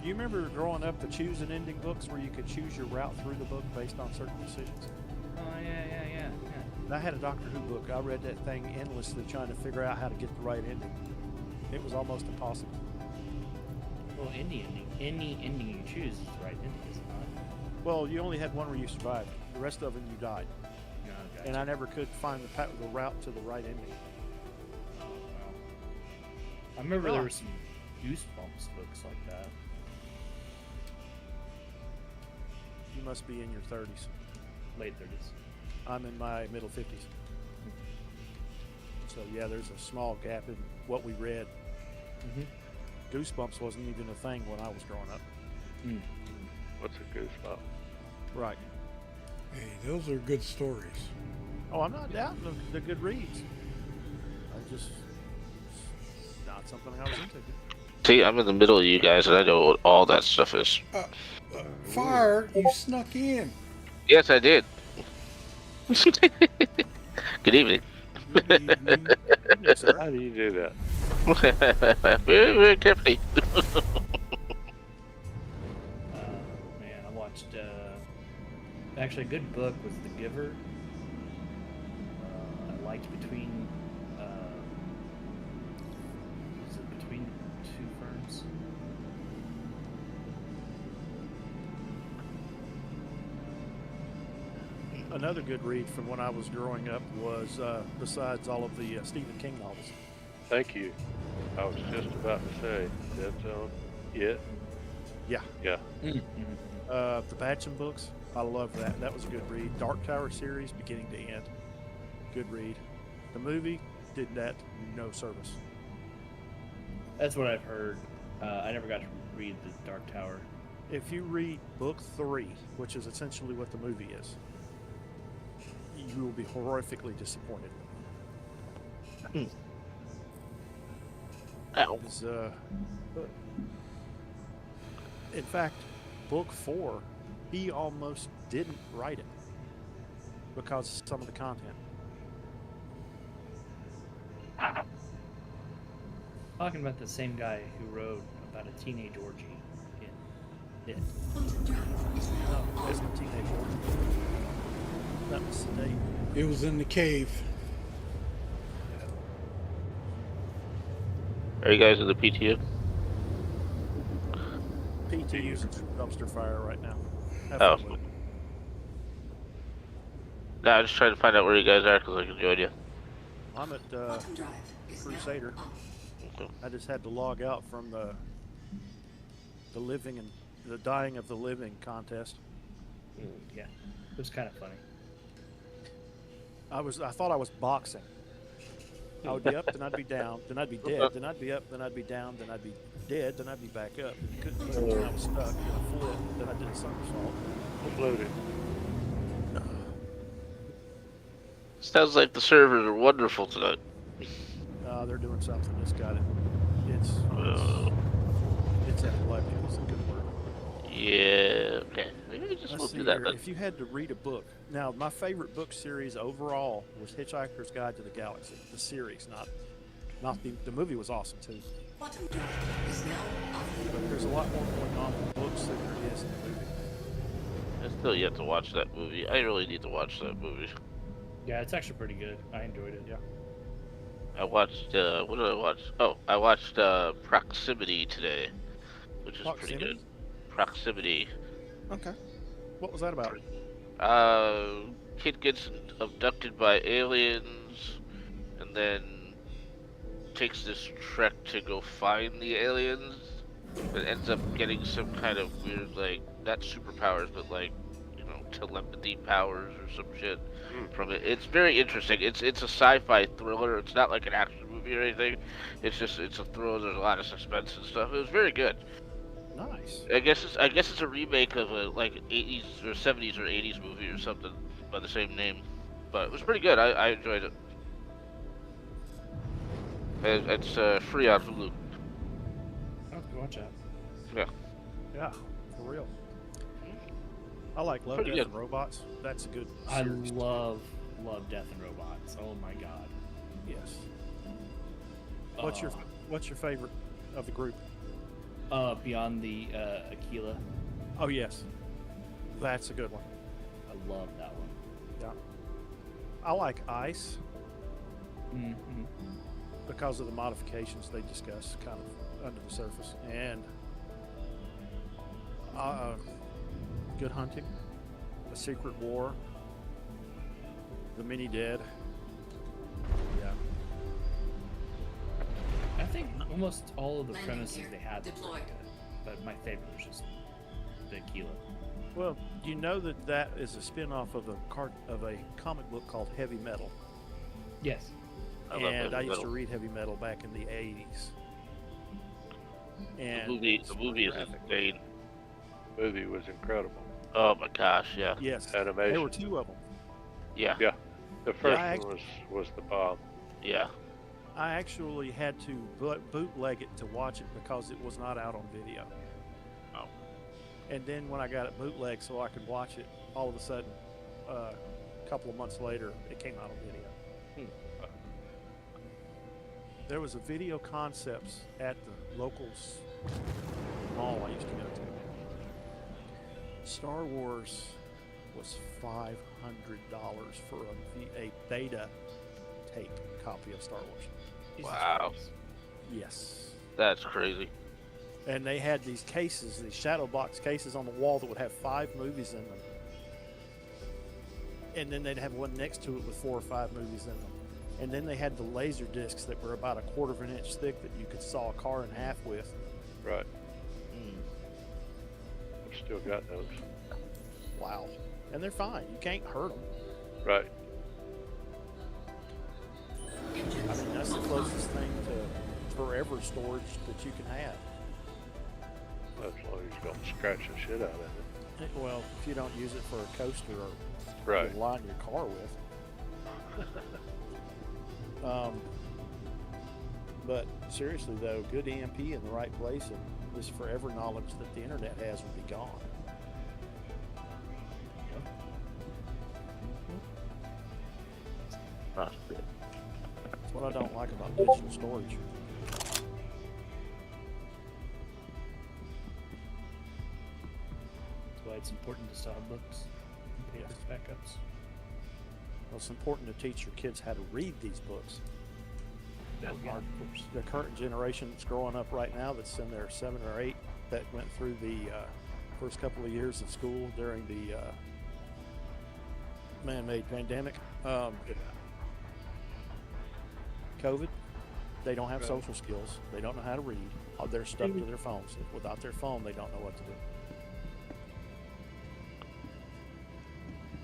Do you remember growing up the choose an ending books where you could choose your route through the book based on certain decisions? Oh, yeah. I had a Doctor Who book. I read that thing endlessly trying to figure out how to get the right ending. It was almost impossible. Well, any ending you choose is the right ending, is it not? Well, you only had one where you survived. The rest of them you died. No, gotcha. And I never could find the route to the right ending. Oh, wow. I remember there were some Goosebumps books like that. You must be in your 30s. Late 30s. I'm in my middle 50s. So yeah, there's a small gap in what we read. Goosebumps wasn't even a thing when I was growing up. What's a goosebump? Right. Hey, those are good stories. Oh, I'm not doubting the good reads. I just not something I was into. See, I'm in the middle of you guys, and I know what all that stuff is. Fire, you snuck in. Yes, I did. Good evening. Good evening. How do you do that? Very, very carefully. Man, I watched. Actually, a good book was The Giver. I liked Between. Was it Between Two Ferns? Another good read from when I was growing up was, besides all of the Stephen King novels. Thank you. I was just about to say Dead Zone. Yeah. Yeah. Yeah. The Batchin books, I love that. That was a good read. Dark Tower series, beginning to end, good read. The movie did that no service. That's what I've heard. I never got to read The Dark Tower. If you read book 3, which is essentially what the movie is, you will be horrifically disappointed. In fact, book 4, he almost didn't write it because of some of the content. Talking about the same guy who wrote about a teenage orgy in It. No, it wasn't a teenage orgy. That was sedate. It was in the cave. Are you guys in the PTU? PTU's a dumpster fire right now. Oh. No, I'm just trying to find out where you guys are because I can join you. I'm at Crusader. I just had to log out from the living and the dying of the living contest. Yeah, it was kind of funny. I thought I was boxing. I would be up, then I'd be down, then I'd be dead, then I'd be up, then I'd be down, then I'd be dead, then I'd be back up. Couldn't move, then I was stuck, then I flipped, then I did a somersault. Loaded. Sounds like the servers are wonderful tonight. They're doing something. It's got it. It's epileptic. It's a good word. Yeah. Okay. Maybe just we'll do that then. If you had to read a book, now my favorite book series overall was Hitchhiker's Guide to the Galaxy, the series, not the movie was awesome too. But there's a lot more going on in the books than there is in the movie. I still yet to watch that movie. I really need to watch that movie. Yeah, it's actually pretty good. I enjoyed it. Yeah. I watched, what did I watch? Oh, I watched Proximity today, which is pretty good. Proximity. Okay. What was that about? Kid gets abducted by aliens, and then takes this trek to go find the aliens, and ends up getting some kind of weird, like, not superpowers, but like, you know, telepathy powers or some shit from it. It's very interesting. It's a sci-fi thriller. It's not like an action movie or anything. It's a thriller. There's a lot of suspense and stuff. It was very good. Nice. I guess it's a remake of a like 80s or 70s or 80s movie or something by the same name, but it was pretty good. I enjoyed it. It's free on Hulu. I'll have to watch that. Yeah. Yeah, for real. I like Love, Death, and Robots. That's a good series. I love Death and Robots. Oh my god. Yes. What's your favorite of the group? Beyond the Aquila. Oh yes, that's a good one. I love that one. Yeah. I like Ice. because of the modifications they discussed kind of under the surface. And Good Hunting, A Secret War, The Many Dead. Yeah. I think almost all of the premises they had were pretty good, but my favorite was just the Aquila. Well, you know that is a spin-off of a comic book called Heavy Metal. Yes. And I used to read Heavy Metal back in the 80s. And the movie is insane. The movie was incredible. Oh my gosh, yeah. Yes. Animation. There were 2 of them. Yeah. Yeah. The first one was the bomb. Yeah. I actually had to bootleg it to watch it because it was not out on video. Oh. And then when I got it bootleg so I could watch it, all of a sudden, a couple of months later, it came out on video. There was a Video Concepts at the local mall I used to go to. Star Wars was $500 for a beta tape copy of Star Wars. Wow. Yes. That's crazy. And they had these cases, these shadow box cases on the wall that would have 5 movies in them. And then they'd have one next to it with 4 or 5 movies in them. And then they had the laser discs that were about 1/4 of an inch thick that you could saw a car in half with. Right. I've still got those. Wow. And they're fine. You can't hurt them. Right. I mean, that's the closest thing to forever storage that you can have. As long as you don't scratch the shit out of it. Well, if you don't use it for a coaster or Right. to line your car with. But seriously though, good EMP in the right place and this forever knowledge that the internet has would be gone. That's good. That's what I don't like about digital storage. That's why it's important to start books and paper backups. Well, it's important to teach your kids how to read these books. The current generation that's growing up right now, that's in their 7 or 8, that went through the first couple of years of school during the man-made pandemic, COVID, they don't have social skills. They don't know how to read. They're stuck to their phones. Without their phone, they don't know what to do.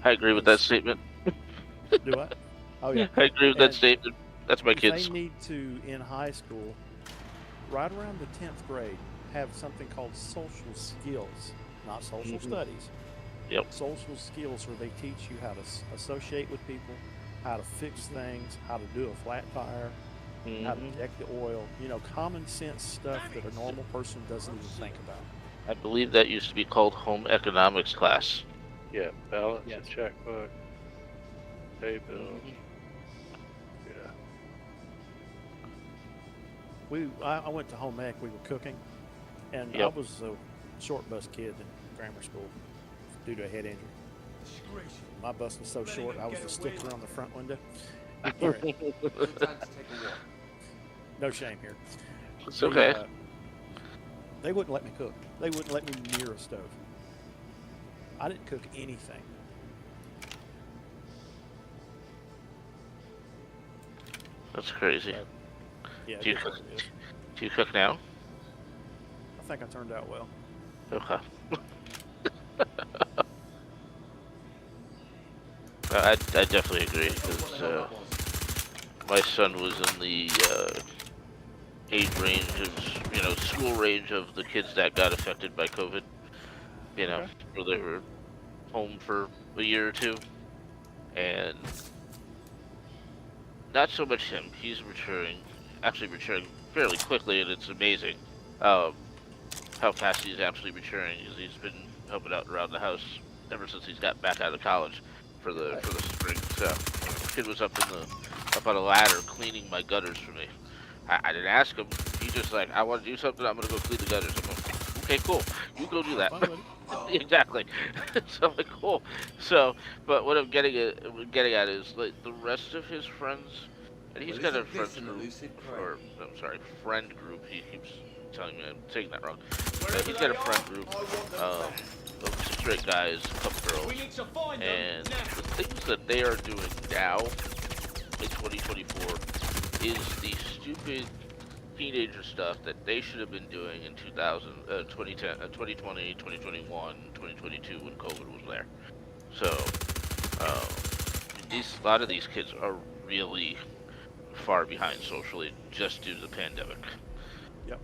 I agree with that statement. Do I? Oh yeah. I agree with that statement. That's my kids. They need to, in high school, right around the 10th grade, have something called social skills, not social studies. Yep. Social skills where they teach you how to associate with people, how to fix things, how to do a flat tire, how to check the oil. You know, common sense stuff that a normal person doesn't even think about. I believe that used to be called home economics class. Yeah, balance a checkbook, pay bills. I went to home ec. We were cooking, and I was a short bus kid in grammar school due to a head injury. My bus was so short, I was the sticker on the front window. No shame here. It's okay. They wouldn't let me cook. They wouldn't let me near a stove. I didn't cook anything. That's crazy. Yeah, do you cook now? I think I turned out well. Okay. I definitely agree because my son was in the age range of, school range of the kids that got affected by COVID. Where they were home for a year or two, and not so much him. He's maturing fairly quickly, and it's amazing how fast he's actually maturing. He's been helping out around the house ever since he's got back out of college for the spring. So, kid was up on a ladder cleaning my gutters for me. I didn't ask him. He just like, I want to do something. I'm gonna go clean the gutters. I'm like, okay, cool. You go do that. Exactly. So I'm like, cool. So, but what I'm getting at is like the rest of his friends And he's Well, got a isn't this friends an group, elusive prey? or I'm sorry, friend group. He keeps telling me I'm saying that wrong. He's got a friend group of 6 or 8 guys, a couple girls, We need to find and them now. the things that they are doing now in 2024 is the stupid teenager stuff that they should have been doing in 2010, 2020, 2021, 2022 when COVID was there. So, a lot of these kids are really far behind socially just due to the pandemic. Yep.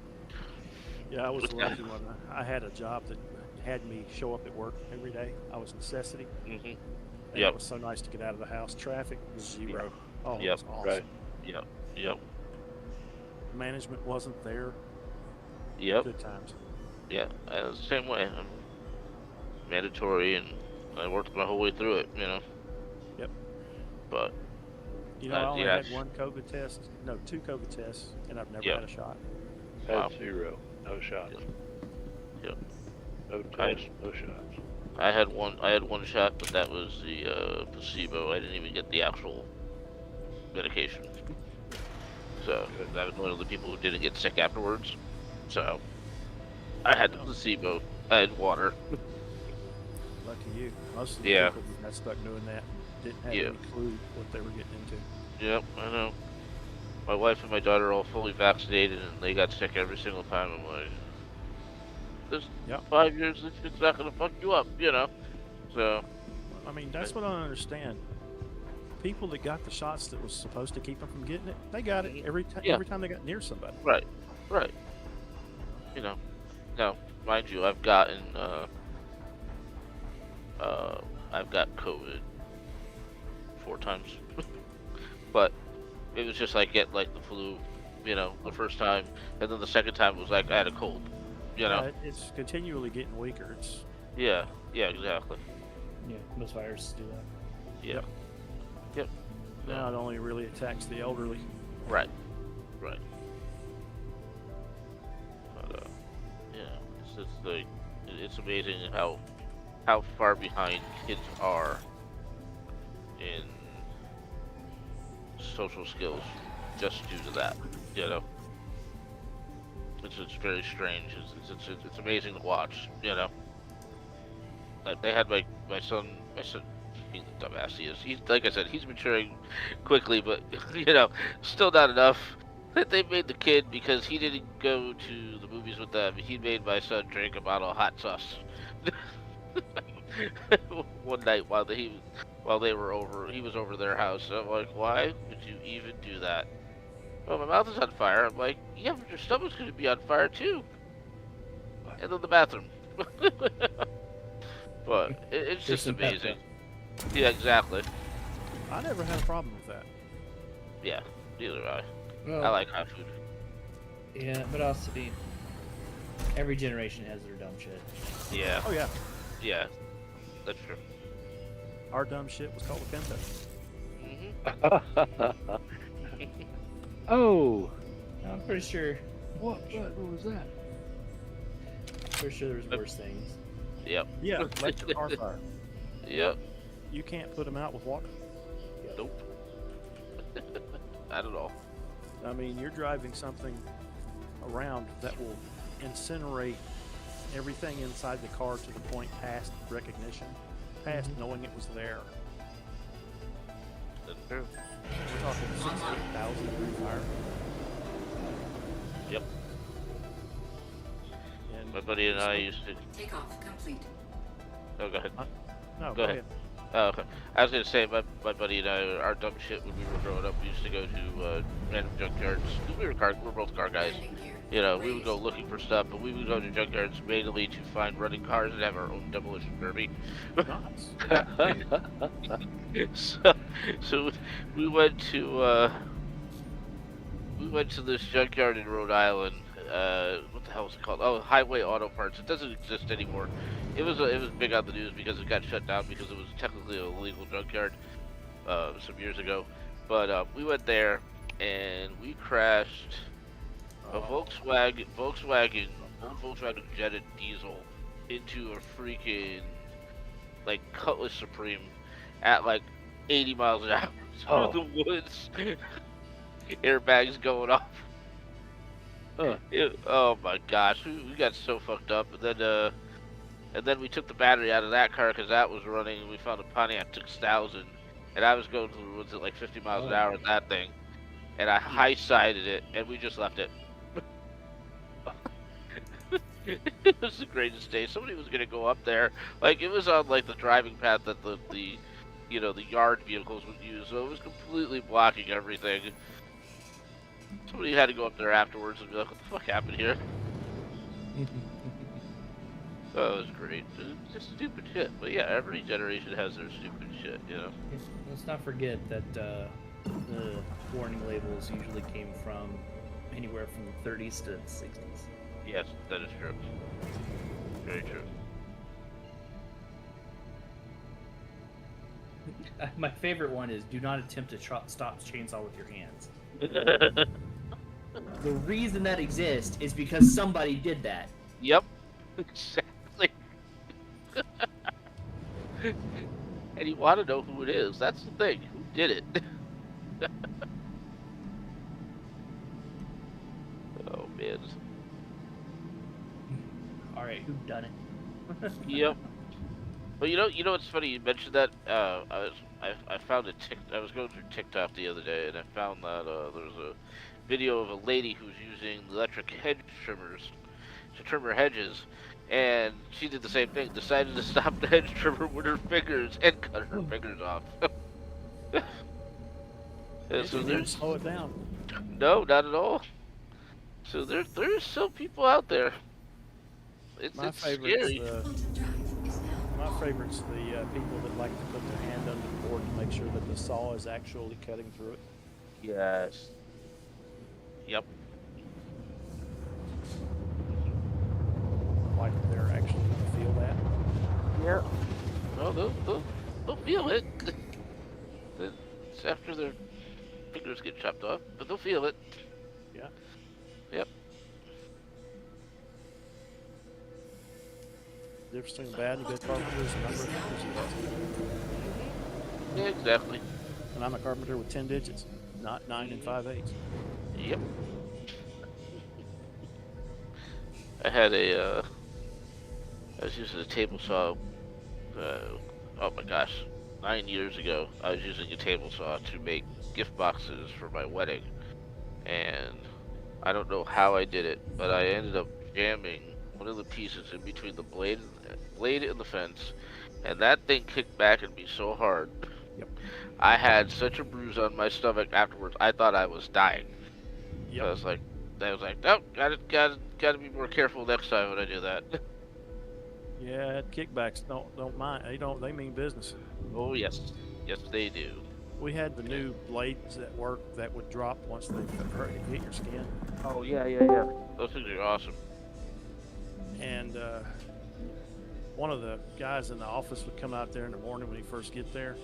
Yeah, I was lucky when I had a job that had me show up at work every day. I was necessity. Mm-hmm. And Yep. it was so nice to get out of the house. Traffic was zero. Oh, it Yep. was awesome. Right. Yep. Yep. Management wasn't there. Yep. Good times. Yeah, I was the same way. I'm mandatory, and I worked my whole way through it. Yep. But You know, I only yeah, had 2 COVID tests, and I've never Yep. had a shot. Had 0, no shots. Yep. No tests, no shots. I had one shot, but that was the placebo. I didn't even get the actual medication. So I was one of the people who didn't get sick afterwards. So I had the placebo. I had water. Lucky you. Most of the Yeah. people who got stuck doing that didn't have Yeah. any clue what they were getting into. Yep, I know. My wife and my daughter are all fully vaccinated, and they got sick every single time. I'm like, this 5 years, this shit's not gonna fuck you up, So. I mean, that's what I don't understand. People that got the shots that was supposed to keep them from getting it, they got it every time they got near somebody. Right. Now, mind you, I've gotten, I've got COVID 4 times, but it was just like getting like the flu, the first time, and then the second time was like I had a cold, It's continually getting weaker. It's Yeah, exactly. Yeah, most viruses do that. Yeah. Yep. Now it only really attacks the elderly. Right. But it's amazing how far behind kids are in social skills just due to that. It's very strange. It's amazing to watch. Like they had my son. Being the dumbass he is. He's like I said, he's maturing quickly, but still not enough. That they made the kid because he didn't go to the movies with them. He made my son drink a bottle of hot sauce one night while they were over. He was over their house. So I'm like, why would you even do that? Oh, my mouth is on fire. I'm like, yeah, but your stomach's going to be on fire too. And then the bathroom. But it's just amazing. Yeah, exactly. I never had a problem with that. Yeah, neither do I. Well, I like hot food. Yeah, but also, every generation has their dumb shit. Yeah. Oh yeah. Yeah, that's true. Our dumb shit was called a Pinto. Oh. I'm pretty sure. What was that? Pretty sure there's worse things. Yep. Yeah, electric car fire. Yep. You can't put them out with water. Nope. Not at all. I mean, you're driving something around that will incinerate everything inside the car to the point past recognition, past knowing it was there. That's true. We're talking 68,000 degree fire. Yep. And my buddy and I used to. Takeoff complete. Oh, go ahead. No, go ahead. Oh, okay. I was gonna say my buddy and I, our dumb shit when we were growing up, we used to go to random junkyards. We were both car guys. We would go looking for stuff, but we would go to junkyards mainly to find running cars and have our own demolition derby. So we went to this junkyard in Rhode Island. What the hell was it called? Oh, Highway Auto Parts. It doesn't exist anymore. It was big on the news because it got shut down because it was technically a legal junkyard some years ago. But we went there and we crashed a Volkswagen Jetta diesel into a freaking like Cutlass Supreme at like 80 miles an hour through the woods. airbags going off. Huh. Oh my gosh, we got so fucked up, and then we took the battery out of that car because that was running. And we found a Pontiac 6000, and I was going through the woods at like 50 miles an hour in that thing, and I high sided it, and we just left it. It was the greatest day. Somebody was gonna go up there, like it was on like the driving path that the the yard vehicles would use, so it was completely blocking everything. Somebody had to go up there afterwards and be like, "What the fuck happened here?" Oh, it was great. It was just stupid shit. But yeah, every generation has their stupid shit, you know. Let's not forget that the warning labels usually came from anywhere from the 30s to 60s. Yes, that is true. Very true. My favorite one is do not attempt to stop chainsaw with your hands. The reason that exists is because somebody did that. Yep, exactly. And you want to know who it is. That's the thing. Who did it? Oh, man. All right, who done it? Yep. But you know what's funny? You mentioned that. I found I was going through TikTok the other day, and I found that there was a video of a lady who was using electric hedge trimmers to trim her hedges, and she did the same thing. Decided to stop the hedge trimmer with her fingers and cut her fingers off. And so Didn't slow it down. No, not at all. So there's still people out there. It's scary. My favorite's the people that like to put their hand under the board to make sure that the saw is actually cutting through it. Yes. Yep. Like they're actually going to feel that. Yeah. No, they'll feel it. It's after their fingers get chopped off, but they'll feel it. Yeah. Yep. The difference between bad and good carpenter is the number of fingers you have. Yeah, exactly. And I'm a carpenter with 10 digits, not 9 and 5/8. Yep. I was using a table saw, oh my gosh, 9 years ago. I was using a table saw to make gift boxes for my wedding. And I don't know how I did it, but I ended up jamming one of the pieces in between the blade and the fence, and that thing kicked back at me so hard. Yep. I had such a bruise on my stomach afterwards. I thought I was dying. Yep. So I was like, nope, gotta be more careful next time when I do that. Yeah, kickbacks don't mind. They mean business. Oh yes, yes they do. We had the new blades that work that would drop once they hit your skin. Oh yeah. Those things are awesome. And one of the guys in the office would come out there in the morning when he first get there,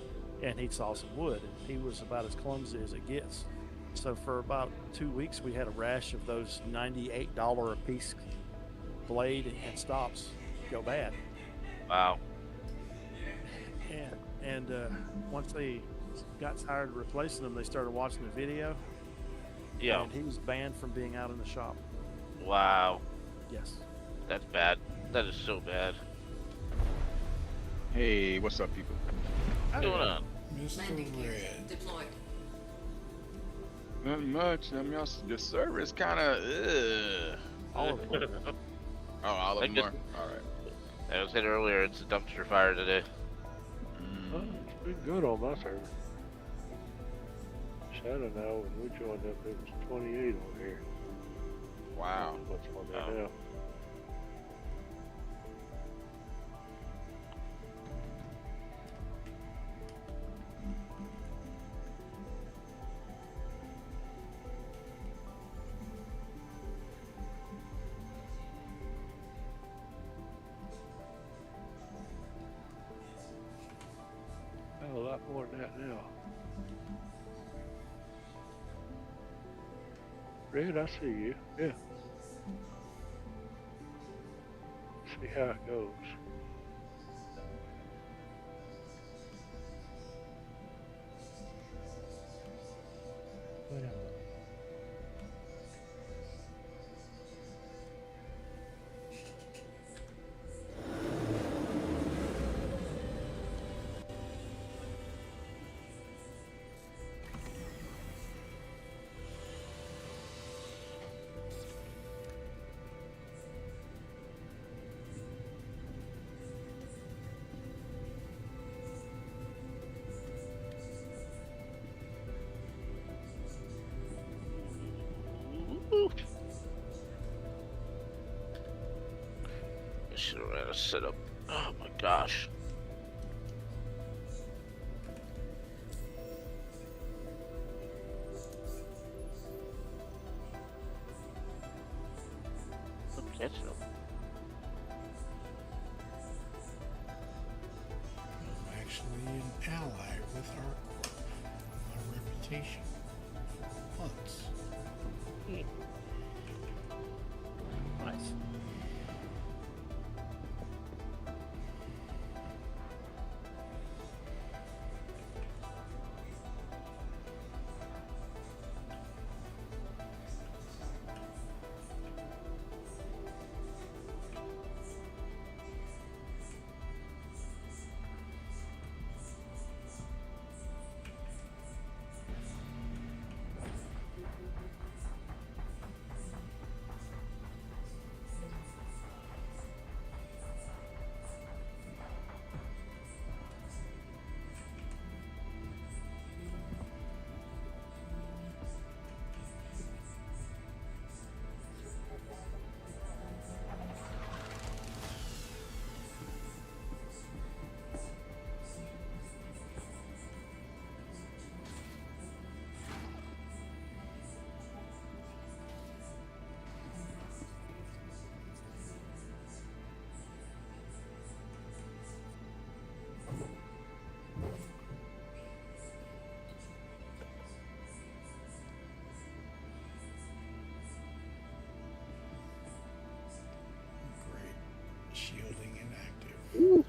and he'd saw some wood. And he was about as clumsy as it gets. So for about 2 weeks, we had a rash of those $98 a piece blade and stops go bad. Wow. And once they got tired of replacing them, they started watching the video. Yeah. And he was banned from being out in the shop. Wow. Yes. That's bad. That is so bad. Hey, what's up, people? What's going on? Mr. Red. Deployed. Not much. I mean, the service kind of. All of them. Oh, all of them are. All right. I was saying earlier, it's a dumpster fire today. Oh, it's been good on my server. Shannon now, when we joined up, it was 28 on here. Wow. What's on there now? Oh, a lot more than that now. Red, I see you. Yeah. See how it goes. gotta set up. Oh my gosh. I'm catching them. I'm actually an ally with our reputation for once. Nice. Shielding inactive.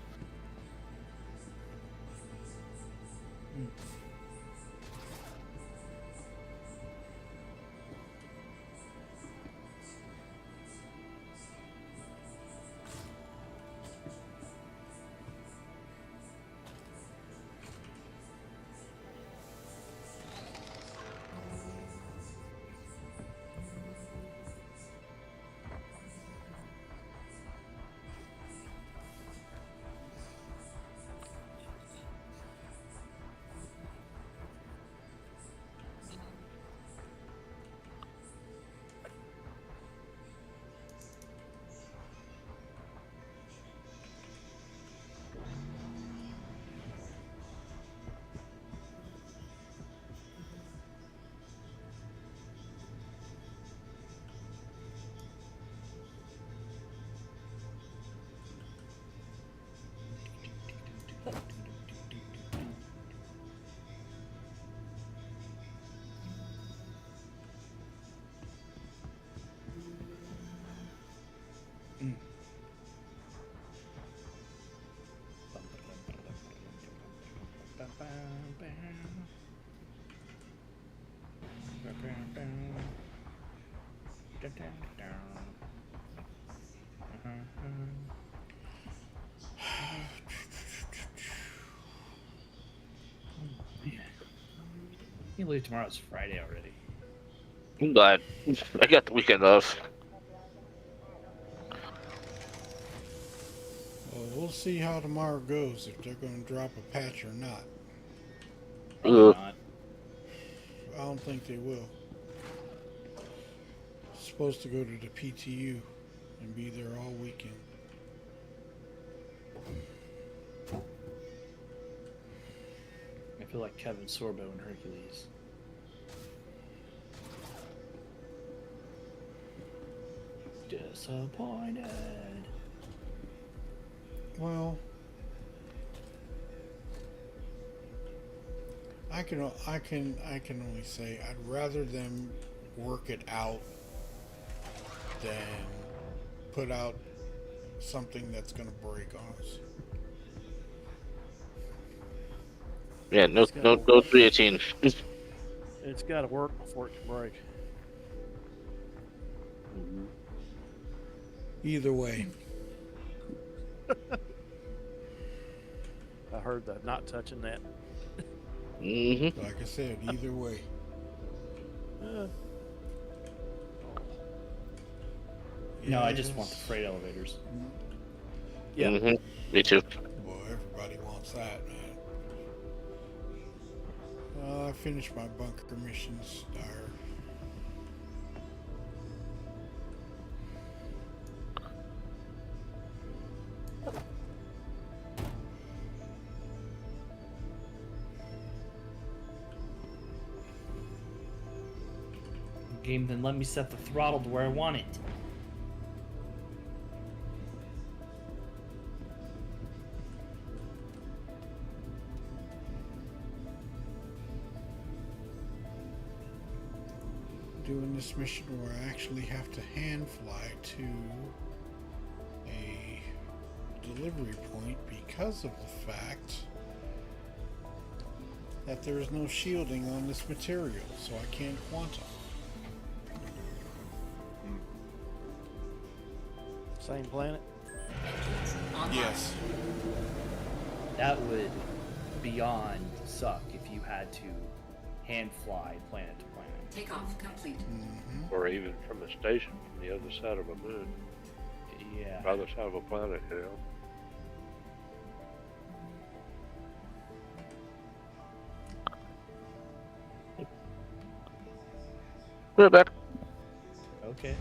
Can't believe tomorrow's Friday already. I'm glad. I got the weekend off. Well, we'll see how tomorrow goes, if they're going to drop a patch or not. Probably not. I don't think they will. Supposed to go to the PTU and be there all weekend. I feel like Kevin Sorbo in Hercules. Disappointed. Well, I can only say I'd rather them work it out than put out something that's going to break on us. Yeah, no 318. It's got to work before it can break. Either way. I heard that. Not touching that. Like I said, either way. No, I just want the freight elevators. Yeah. Me too. Well, everybody wants that, man. I finished my bunker missions, Dyer. Game, then let me set the throttle to where I want it. Doing this mission where I actually have to hand fly to a delivery point because of the fact that there is no shielding on this material, so I can't quantum. Same planet? Yes. That would beyond suck if you had to hand fly planet to planet. Takeoff complete. Or even from a station from the other side of a moon. Yeah. Other side of a planet, you know. We're back. Okay.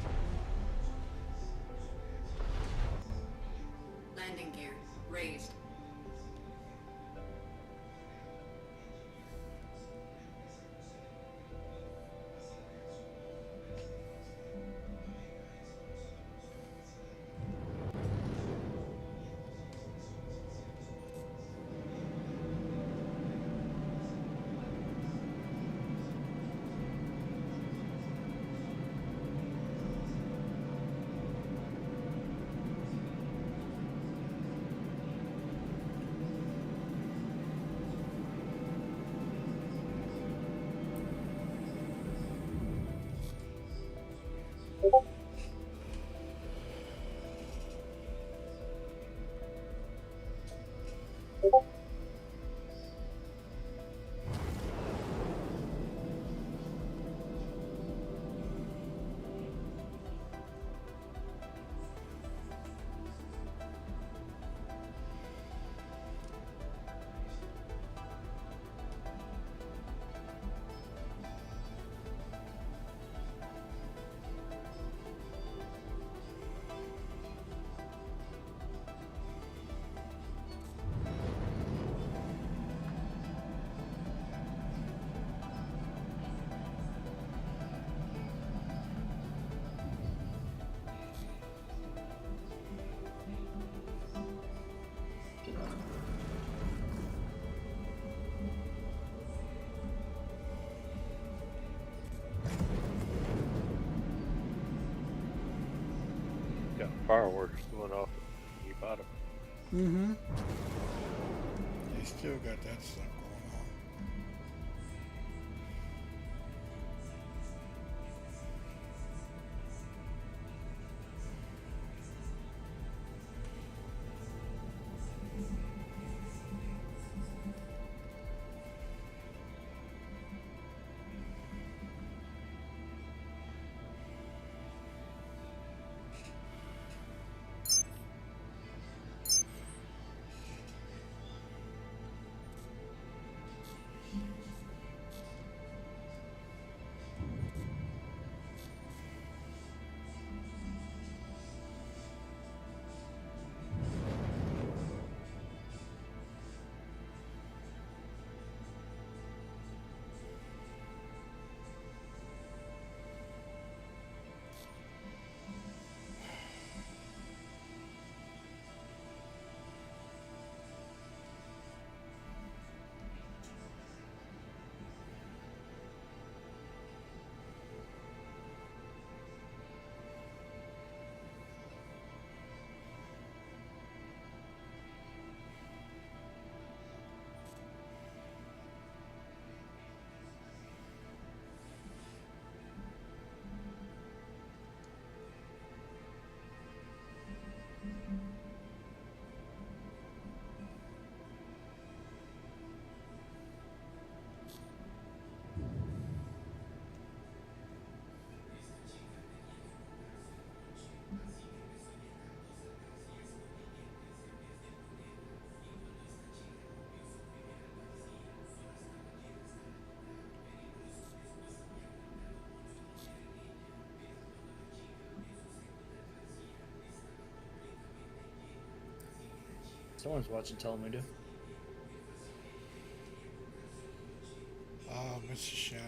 Landing gear raised. Got fireworks going off at your bottom. Mm-hmm. They still got that stuff going on. Someone's watching Telemundo. Mr. Shadow.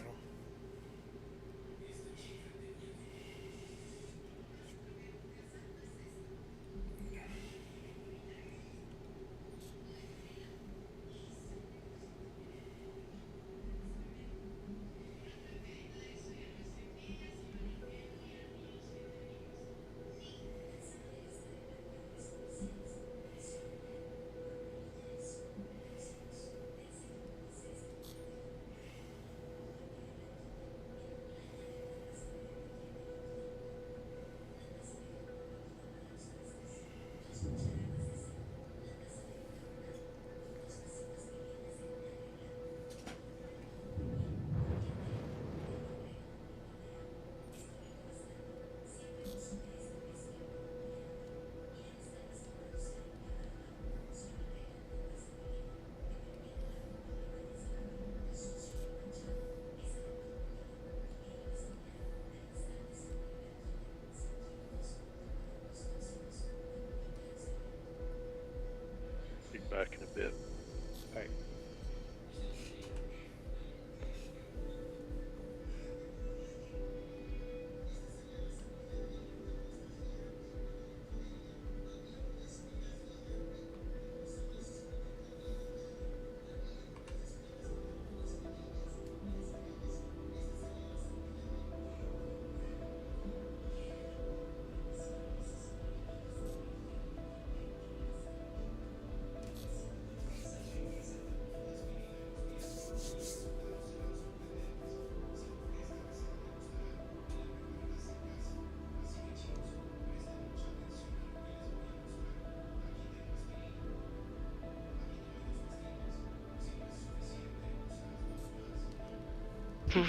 Actually,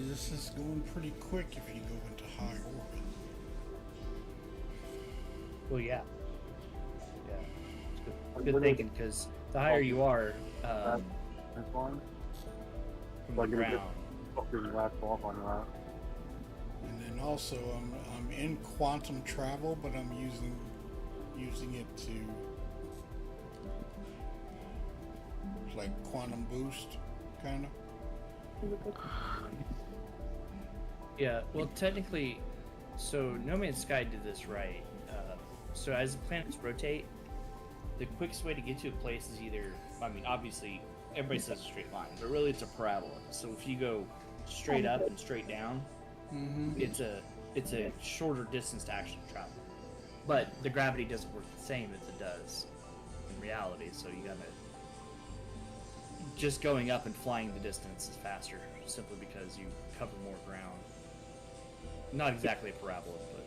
this is going pretty quick if you go into high orbit. Well, yeah. Yeah. It's good thinking, because the higher you are from the ground. And then also, I'm in quantum travel, but I'm using it to like quantum boost, kind of. Yeah, well, technically, so No Man's Sky did this right. So as the planets rotate, the quickest way to get to a place is either, I mean, obviously, everybody says a straight line, but really it's a parabola. So if you go straight up and straight down, it's a shorter distance to actually travel. But the gravity doesn't work the same as it does in reality, so you gotta... Just going up and flying the distance is faster, simply because you cover more ground. Not exactly a parabola, but...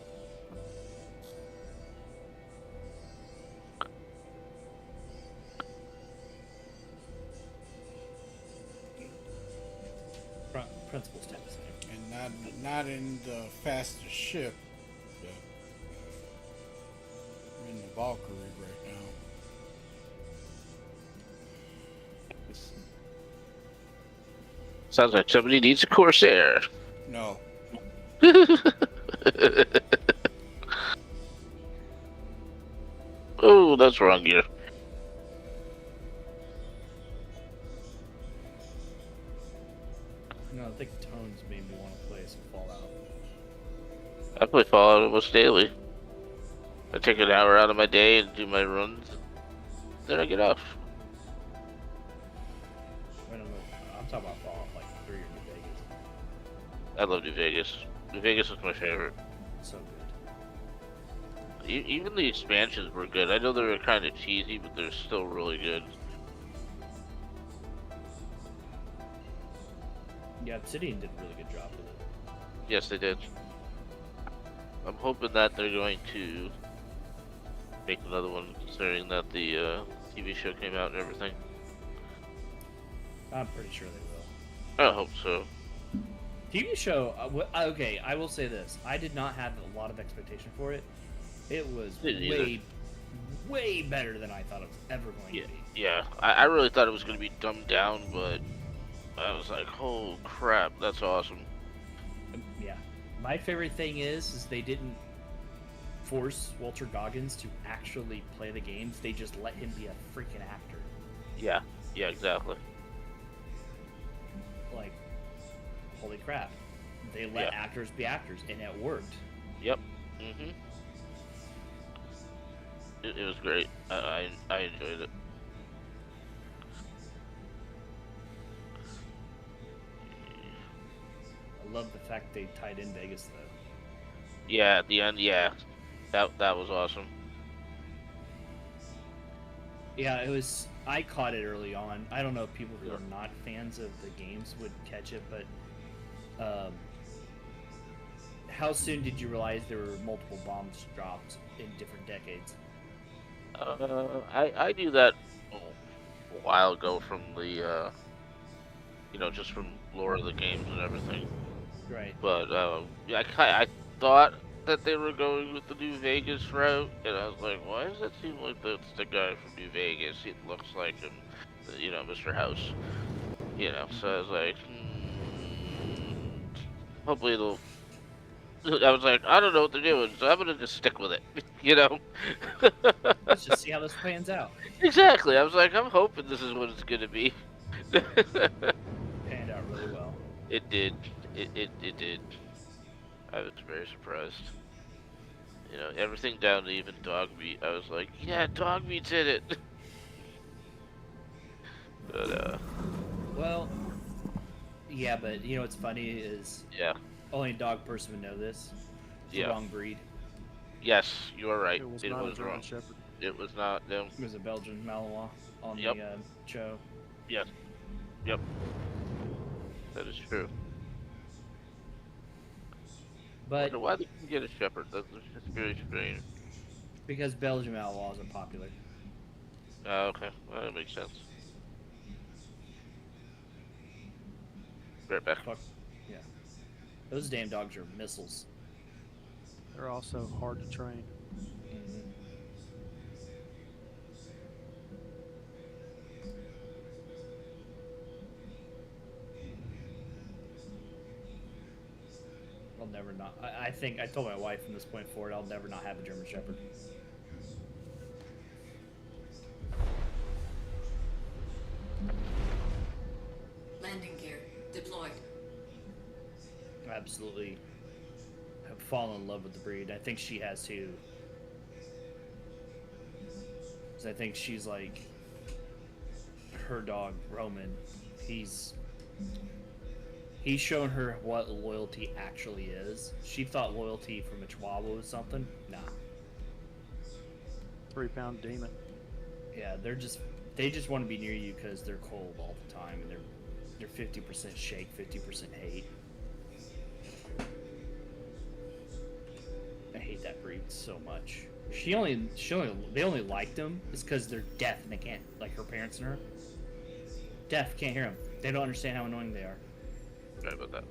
Principles tend to same. And not in the fastest ship. But I'm in the Valkyrie right now. Sounds like somebody needs a Corsair. No. Oh, that's wrong gear. No, I think tones made me want to play some Fallout. I play Fallout almost daily. I take an hour out of my day and do my runs. Then I get off. I don't know. I'm talking about Fallout like 3 or New Vegas. I love New Vegas. New Vegas is my favorite. So good. Even the expansions were good. I know they were kind of cheesy, but they're still really good. Yeah, Obsidian did a really good job with it. Yes, they did. I'm hoping that they're going to make another one, considering that the TV show came out and everything. I'm pretty sure they will. I hope so. TV show, okay, I will say this. I did not have a lot of expectation for it. It was way better than I thought it was ever going to be. Yeah, I really thought it was going to be dumbed down, but I was like, oh crap, that's awesome. Yeah. My favorite thing is they didn't force Walter Goggins to actually play the games. They just let him be a freaking actor. Yeah, exactly. Like, holy crap. They let actors be actors, and it worked. Yep. It was great. I enjoyed it. I love the fact they tied in Vegas, though. Yeah, at the end, yeah. That was awesome. Yeah, it was... I caught it early on. I don't know if people who are not fans of the games would catch it, but... how soon did you realize there were multiple bombs dropped in different decades? I knew that a while ago from the, just from lore of the games and everything. Right. But, I thought that they were going with the New Vegas route, and I was like, why does it seem like that's the guy from New Vegas? It looks like him, Mr. House. So I was like, hopefully it'll... I was like, I don't know what they're doing, so I'm gonna just stick with it, Let's just see how this pans out. Exactly. I was like, I'm hoping this is what it's gonna be. Panned out really well. It did. It did. I was very surprised. Everything down to even Dogmeat. I was like, yeah, Dogmeat's in it. But well, yeah, but what's funny is only a dog person would know this. It's the wrong breed. Yes, you are right. It was it not was a wrong. German Shepherd. It was not them. It was a Belgian Malinois on the show. Yes. Yep. That is true. But why they couldn't get a shepherd? That's just very strange. because Belgium Outlaws are popular. Oh, okay. Well, that makes sense. Right back. Fuck. Yeah. Those damn dogs are missiles. They're also hard to train. Mm-hmm. I'll never not. I think I told my wife from this point forward, I'll never not have a German Shepherd. Landing gear deployed. I absolutely have fallen in love with the breed. I think she has too. Because I think she's like her dog, Roman. He's shown her what loyalty actually is. She thought loyalty from a Chihuahua was something. Nah. 3-pound demon. Yeah, they just want to be near you because they're cold all the time and they're 50% shake, 50% hate. I hate that breed so much. They only liked them is because they're deaf and they can't, like her parents and her. Deaf, can't hear them. They don't understand how annoying they are. Sorry about that.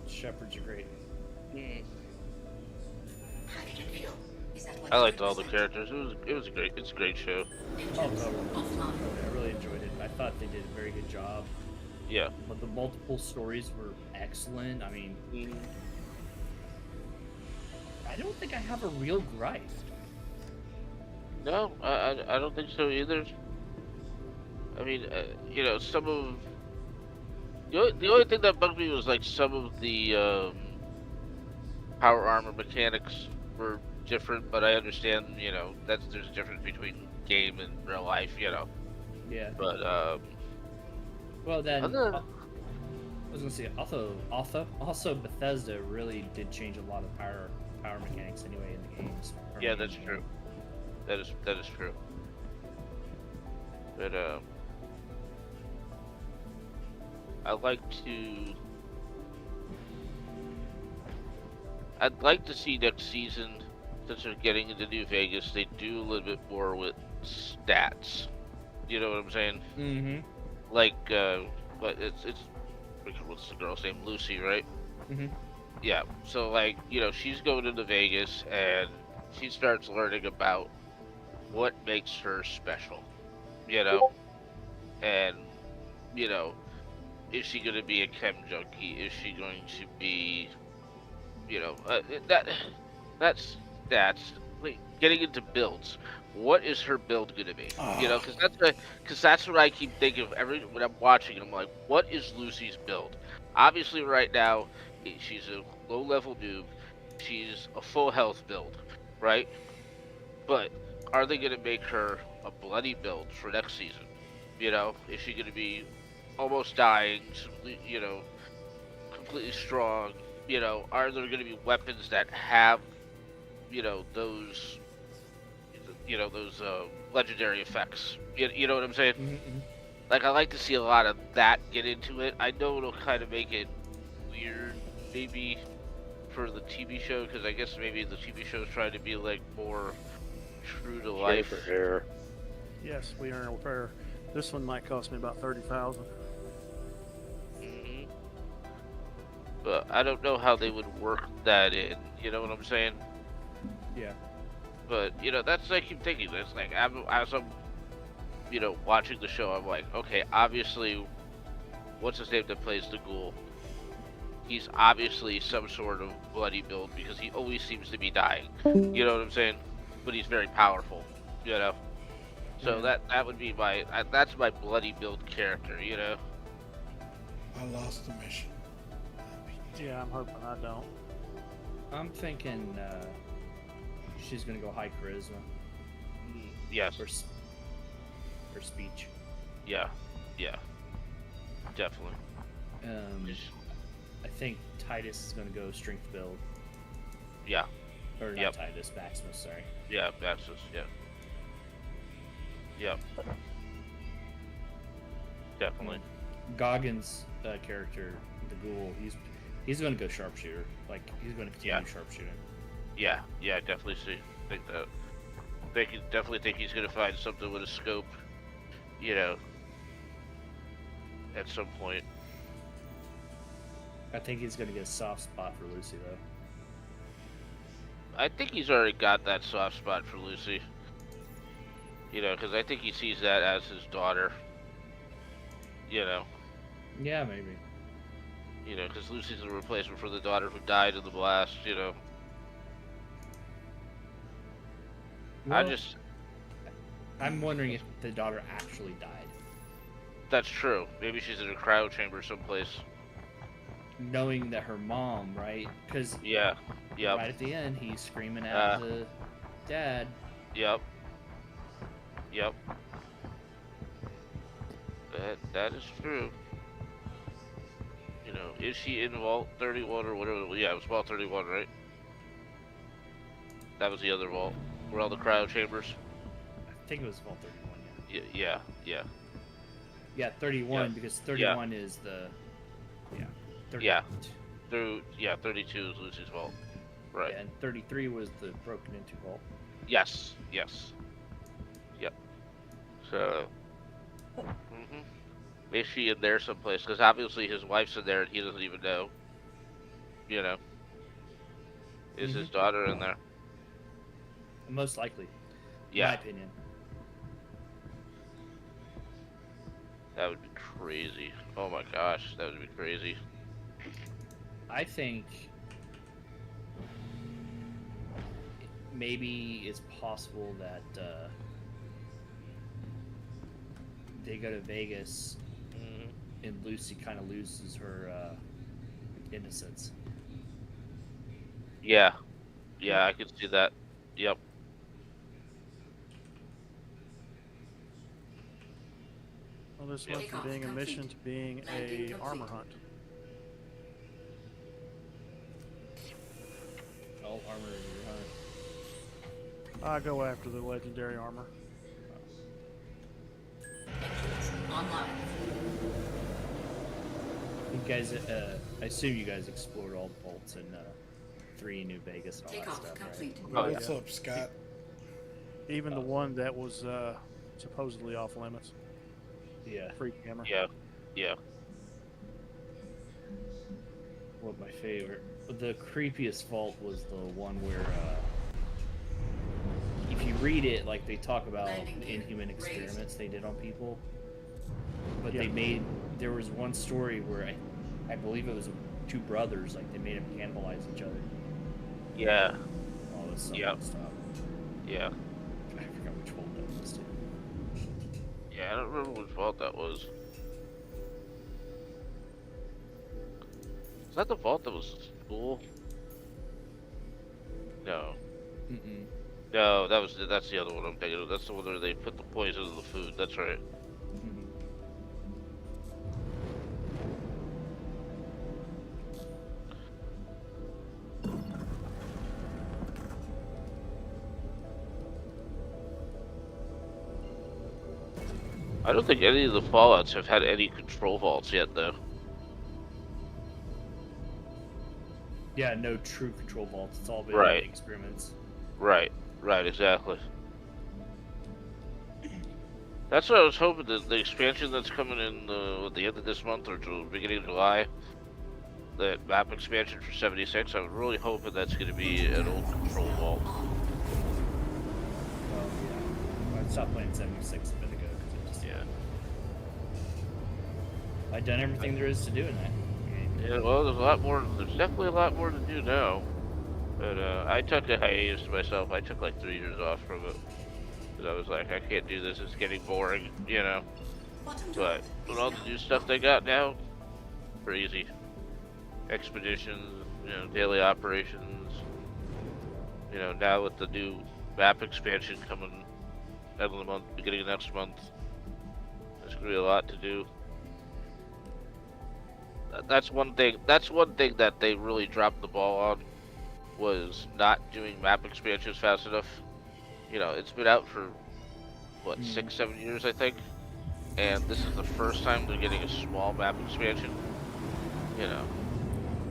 But shepherds are great. How did it feel? Is that what I you liked all the represent? characters. It's a great show. Oh, totally. I really enjoyed it. I thought they did a very good job. Yeah. But the multiple stories were excellent. I mean, I don't think I have a real gripe. No, I don't think so either. I mean, you know, some of the only thing that bugged me was like some of the power armor mechanics were different, but I understand, you know, there's a difference between game and real life, you know. Yeah. But well then, other- I was gonna say also Bethesda really did change a lot of power mechanics anyway in the games. yeah, that's true. That is true. But I'd like to see next season, since they're getting into New Vegas, they do a little bit more with stats. You know what I'm saying? Mm-hmm. Like, but it's what's the girl's name? Lucy, right? Mm-hmm. Yeah. So like, you know, she's going into Vegas and she starts learning about what makes her special. You know, and you know, is she going to be a chem junkie? Is she going to be, you know, that's like, getting into builds. What is her build going to be? You know, because that's what I keep thinking of when I'm watching. I'm like, what is Lucy's build? Obviously, right now, she's a low-level noob. She's a full health build, right? But are they going to make her a bloody build for next season? You know, is she going to be almost dying? You know, completely strong. You know, are there going to be weapons that have, you know, those legendary effects? You know what I'm saying? Mm-hmm. Like, I like to see a lot of that get into it. I know it'll kind of make it weird, maybe, for the TV show, because I guess maybe the TV show is trying to be, like, more true to life. Hair. Yes, we are in repair. This one might cost me about 30,000. Mm-hmm. But I don't know how they would work that in. You know what I'm saying? Yeah. But you know, that's I keep thinking. It's like as I'm, you know, watching the show, I'm like, okay, obviously, what's his name that plays the ghoul? He's obviously some sort of bloody build because he always seems to be dying. You know what I'm saying? But he's very powerful. You know. So that would be that's my bloody build character. You know. I lost the mission. Yeah, I'm hoping I don't. I'm thinking she's gonna go high charisma. Yes. Or speech. Yeah. Yeah. Definitely. I think Titus is gonna go strength build. Yeah. Or not Titus, Maximus. Sorry. Yeah, Maximus. Yeah. Yep. definitely. Goggins' character, the ghoul, he's going to go sharpshooter. Like, he's going to continue sharpshooting. Yeah, I definitely think that. Definitely think he's gonna find something with a scope, you know, at some point. I think he's going to get a soft spot for Lucy, though. I think he's already got that soft spot for Lucy. You know, because I think he sees that as his daughter. You know. Yeah, maybe. You know, because Lucy's a replacement for the daughter who died in the blast, you know. Well, I'm wondering if the daughter actually died. That's true. Maybe she's in a cryo chamber someplace. Knowing that her mom, right? Because yeah, right at the end, he's screaming at the dad. Yep. That is true. You know, is she in Vault 31 or whatever? Yeah, it was Vault 31, right? That was the other vault. Where all the cryo chambers. I think it was Vault 31. Yeah. Yeah, 31 because 31 is the 32. 32 is Lucy's vault. Right. Yeah, and 33 was the broken into vault. Yes. Yep. So, is she in there someplace? Because obviously his wife's in there and he doesn't even know. You know. Is his daughter in there? Most likely. Yeah. In my opinion. That would be crazy. Oh my gosh, that would be crazy. I think maybe it's possible that they go to Vegas and Lucy kind of loses her innocence. Yeah, I could see that. Yep. Well, this went from being a mission to being a armor hunt. Oh, armor hunt. I go after the legendary armor. Online. You guys, I assume you guys explored all the vaults in 3 New Vegas and all that stuff, complete. right? What's up, Scott? Even the one that was supposedly off limits. Yeah. Free camera. Yeah. What my favorite? The creepiest vault was the one where, if you read it, like they talk about the inhuman experiments they did on people, but there was one story where I believe it was 2 brothers, like they made them cannibalize each other. Yeah. All this stuff. Yeah. I forgot which vault that was too. Yeah, I don't remember which vault that was. Is that the vault that was at school? No. No, that's the other one I'm thinking of. That's the one where they put the poison in the food. That's right. I don't think any of the Fallouts have had any control vaults yet, though. Yeah, no true control vaults. It's all been experiments. Right, exactly. That's what I was hoping, the expansion that's coming in at the end of this month or the beginning of July, that map expansion for 76, I'm really hoping that's going to be an old control vault. Oh, yeah. I stopped playing 76 a bit ago because it just... I've done everything there is to do in that game. Yeah, well, there's definitely a lot more to do now. But I took a hiatus myself. I took like 3 years off from it. Because I was like, I can't do this, it's getting boring, you know. But with all the new stuff they got now, crazy. Expeditions, you know, daily operations. You know, now with the new map expansion coming end of the month, beginning of next month, there's gonna be a lot to do. That's one thing that they really dropped the ball on, was not doing map expansions fast enough. You know, it's been out for what, 6-7 years, I think. and this is the first time they're getting a small map expansion. You know,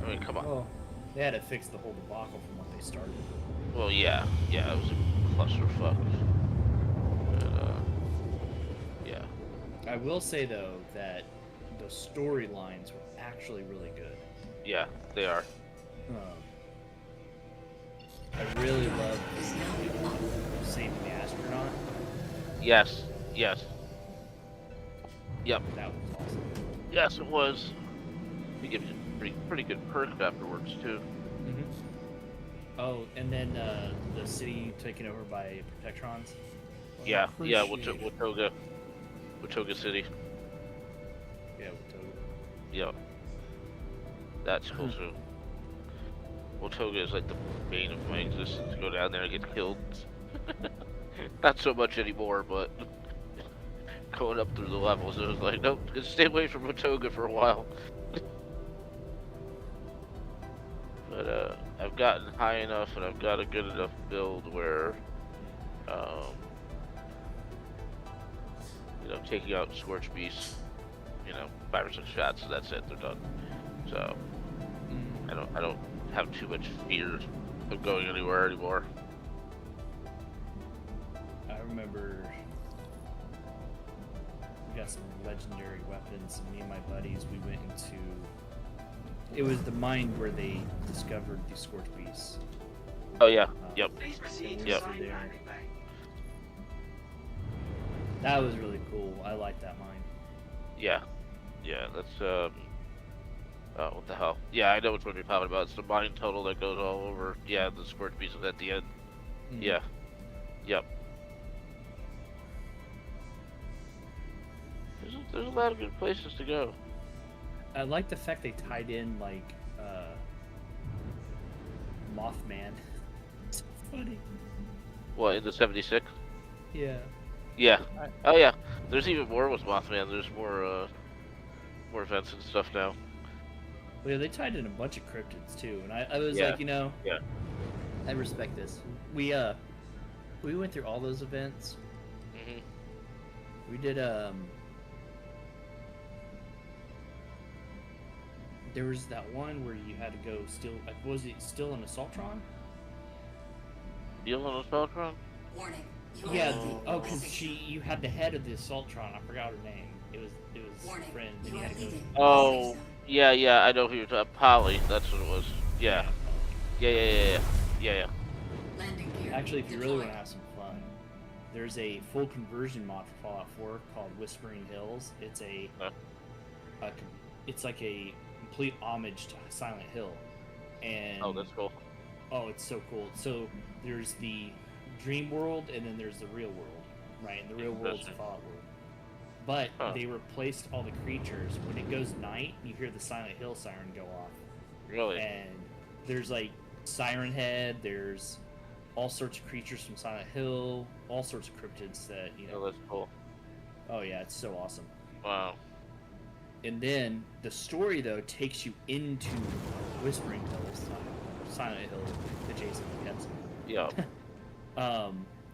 I mean, come on. Well, they had to fix the whole debacle from what they started. Well, yeah, it was a clusterfuck. But, yeah. I will say though that the storylines were actually really good. Yeah, they are. I really love saving the astronaut. Yes. Yep. That was awesome. Yes, it was. He gives you pretty good perks afterwards too. Mm-hmm. Oh, and then the city taken over by Protectrons. Yeah, Watoga City. Yeah, Watoga. Yep. That's cool too. Watoga is like the bane of my existence. Go down there and get killed. Not so much anymore, but going up through the levels, it was like, nope, just stay away from Watoga for a while. But I've gotten high enough and I've got a good enough build where, you know, taking out Scorch Beasts, you know, 5 or 6 shots, and that's it, they're done. So I don't have too much fear of going anywhere anymore. I remember we got some legendary weapons, and me and my buddies, we went into... It was the mine where they discovered the Scorch Beasts. Oh yeah, yep. That was really cool. I like that mine. Yeah, that's what the hell? Yeah, I know which one you're talking about. It's the mine tunnel that goes all over. Yeah, the Scorch Beast at the end. Yeah, yep. There's a lot of good places to go. I like the fact they tied in like Mothman. It's funny. What, in the 76? Yeah. Yeah. Oh yeah. There's even more with Mothman. There's more events and stuff now. Well, yeah, they tied in a bunch of cryptids too, and I was Yeah. like, you know, Yeah. I respect this. We went through all those events. Mhm. We did there was that one where you had to go steal. Was it still an Assaultron? Deal on Assaultron? Warning. Yeah. Because you had the head of the Assaultron. I forgot her name. It was a friend. And you had to go. Oh, yeah. I know who you're talking. Polly. That's what it was. Yeah. Yeah. Actually, if you really want to have some fun, there's a full conversion mod for Fallout 4 called Whispering Hills. It's it's like a complete homage to Silent Hill. And oh, that's cool. Oh, it's so cool. So there's the dream world, and then there's the real world, right? And the real world's the Fallout world. But they replaced all the creatures. When it goes night, you hear the Silent Hill siren go off. Really? And there's like Siren Head. There's all sorts of creatures from Silent Hill. All sorts of cryptids that you know. Oh, that's cool. Oh yeah, it's so awesome. Wow. And then the story though takes you into Whispering Hills, Silent Hill adjacent, yes. Yeah.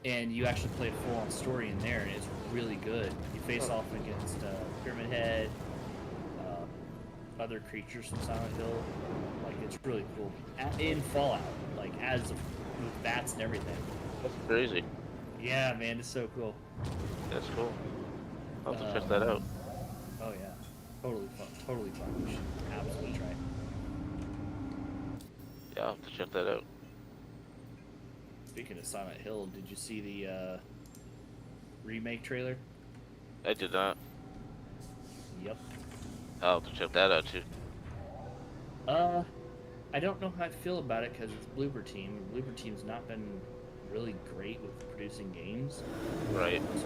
And you actually play a full-on story in there, and it's really good. You face off against Pyramid Head, other creatures from Silent Hill. Like, it's really cool. In Fallout, like, with bats and everything. That's crazy. Yeah, man, it's so cool. That's cool. I'll have to check that out. Oh, yeah. Totally fun. You should absolutely try it. Yeah, I'll have to check that out. Speaking of Silent Hill, did you see the remake trailer? I did not. Yep. I'll have to check that out too. I don't know how I feel about it because it's Bloober Team. Bloober Team's not been really great with producing games. Right. So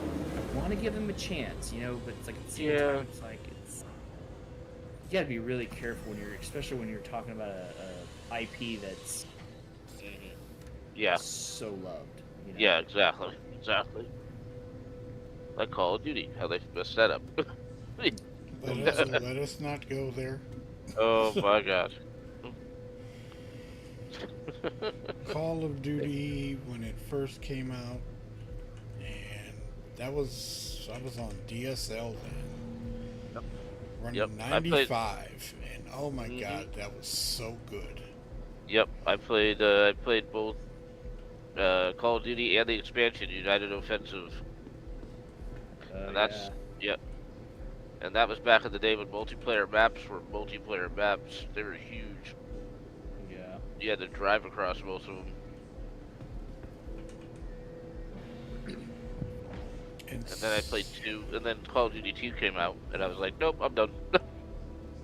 I want to give them a chance, you know, but it's like at the same time, it's like you gotta be really careful especially when you're talking about a IP that's so loved. You know? Yeah, exactly. Like Call of Duty, how they messed that up. Let us not go there. Oh my god. Call of Duty when it first came out, and that was I was on DSL then. Yep. Running Yep, I played- 95, and oh my god, that was so good. Yep, I played both Call of Duty and the expansion United Offensive. And that's yep. And that was back in the day when multiplayer maps were multiplayer maps. They were huge. Yeah. You had to drive across most of them. And then I played 2, and then Call of Duty 2 came out, and I was like, nope, I'm done.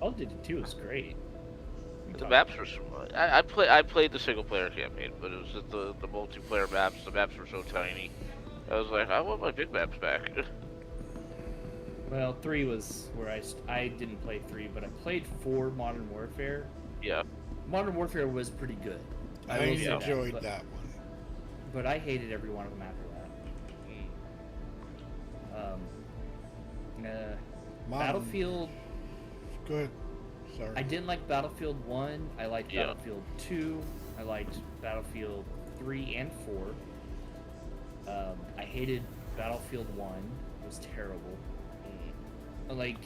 Call of Duty 2 was great. The maps were so, I played the single player campaign, but it was just the multiplayer maps. The maps were so tiny. I was like, I want my big maps back. Well, 3 was where I didn't play 3, but I played 4 Modern Warfare. Yeah. Modern Warfare was pretty good. I will say enjoyed but, that one. But I hated every one of them after that. Battlefield. Good. Sorry. I didn't like Battlefield 1. I liked Battlefield 2. I liked Battlefield 3 and 4. I hated Battlefield 1. It was terrible. Like,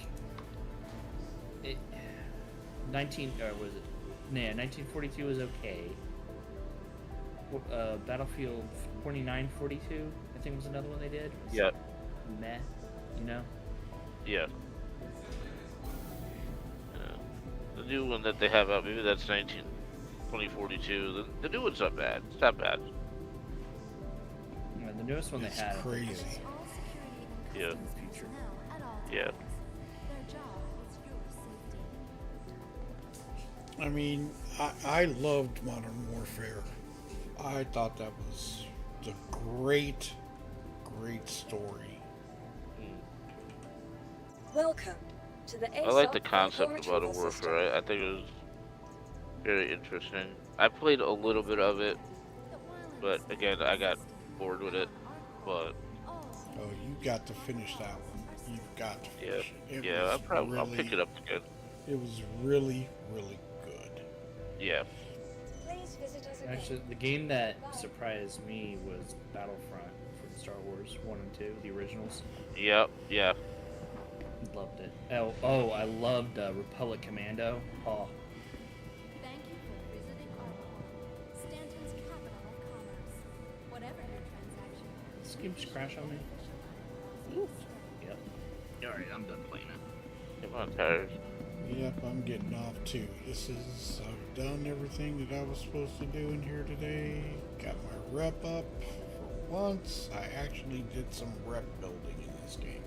1942 was okay. Battlefield 4942, I think was another one they did. Yeah. Meh, you know? Yeah. The new one that they have out, maybe that's 2042. The new one's not bad. It's not bad. Yeah, the newest one It's they had. crazy. Yeah. Future. Yeah. I mean, I loved Modern Warfare. I thought that was a great story. Welcome to the I like the concept of Modern Warfare. I think it was very interesting. I played a little bit of it, but again, I got bored with it. But oh, you got to finish that one. You've got to finish it. I'll pick it up again. It was really, really good. Yeah. Actually, the game that surprised me was Battlefront from Star Wars 1 and 2, the originals. Yep. Yeah. Loved it. Oh, I loved Republic Commando. Oh. Thank you for visiting Arcor, Stanton's capital of commerce. Whatever your transaction. This game just crashed on me. Yep. Alright, I'm done playing it. Come on, tired. Yep, I'm getting off too. I've done everything that I was supposed to do in here today. Got my rep up. For once, I actually did some rep building in this game.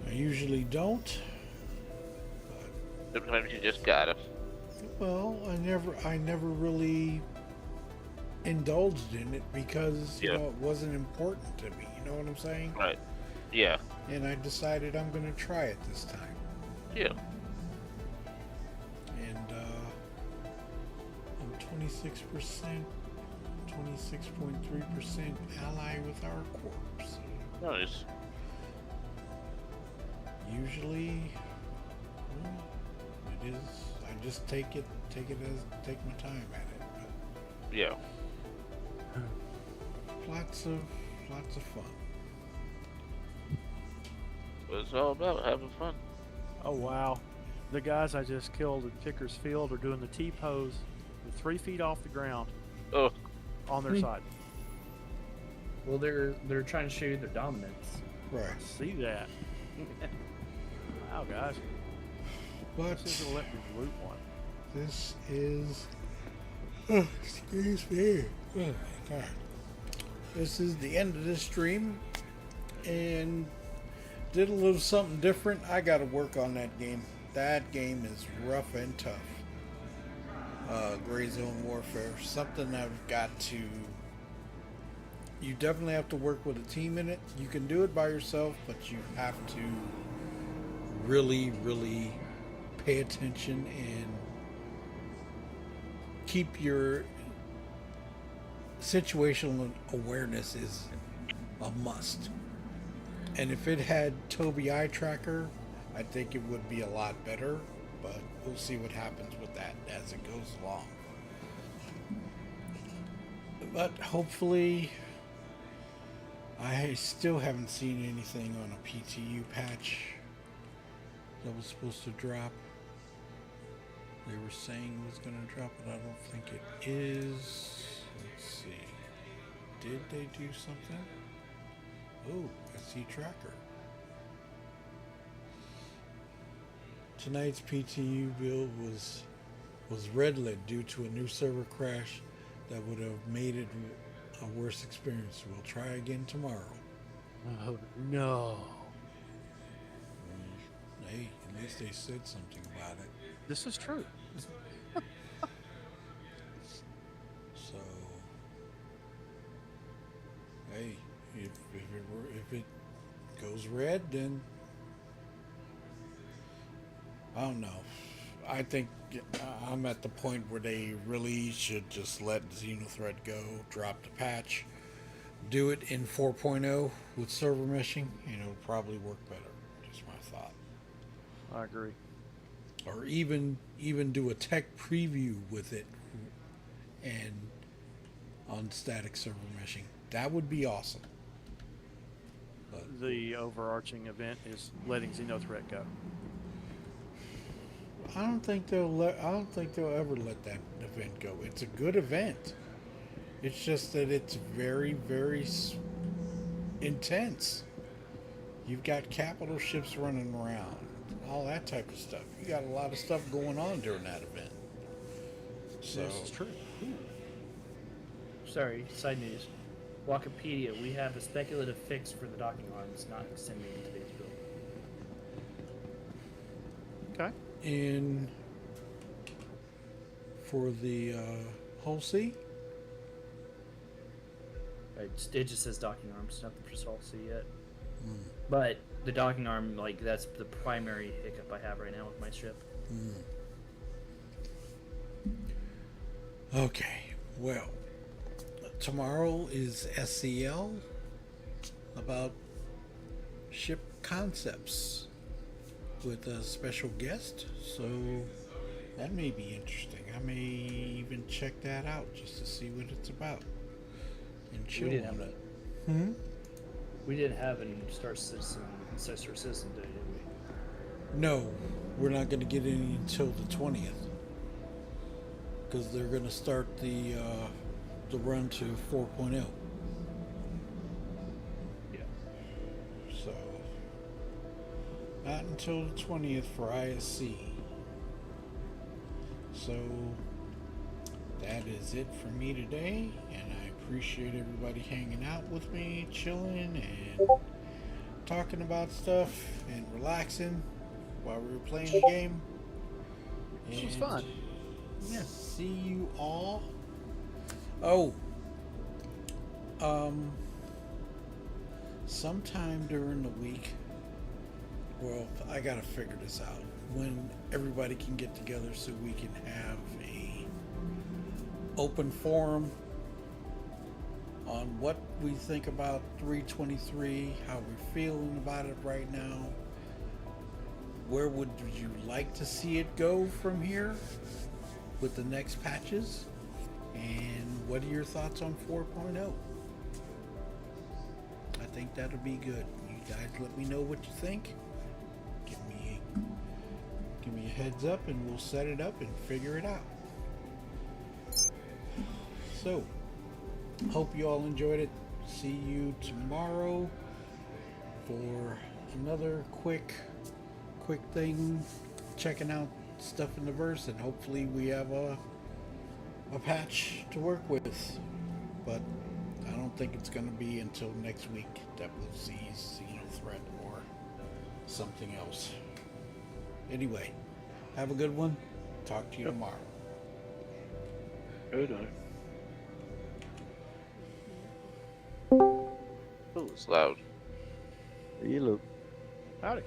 I usually don't. Sometimes you just gotta. Well, I never really indulged in it because you know it wasn't important to me. You know what I'm saying? Right. Yeah. And I decided I'm going to try it this time. Yeah. And I'm 26%, 26.3% ally with our corpse. Nice. Usually, well, it is. I just take my time at it. But yeah. Lots of fun. What it's all about, having fun. Oh wow, the guys I just killed at Picker's Field are doing the T-pose, 3 feet off the ground. Oh. On their side. Well, they're trying to show you their dominance. Right. See that? Wow, guys. But this is let me loot one. This is. Oh, excuse me. Oh my God. This is the end of this stream, and did a little something different. I got to work on that game. That game is rough and tough. Gray Zone Warfare. Something I've got to. You definitely have to work with a team in it. You can do it by yourself, but you have to really, really pay attention and keep your situational awareness is a must. And if it had Tobii Eye Tracker, I think it would be a lot better, but we'll see what happens with that as it goes along. But hopefully I still haven't seen anything on a PTU patch that was supposed to drop. They were saying it was going to drop, but I don't think it is. Let's see. Did they do something? Oh, SC tracker. Tonight's PTU build was red-lit due to a new server crash that would have made it a worse experience. We'll try again tomorrow. Oh no. Hey, at least they said something about it. This is true. So, hey, if it goes red, then I don't know. I think I'm at the point where they really should just let Xenothreat go, drop the patch, do it in 4.0 with server meshing, and it'll probably work better. Just my thought. I agree. Or even do a tech preview with it and on static server meshing. That would be awesome. But The overarching event is letting Xenothreat go. I don't think they'll ever let that event go. It's a good event. It's just that it's very, very intense. You've got capital ships running around, all that type of stuff. You got a lot of stuff going on during that event. So This is true. Sorry, side news. Wikipedia, we have a speculative fix for the docking arms not extending in today's build. Okay. For the Hull C? It just says docking arms, nothing for Salt Sea yet. But the docking arm, like, that's the primary hiccup I have right now with my ship. Okay, well, tomorrow is SCL about ship concepts with a special guest, so that may be interesting. I may even check that out just to see what it's about and chill on it. We didn't have any Star Citizen, Sister Citizen Day, did we? No, we're not going to get any until the 20th because they're going to start the run to 4.0. Yeah. So not until the 20th for ISC. So that is it for me today, and I appreciate everybody hanging out with me, chilling and talking about stuff and relaxing while we were playing the game. This was fun. Yeah. See you all. Oh, sometime during the week. Well, I gotta figure this out. When everybody can get together so we can have a open forum on what we think about 323, how we're feeling about it right now. Where would you like to see it go from here with the next patches? And what are your thoughts on 4.0? I think that'll be good. You guys let me know what you think. Give me a heads up and we'll set it up and figure it out. So, hope you all enjoyed it. See you tomorrow for another quick thing, checking out stuff in the verse, and hopefully we have a patch to work with. But I don't think it's going to be until next week that we'll see Xenothreat or something else. Anyway, have a good one. Talk to you tomorrow. Good night. Oh, it's loud. Hey, Luke. Howdy.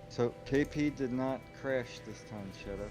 So KP did not crash this time, Shadow.